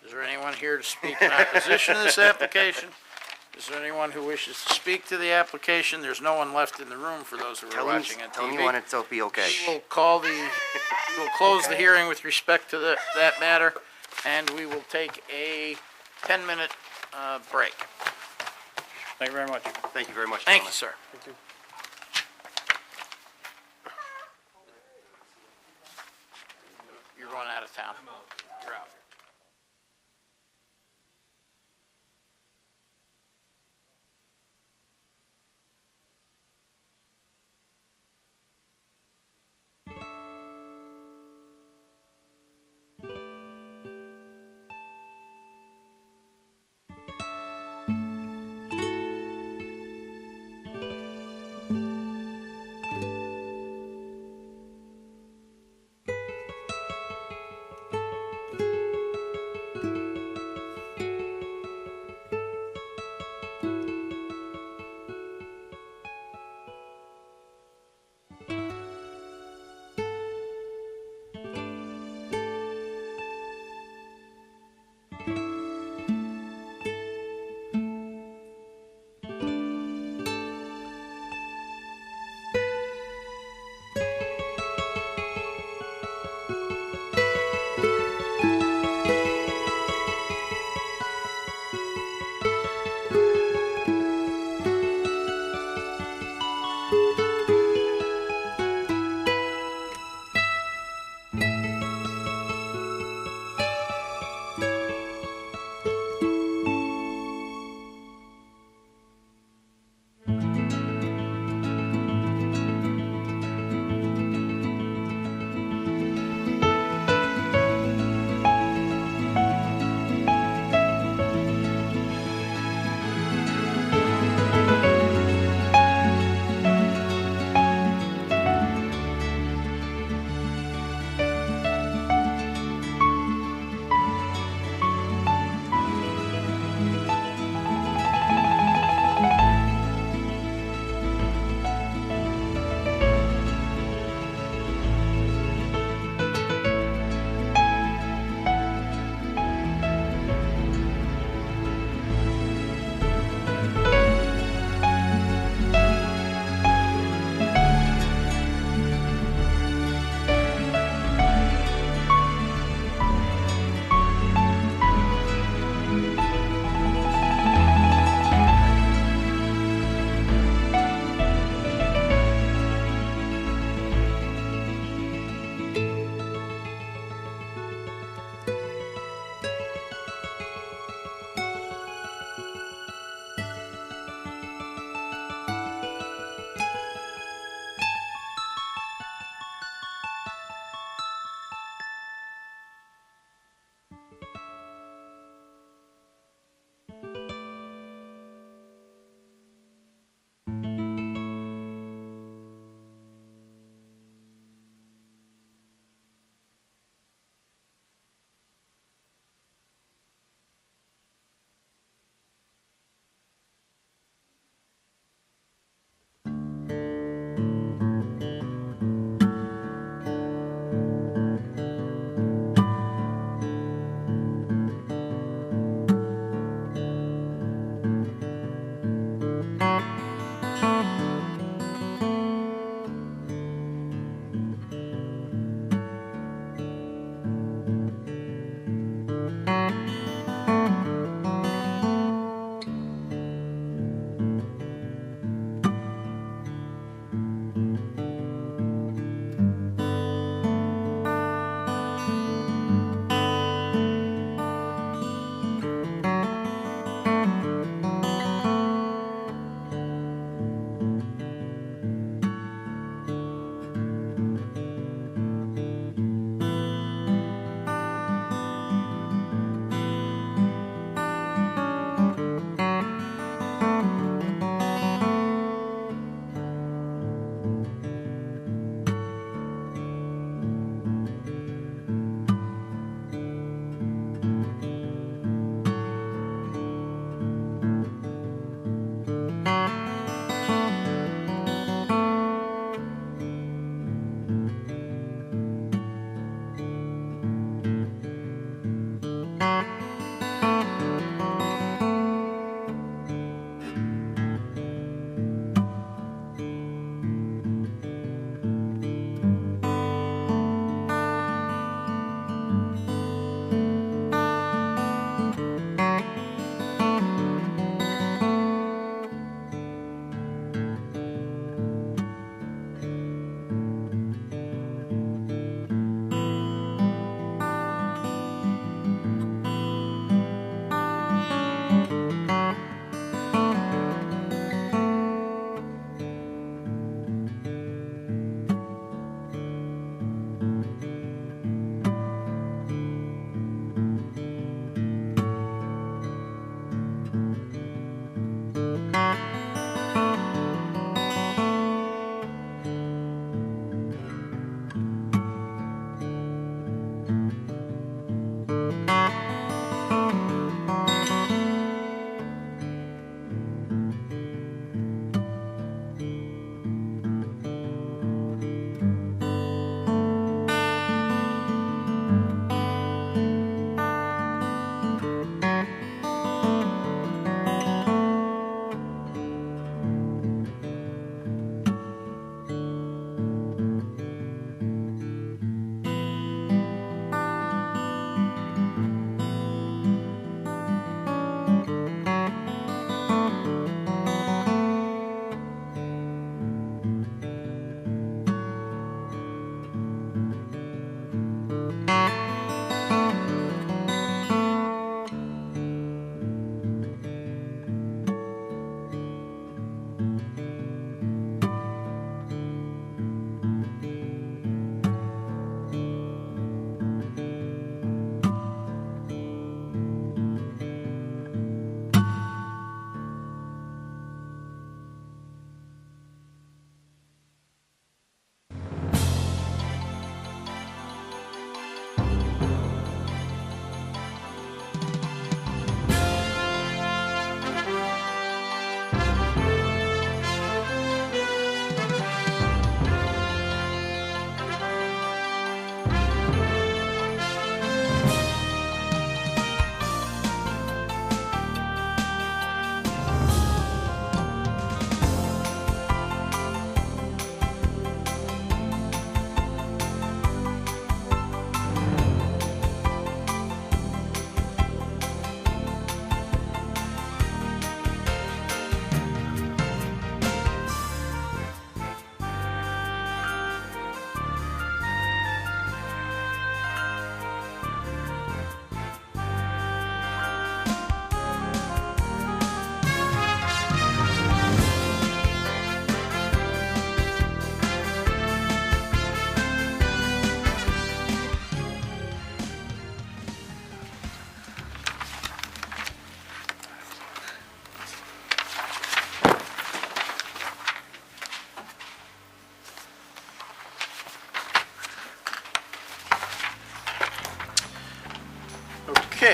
Is there anyone here to speak in opposition to this application? Is there anyone who wishes to speak to the application? There's no one left in the room for those who are Tell watching on me TV. when it'll be okay. We'll close the hearing with respect to that matter, and we will take a 10-minute break. Thank you very much. Thank you very much. Thank you, gentlemen. sir. You're going out of town. You're out.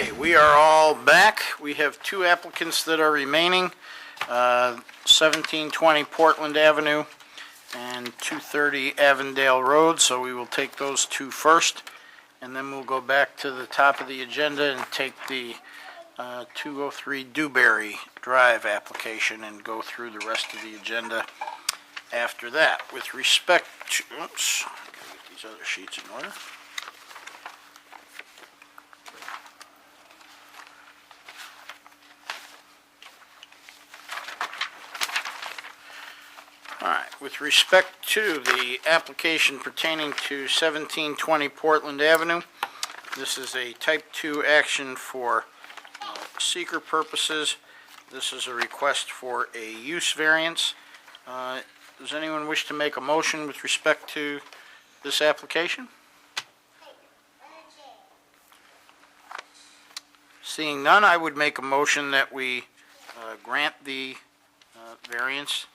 Okay, we are all back. We have two applicants that are remaining, 1720 Portland Avenue and 230 Avondale Road, so we will take those two first, and then we'll go back to the top of the agenda and take the 203 Dewberry Drive application and go through the rest of the agenda after that. With respect to, oops, gotta get these other sheets in order. All right, with respect to the application pertaining to 1720 Portland Avenue, this is a type 2 action for seeker purposes. This is a request for a use variance. Does anyone wish to make a motion with respect to this application? Seeing none, I would make a motion that we grant the variance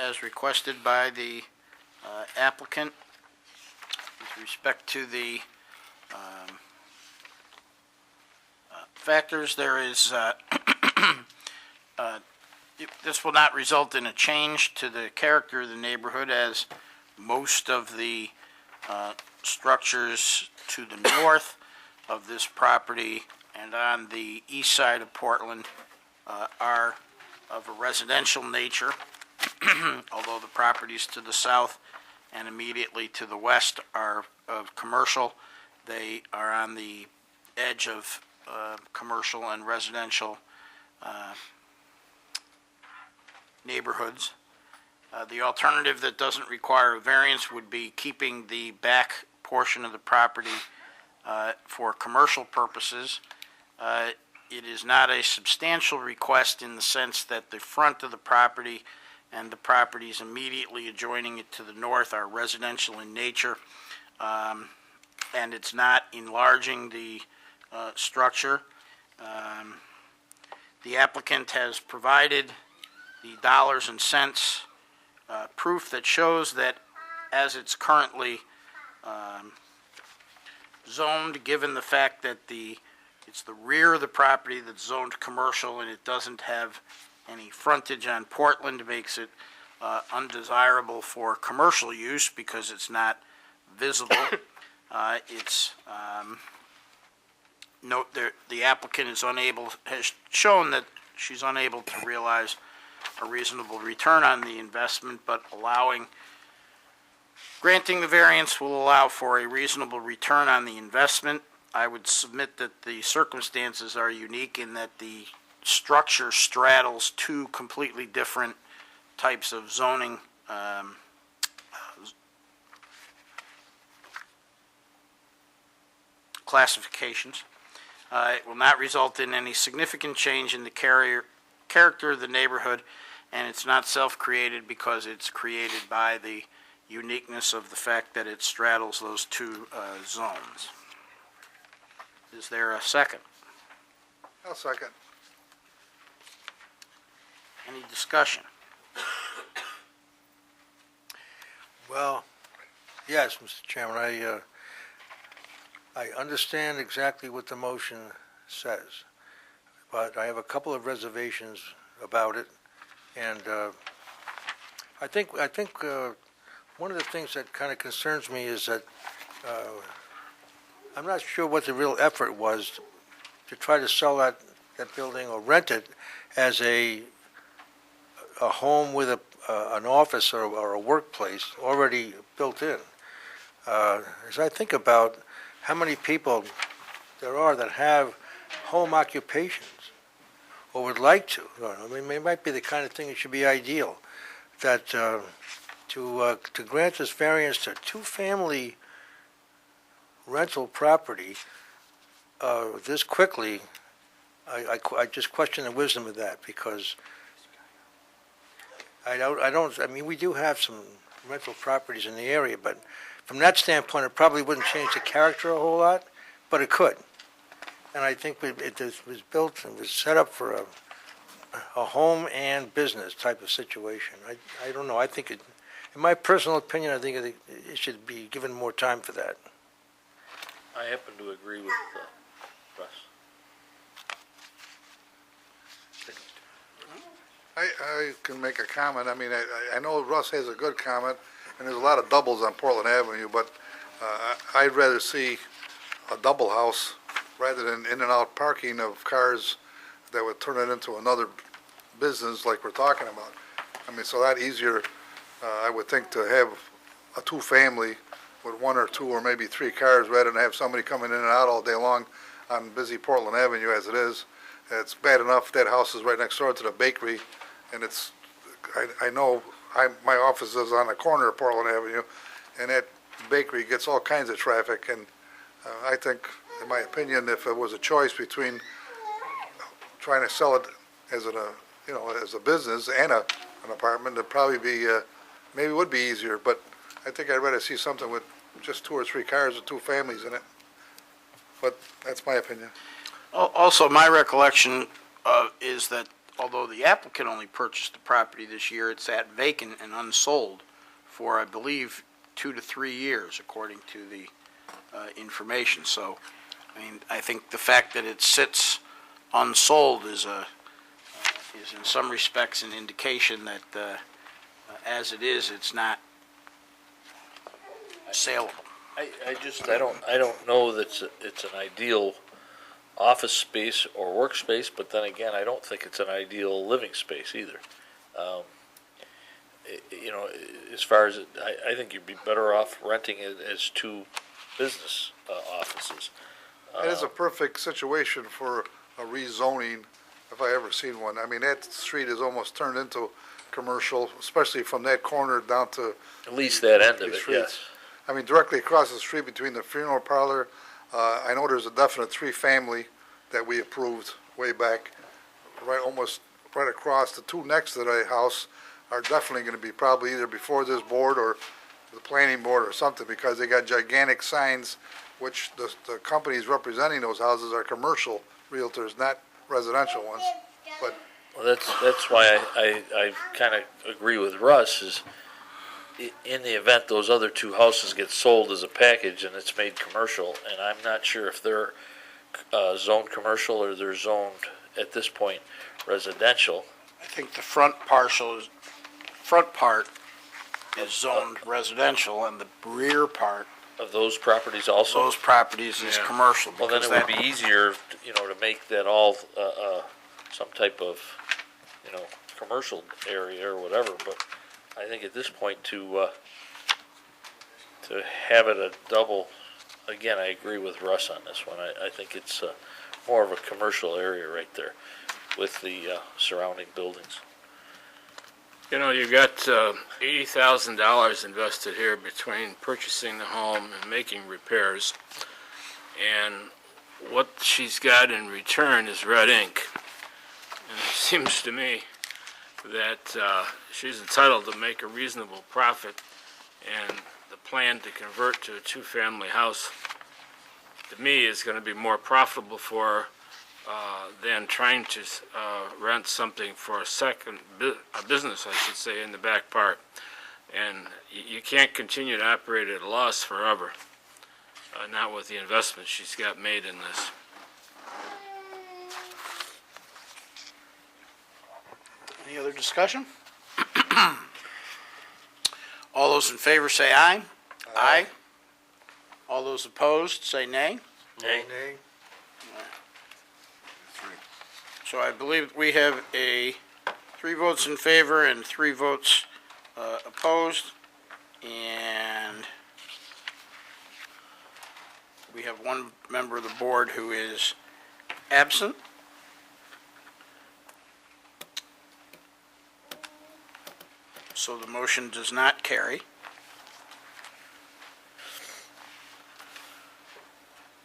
as requested by the applicant. With respect to the factors, there is, this will not result in a change to the character of the neighborhood, as most of the structures to the north of this property and on the east side of Portland are of a residential nature, although the properties to the south and immediately to the west are of commercial. They are on the edge of commercial and residential neighborhoods. The alternative that doesn't require a variance would be keeping the back portion of the property for commercial purposes. It is not a substantial request in the sense that the front of the property and the properties immediately adjoining it to the north are residential in nature, and it's not enlarging the structure. The applicant has provided the dollars and cents proof that shows that as it's currently zoned, given the fact that it's the rear of the property that's zoned commercial and it doesn't have any frontage on Portland, makes it undesirable for commercial use because it's not visible. Note that the applicant has shown that she's unable to realize a reasonable return on the investment, but granting the variance will allow for a reasonable return on the investment. I would submit that the circumstances are unique in that the structure straddles two completely different types of zoning classifications. It will not result in any significant change in the character of the neighborhood, and it's not self-created because it's created by the uniqueness of the fact that it straddles those two zones. Is there a second? I'll second. Any discussion? Well, yes, Mr. Chairman, I understand exactly what the motion says, but I have a couple of reservations about it, and I think one of the things that kind of concerns me is that I'm not sure what the real effort was to try to sell that building or rent it as a home with an office or a workplace already built in. As I think about how many people there are that have home occupations or would like to, I mean, it might be the kind of thing that should be ideal, that to grant this variance to two-family rental property this quickly, I just question the wisdom of that, because I mean, we do have some rental properties in the area, but from that standpoint, it probably wouldn't change the character a whole lot, but it could. And I think it was built and was set up for a home and business type of situation. I don't know. I think in my personal opinion, I think it should be given more time for that. I happen to agree with Russ. I can make a comment. I mean, I know Russ has a good comment, and there's a lot of doubles on Portland Avenue, but I'd rather see a double house rather than in and out parking of cars that would turn it into another business like we're talking about. I mean, it's a lot easier, I would think, to have a two-family with one or two or maybe three cars rather than have somebody coming in and out all day long on busy Portland Avenue as it is. It's bad enough that house is right next door to the bakery, and it's, I know, my office is on the corner of Portland Avenue, and that bakery gets all kinds of traffic, and I think, in my opinion, if it was a choice between trying to sell it as as a business and an apartment, it'd probably be, maybe it would be easier, but I think I'd rather see something with just two or three cars with two families in it. But that's my opinion. Also, my recollection is that although the applicant only purchased the property this year, it sat vacant and unsold for, I believe, 2 to 3 years, according to the information. So, I mean, I think the fact that it sits unsold is in some respects an indication that as it is, it's not saleable. I don't know that it's an ideal office space or workspace, but then again, I don't think it's an ideal living space either. As far as, I think you'd be better off renting it as two business offices. It is a perfect situation for a rezoning, if I ever seen one. I mean, that street is almost turned into commercial, especially from that corner down to. At least that end of it, streets. yes. I mean, directly across the street between the funeral parlor, I know there's a definite three-family that we approved way back, almost right across. The two next to the house are definitely going to be probably either before this board or the planning board or something, because they got gigantic signs, which the companies representing those houses are commercial realtors, not residential ones. But Well, that's why I kind of agree with Russ, is in the event those other two houses get sold as a package and it's made commercial, and I'm not sure if they're zoned commercial or they're zoned, at this point, residential. I think the front part is zoned residential, and the rear part of those properties also? Those properties is commercial. Well, then it would be easier, to make that all some type of, commercial area or whatever, but I think at this point to have it a double, again, I agree with Russ on this one. I think it's more of a commercial area right there with the surrounding buildings. You got $80,000 invested here between purchasing the home and making repairs, and what she's got in return is red ink. And it seems to me that she's entitled to make a reasonable profit, and the plan to convert to a two-family house, to me, is going to be more profitable for her than trying to rent something for a business, I should say, in the back part. And you can't continue to operate at a loss forever, not with the investment she's got made in this. Any other discussion? All those in favor say aye. Aye. All those opposed say nay. Nay. So I believe we have 3 votes in favor and 3 votes opposed, and we have 1 member of the board who is absent. So the motion does not carry.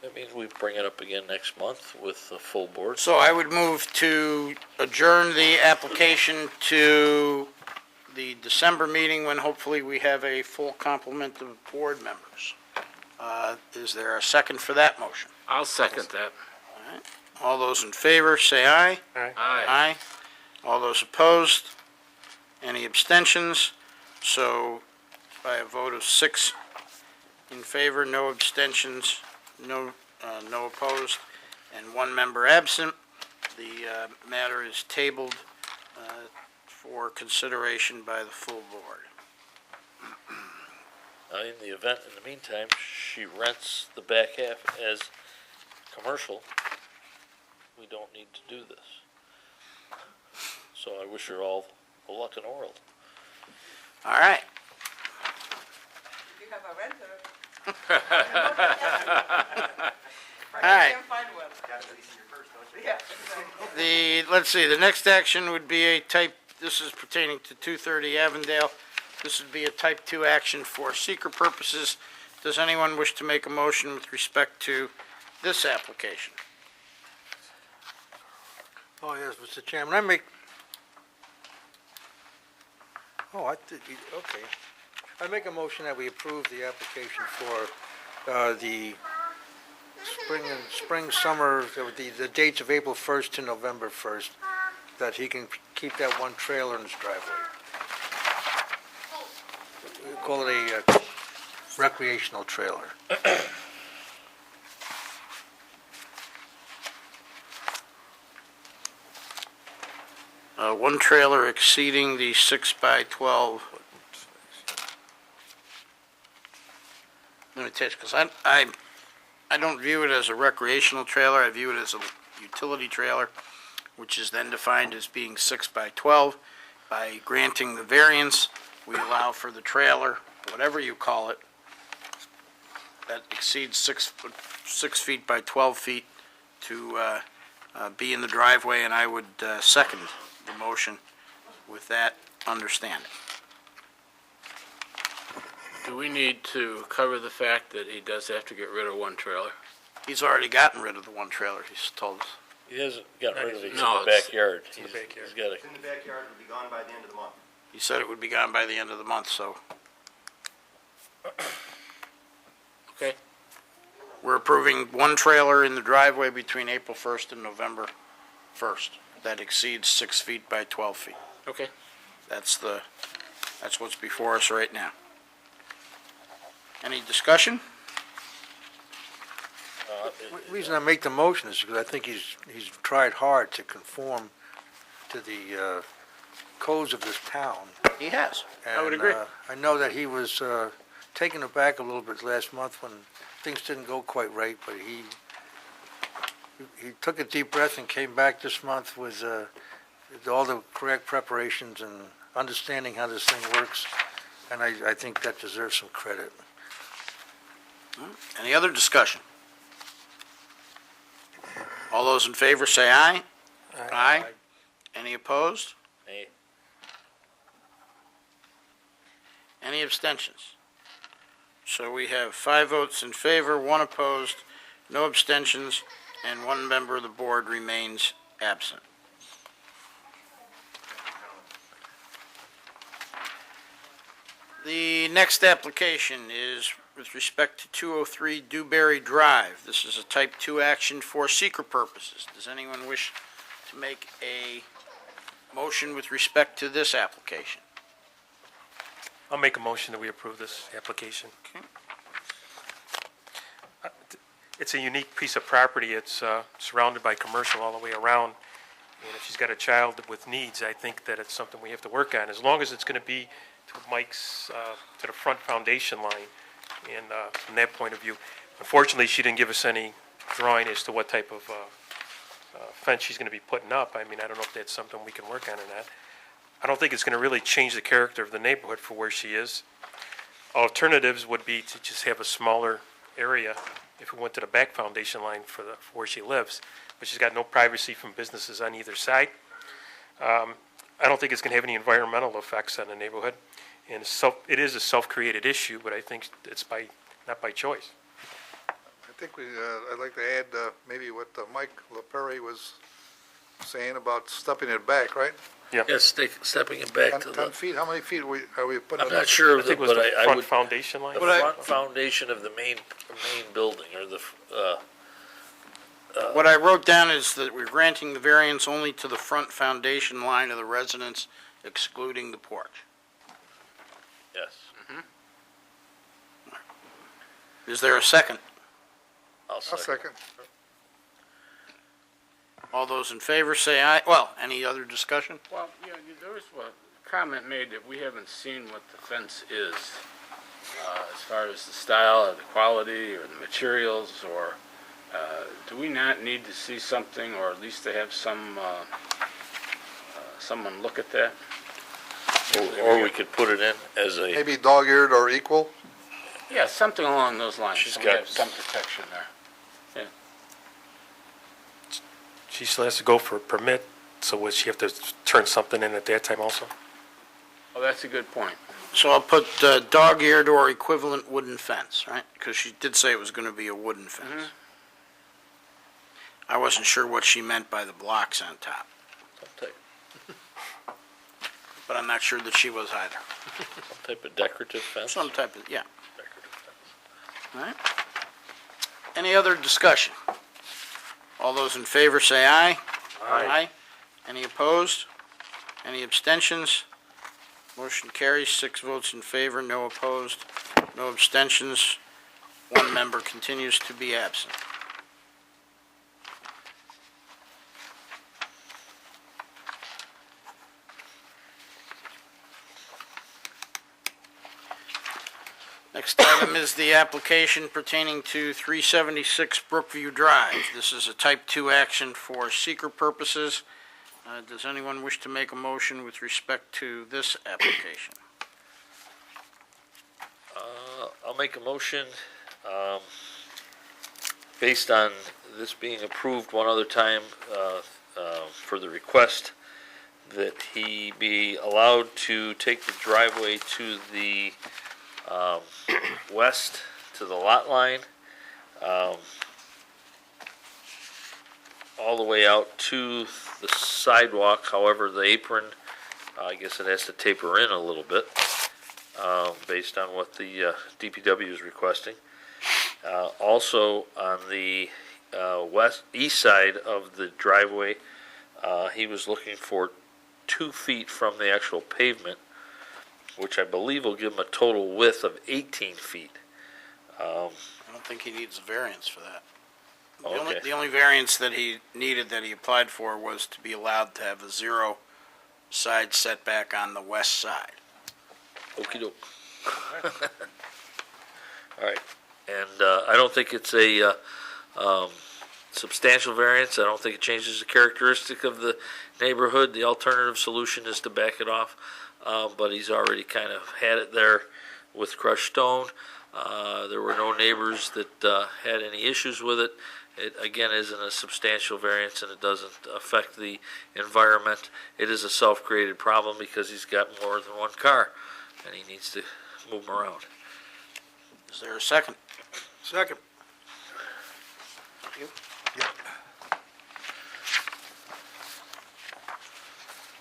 That means we bring it up again next month with the full board. So I would move to adjourn the application to the December meeting, when hopefully we have a full complement of board members. Is there a second for that motion? I'll second that. All right. All those in favor, say aye. Aye. Aye. All those opposed? Any abstentions? So by a vote of 6 in favor, no abstentions, no opposed, and 1 member absent, the matter is tabled for consideration by the full board. In the event, in the meantime, she rents the back half as commercial, we don't need to do this. So I wish her all the luck in the world. All right. You have a renter. All right. Find one. Yeah, exactly. Let's see, the next action would be a type, this is pertaining to 230 Avondale. This would be a type 2 action for seeker purposes. Does anyone wish to make a motion with respect to this application? Oh, yes, Mr. Chairman, okay. I make a motion that we approve the application for the summer, the dates of April 1st to November 1st, that he can keep that one trailer in his driveway. We call it a recreational trailer. One trailer exceeding the 6 by 12. Limitation, because I don't view it as a recreational trailer, I view it as a utility trailer, which is then defined as being 6 by 12. By granting the variance, we allow for the trailer, whatever you call it, that exceeds 6 feet by 12 feet to be in the driveway, and I would second the motion with that understanding. Do we need to cover the fact that he does have to get rid of one trailer? He's already gotten rid of the one trailer, he's told us. He hasn't gotten rid of it, it's in No, the it's- backyard. it's in the He's- backyard. He's got a It's in the backyard, it'll be gone by the end of the month. He said it would be gone by the end of the month, so Okay, we're approving one trailer in the driveway between April 1st and November 1st. That exceeds 6 feet by 12 feet. okay. That's what's before us right now. Any discussion? The reason I make the motion is because I think he's tried hard to conform to the codes of this town. He has. I would And, agree. I know that he was taken aback a little bit last month when things didn't go quite right, but he took a deep breath and came back this month with all the correct preparations and understanding how this thing works, and I think that deserves some credit. Any other discussion? All those in favor say aye. Aye. Any opposed? Nay. Any abstentions? So we have 5 votes in favor, 1 opposed, no abstentions, and 1 member of the board remains absent. The next application is with respect to 203 Dewberry Drive. This is a type 2 action for seeker purposes. Does anyone wish to make a motion with respect to this application? I'll make a motion that we approve this application. Okay. It's a unique piece of property. It's surrounded by commercial all the way around. And if she's got a child with needs, I think that it's something we have to work on, as long as it's going to be to Mike's, to the front foundation line. And from that point of view, unfortunately, she didn't give us any drawing as to what type of fence she's going to be putting up. I mean, I don't know if that's something we can work on or not. I don't think it's going to really change the character of the neighborhood for where she is. Alternatives would be to just have a smaller area if we went to the back foundation line for where she lives, but she's got no privacy from businesses on either side. I don't think it's going to have any environmental effects on the neighborhood, and it is a self-created issue, but I think it's not by choice. I think I'd like to add maybe what Mike LaPerry was saying about stepping it back, right? Yeah. Yes, stepping it back to 10 the, feet, how many feet are we putting? I'm not sure I of think the, it was but the I front would, foundation line. the front foundation of the main building, or the, What I wrote down is that we're granting the variance only to the front foundation line of the residence, excluding the porch. yes. Is there a second? I'll I'll second. second. All those in favor say aye. Well, any other discussion? Well, yeah, there was a comment made that we haven't seen what the fence is, as far as the style or the quality or the materials, or do we not need to see something, or at least to have someone look at that? Or we could put it in as a, Maybe dog-eared or equal? Yeah, something along those lines. She's So we got- have some protection there. She still has to go for a permit, so would she have to turn something in at that time also? Oh, that's a good point. So I'll put dog-eared or equivalent wooden fence, right? Because she did say it was going to be a wooden fence. I wasn't sure what she meant by the blocks on top, but I'm not sure that she was either. some type of decorative fence. Some type of, yeah. All right. Any other discussion? All those in favor say aye. Aye. Any opposed? Any abstentions? Motion carries, 6 votes in favor, no opposed, no abstentions. One member continues to be absent. Next item is the application pertaining to 376 Brookview Drive. This is a type 2 action for seeker purposes. Does anyone wish to make a motion with respect to this application? I'll make a motion, based on this being approved one other time, for the request that he be allowed to take the driveway to the, west, to the lot line, all the way out to the sidewalk. However, the apron, I guess it has to taper in a little bit, based on what the DPW is requesting. Also, on the east side of the driveway, he was looking for 2 feet from the actual pavement, which I believe will give him a total width of 18 feet. I don't think he needs a variance for that. Okay. The only variance that he needed, that he applied for, was to be allowed to have a 0 side setback on the west side. Okey-doke. All right, and I don't think it's a substantial variance. I don't think it changes the characteristic of the neighborhood. The alternative solution is to back it off, but he's already kind of had it there with crushed stone. There were no neighbors that had any issues with it. It, again, isn't a substantial variance, and it doesn't affect the environment. It is a self-created problem because he's got more than one car, and he needs to move them around. Is there a second? Second.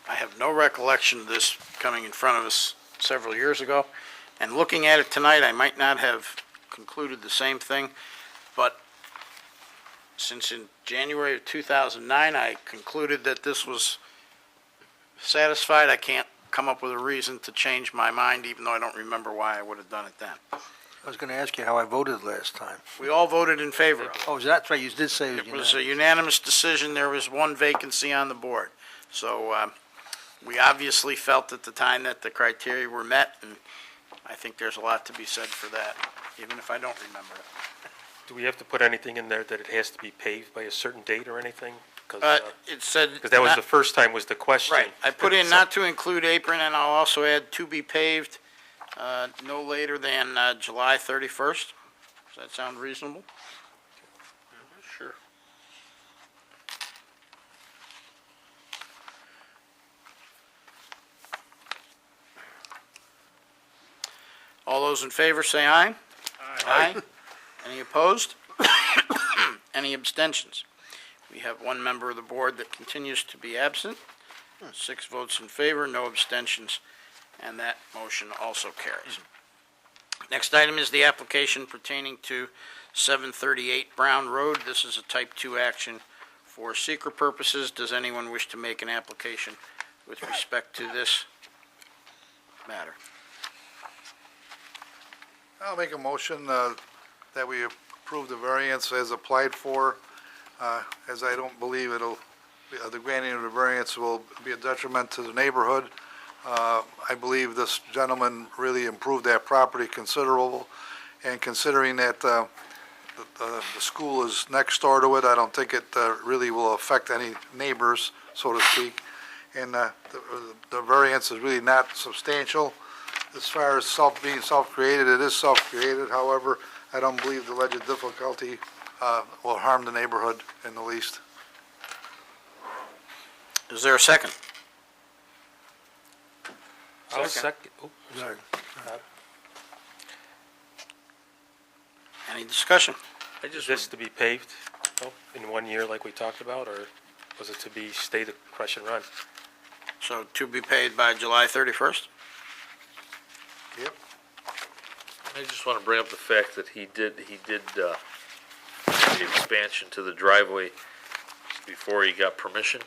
I have no recollection of this coming in front of us several years ago, and looking at it tonight, I might not have concluded the same thing, but since in January of 2009, I concluded that this was satisfied, I can't come up with a reason to change my mind, even though I don't remember why I would have done it then. I was going to ask you how I voted last time. We all voted in favor of it. Oh, that's right, you did say It was a unanimous decision. There was one vacancy on the board. So we obviously felt at the time that the criteria were met, and I think there's a lot to be said for that, even if I don't remember it. Do we have to put anything in there that it has to be paved by a certain date or anything? Because It said. that was not- the first time was the question. Right. I put in not to include apron, and I'll also add to be paved no later than July 31st. Does that sound reasonable? Sure. All those in favor say aye. Aye. Any opposed? Any abstentions? We have one member of the board that continues to be absent. 6 votes in favor, no abstentions, and that motion also carries. Next item is the application pertaining to 738 Brown Road. This is a type 2 action for seeker purposes. Does anyone wish to make an application with respect to this matter? I'll make a motion that we approve the variance as applied for, as I don't believe it'll the granting of the variance will be a detriment to the neighborhood. I believe this gentleman really improved that property considerable, and considering that the school is next door to it, I don't think it really will affect any neighbors, so to speak. And the variance is really not substantial. As far as being self-created, it is self-created. However, I don't believe the alleged difficulty will harm the neighborhood in the least. Is there a second? I'll second. Oh, Sorry. Any discussion? Is this to be paved in 1 year like we talked about, or was it to be stay the crush and run? So to be paid by July 31st? Yep. I just want to bring up the fact that he did the expansion to the driveway before he got permission.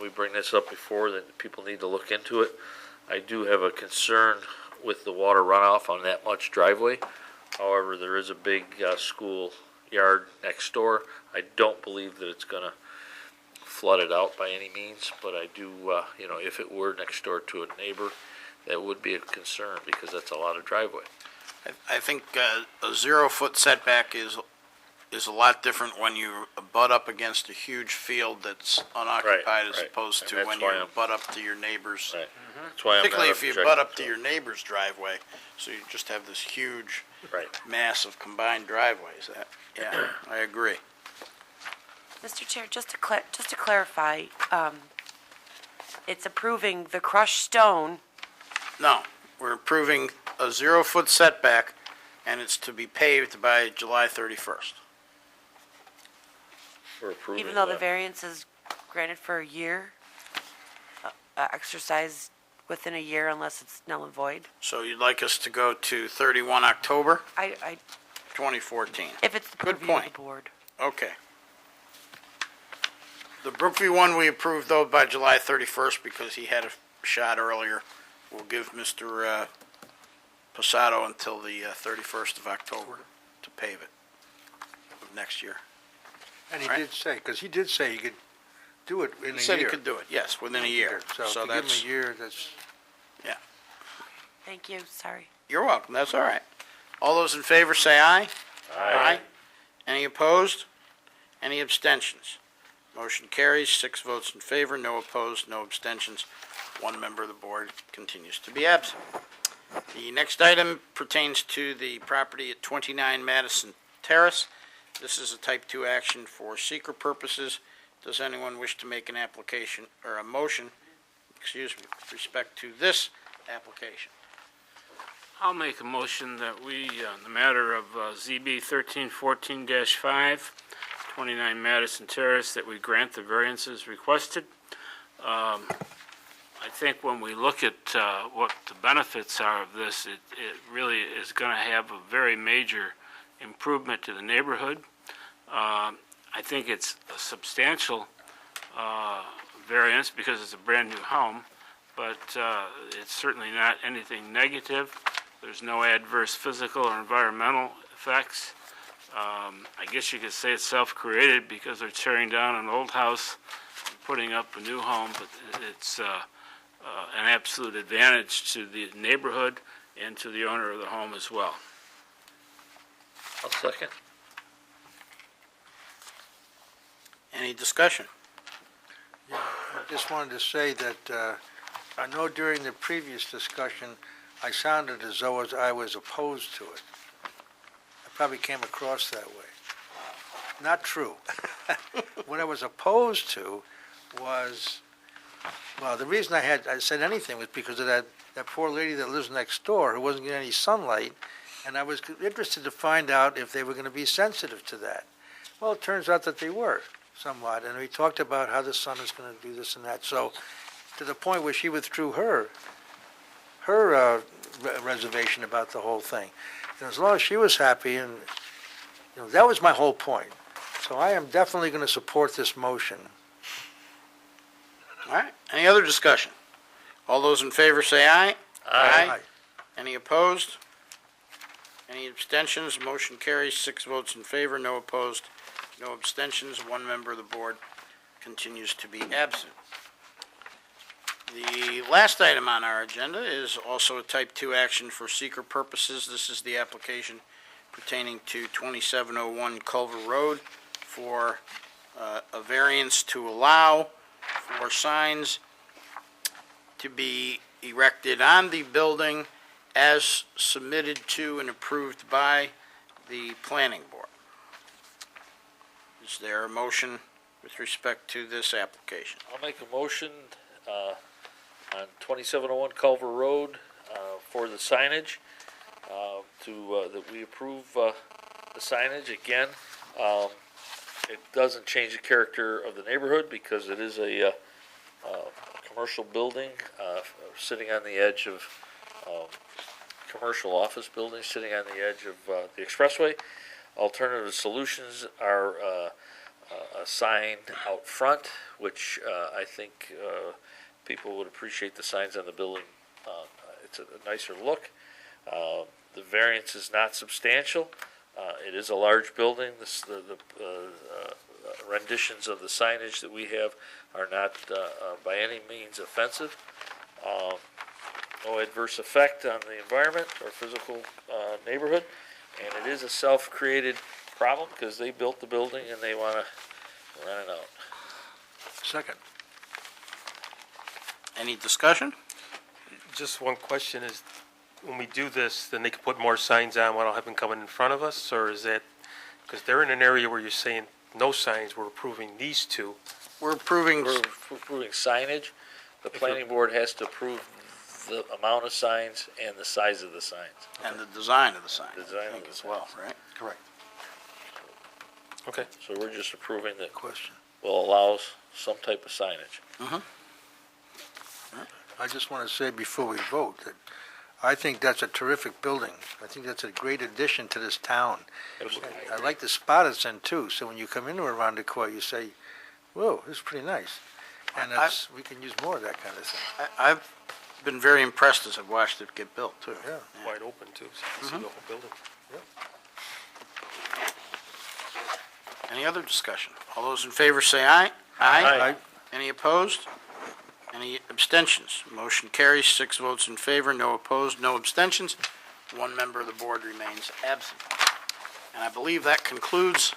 We bring this up before, that people need to look into it. I do have a concern with the water runoff on that much driveway. However, there is a big school yard next door. I don't believe that it's going to flood it out by any means, but I do, if it were next door to a neighbor, that would be a concern, because that's a lot of driveway. I think a 0-foot setback is a lot different when you butt up against a huge field that's unoccupied as opposed to when you butt up to your neighbor's. Right. That's why I'm not Particularly if you objecting butt up to it. your neighbor's driveway, so you just have this huge Right. mass of combined driveways. Yeah, I agree. Mr. Chair, just to clarify, it's approving the crushed stone. No, we're approving a 0-foot setback, and it's to be paved by July 31st. We're approving Even though the that. variance is granted for a year, exercised within a year unless it's null and void. So you'd like us to go to 31 October I 2014? if it's the Good purview of point. the board. Okay. The Brookview one we approved, though, by July 31st because he had a shot earlier. We'll give Mr. Posado until the 31st of October to pave it of next year. And he Right. did say, because he did say he could do it in a year. He said he could do it, yes, within a year. So to give him that's, a year, that's, Thank you, sorry. you're welcome, that's all right. All those in favor say aye. Aye. Any opposed? Any abstentions? Motion carries, 6 votes in favor, no opposed, no abstentions. 1 member of the board continues to be absent. The next item pertains to the property at 29 Madison Terrace. This is a type 2 action for seeker purposes. Does anyone wish to make an application or a motion, with respect to this application? I'll make a motion that we, on the matter of ZB 1314-5, 29 Madison Terrace, that we grant the variances requested. I think when we look at what the benefits are of this, it really is going to have a very major improvement to the neighborhood. I think it's a substantial variance because it's a brand-new home, but it's certainly not anything negative. There's no adverse physical or environmental effects. I guess you could say it's self-created because they're tearing down an old house and putting up a new home, but it's an absolute advantage to the neighborhood and to the owner of the home as well. I'll second. Any discussion? I just wanted to say that I know during the previous discussion, I sounded as though I was opposed to it. I probably came across that way. Not true. What I was opposed to was, well, the reason I said anything was because of that poor lady that lives next door who wasn't getting any sunlight, and I was interested to find out if they were going to be sensitive to that. Well, it turns out that they were somewhat, and we talked about how the sun is going to do this and that. So to the point where she withdrew her reservation about the whole thing. And as long as she was happy, and that was my whole point. So I am definitely going to support this motion. All right, any other discussion? All those in favor say aye. Aye. Any opposed? Any abstentions? Motion carries, 6 votes in favor, no opposed, no abstentions, 1 member of the board continues to be absent. The last item on our agenda is also a type 2 action for seeker purposes. This is the application pertaining to 2701 Culver Road for a variance to allow for signs to be erected on the building as submitted to and approved by the planning board. Is there a motion with respect to this application? I'll make a motion on 2701 Culver Road for the signage, that we approve the signage. Again, it doesn't change the character of the neighborhood because it is a commercial building sitting on the edge of commercial office building sitting on the edge of the expressway. Alternative solutions are a sign out front, which I think people would appreciate the signs on the building. It's a nicer look. The variance is not substantial. It is a large building. The renditions of the signage that we have are not by any means offensive. No adverse effect on the environment or physical neighborhood. And it is a self-created problem because they built the building and they want to rent it out. Second. Any discussion? Just one question is, when we do this, then they can put more signs on, why don't have them coming in front of us, or is that, because they're in an area where you're saying no signs, we're approving these two. We're approving signage. The planning board has to approve the amount of signs and the size of the signs. And the design of the sign, The design I think, of the as well, signs. right? Correct. Okay. So we're just approving that Question. will allow some type of signage. I just want to say before we vote that I think that's a terrific building. I think that's a great addition to this town. I like the spot it's in too, so when you come into Arundicoit, you say, whoa, this is pretty nice. And we can use more of that kind of thing. I've been very impressed as I've watched it get built, too. Yeah, wide open too, so you can see the whole building. Any other discussion? All those in favor say aye. Aye. Any opposed? Any abstentions? Motion carries, 6 votes in favor, no opposed, no abstentions. 1 member of the board remains absent. And I believe that concludes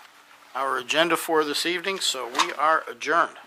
our agenda for this evening, so we are adjourned.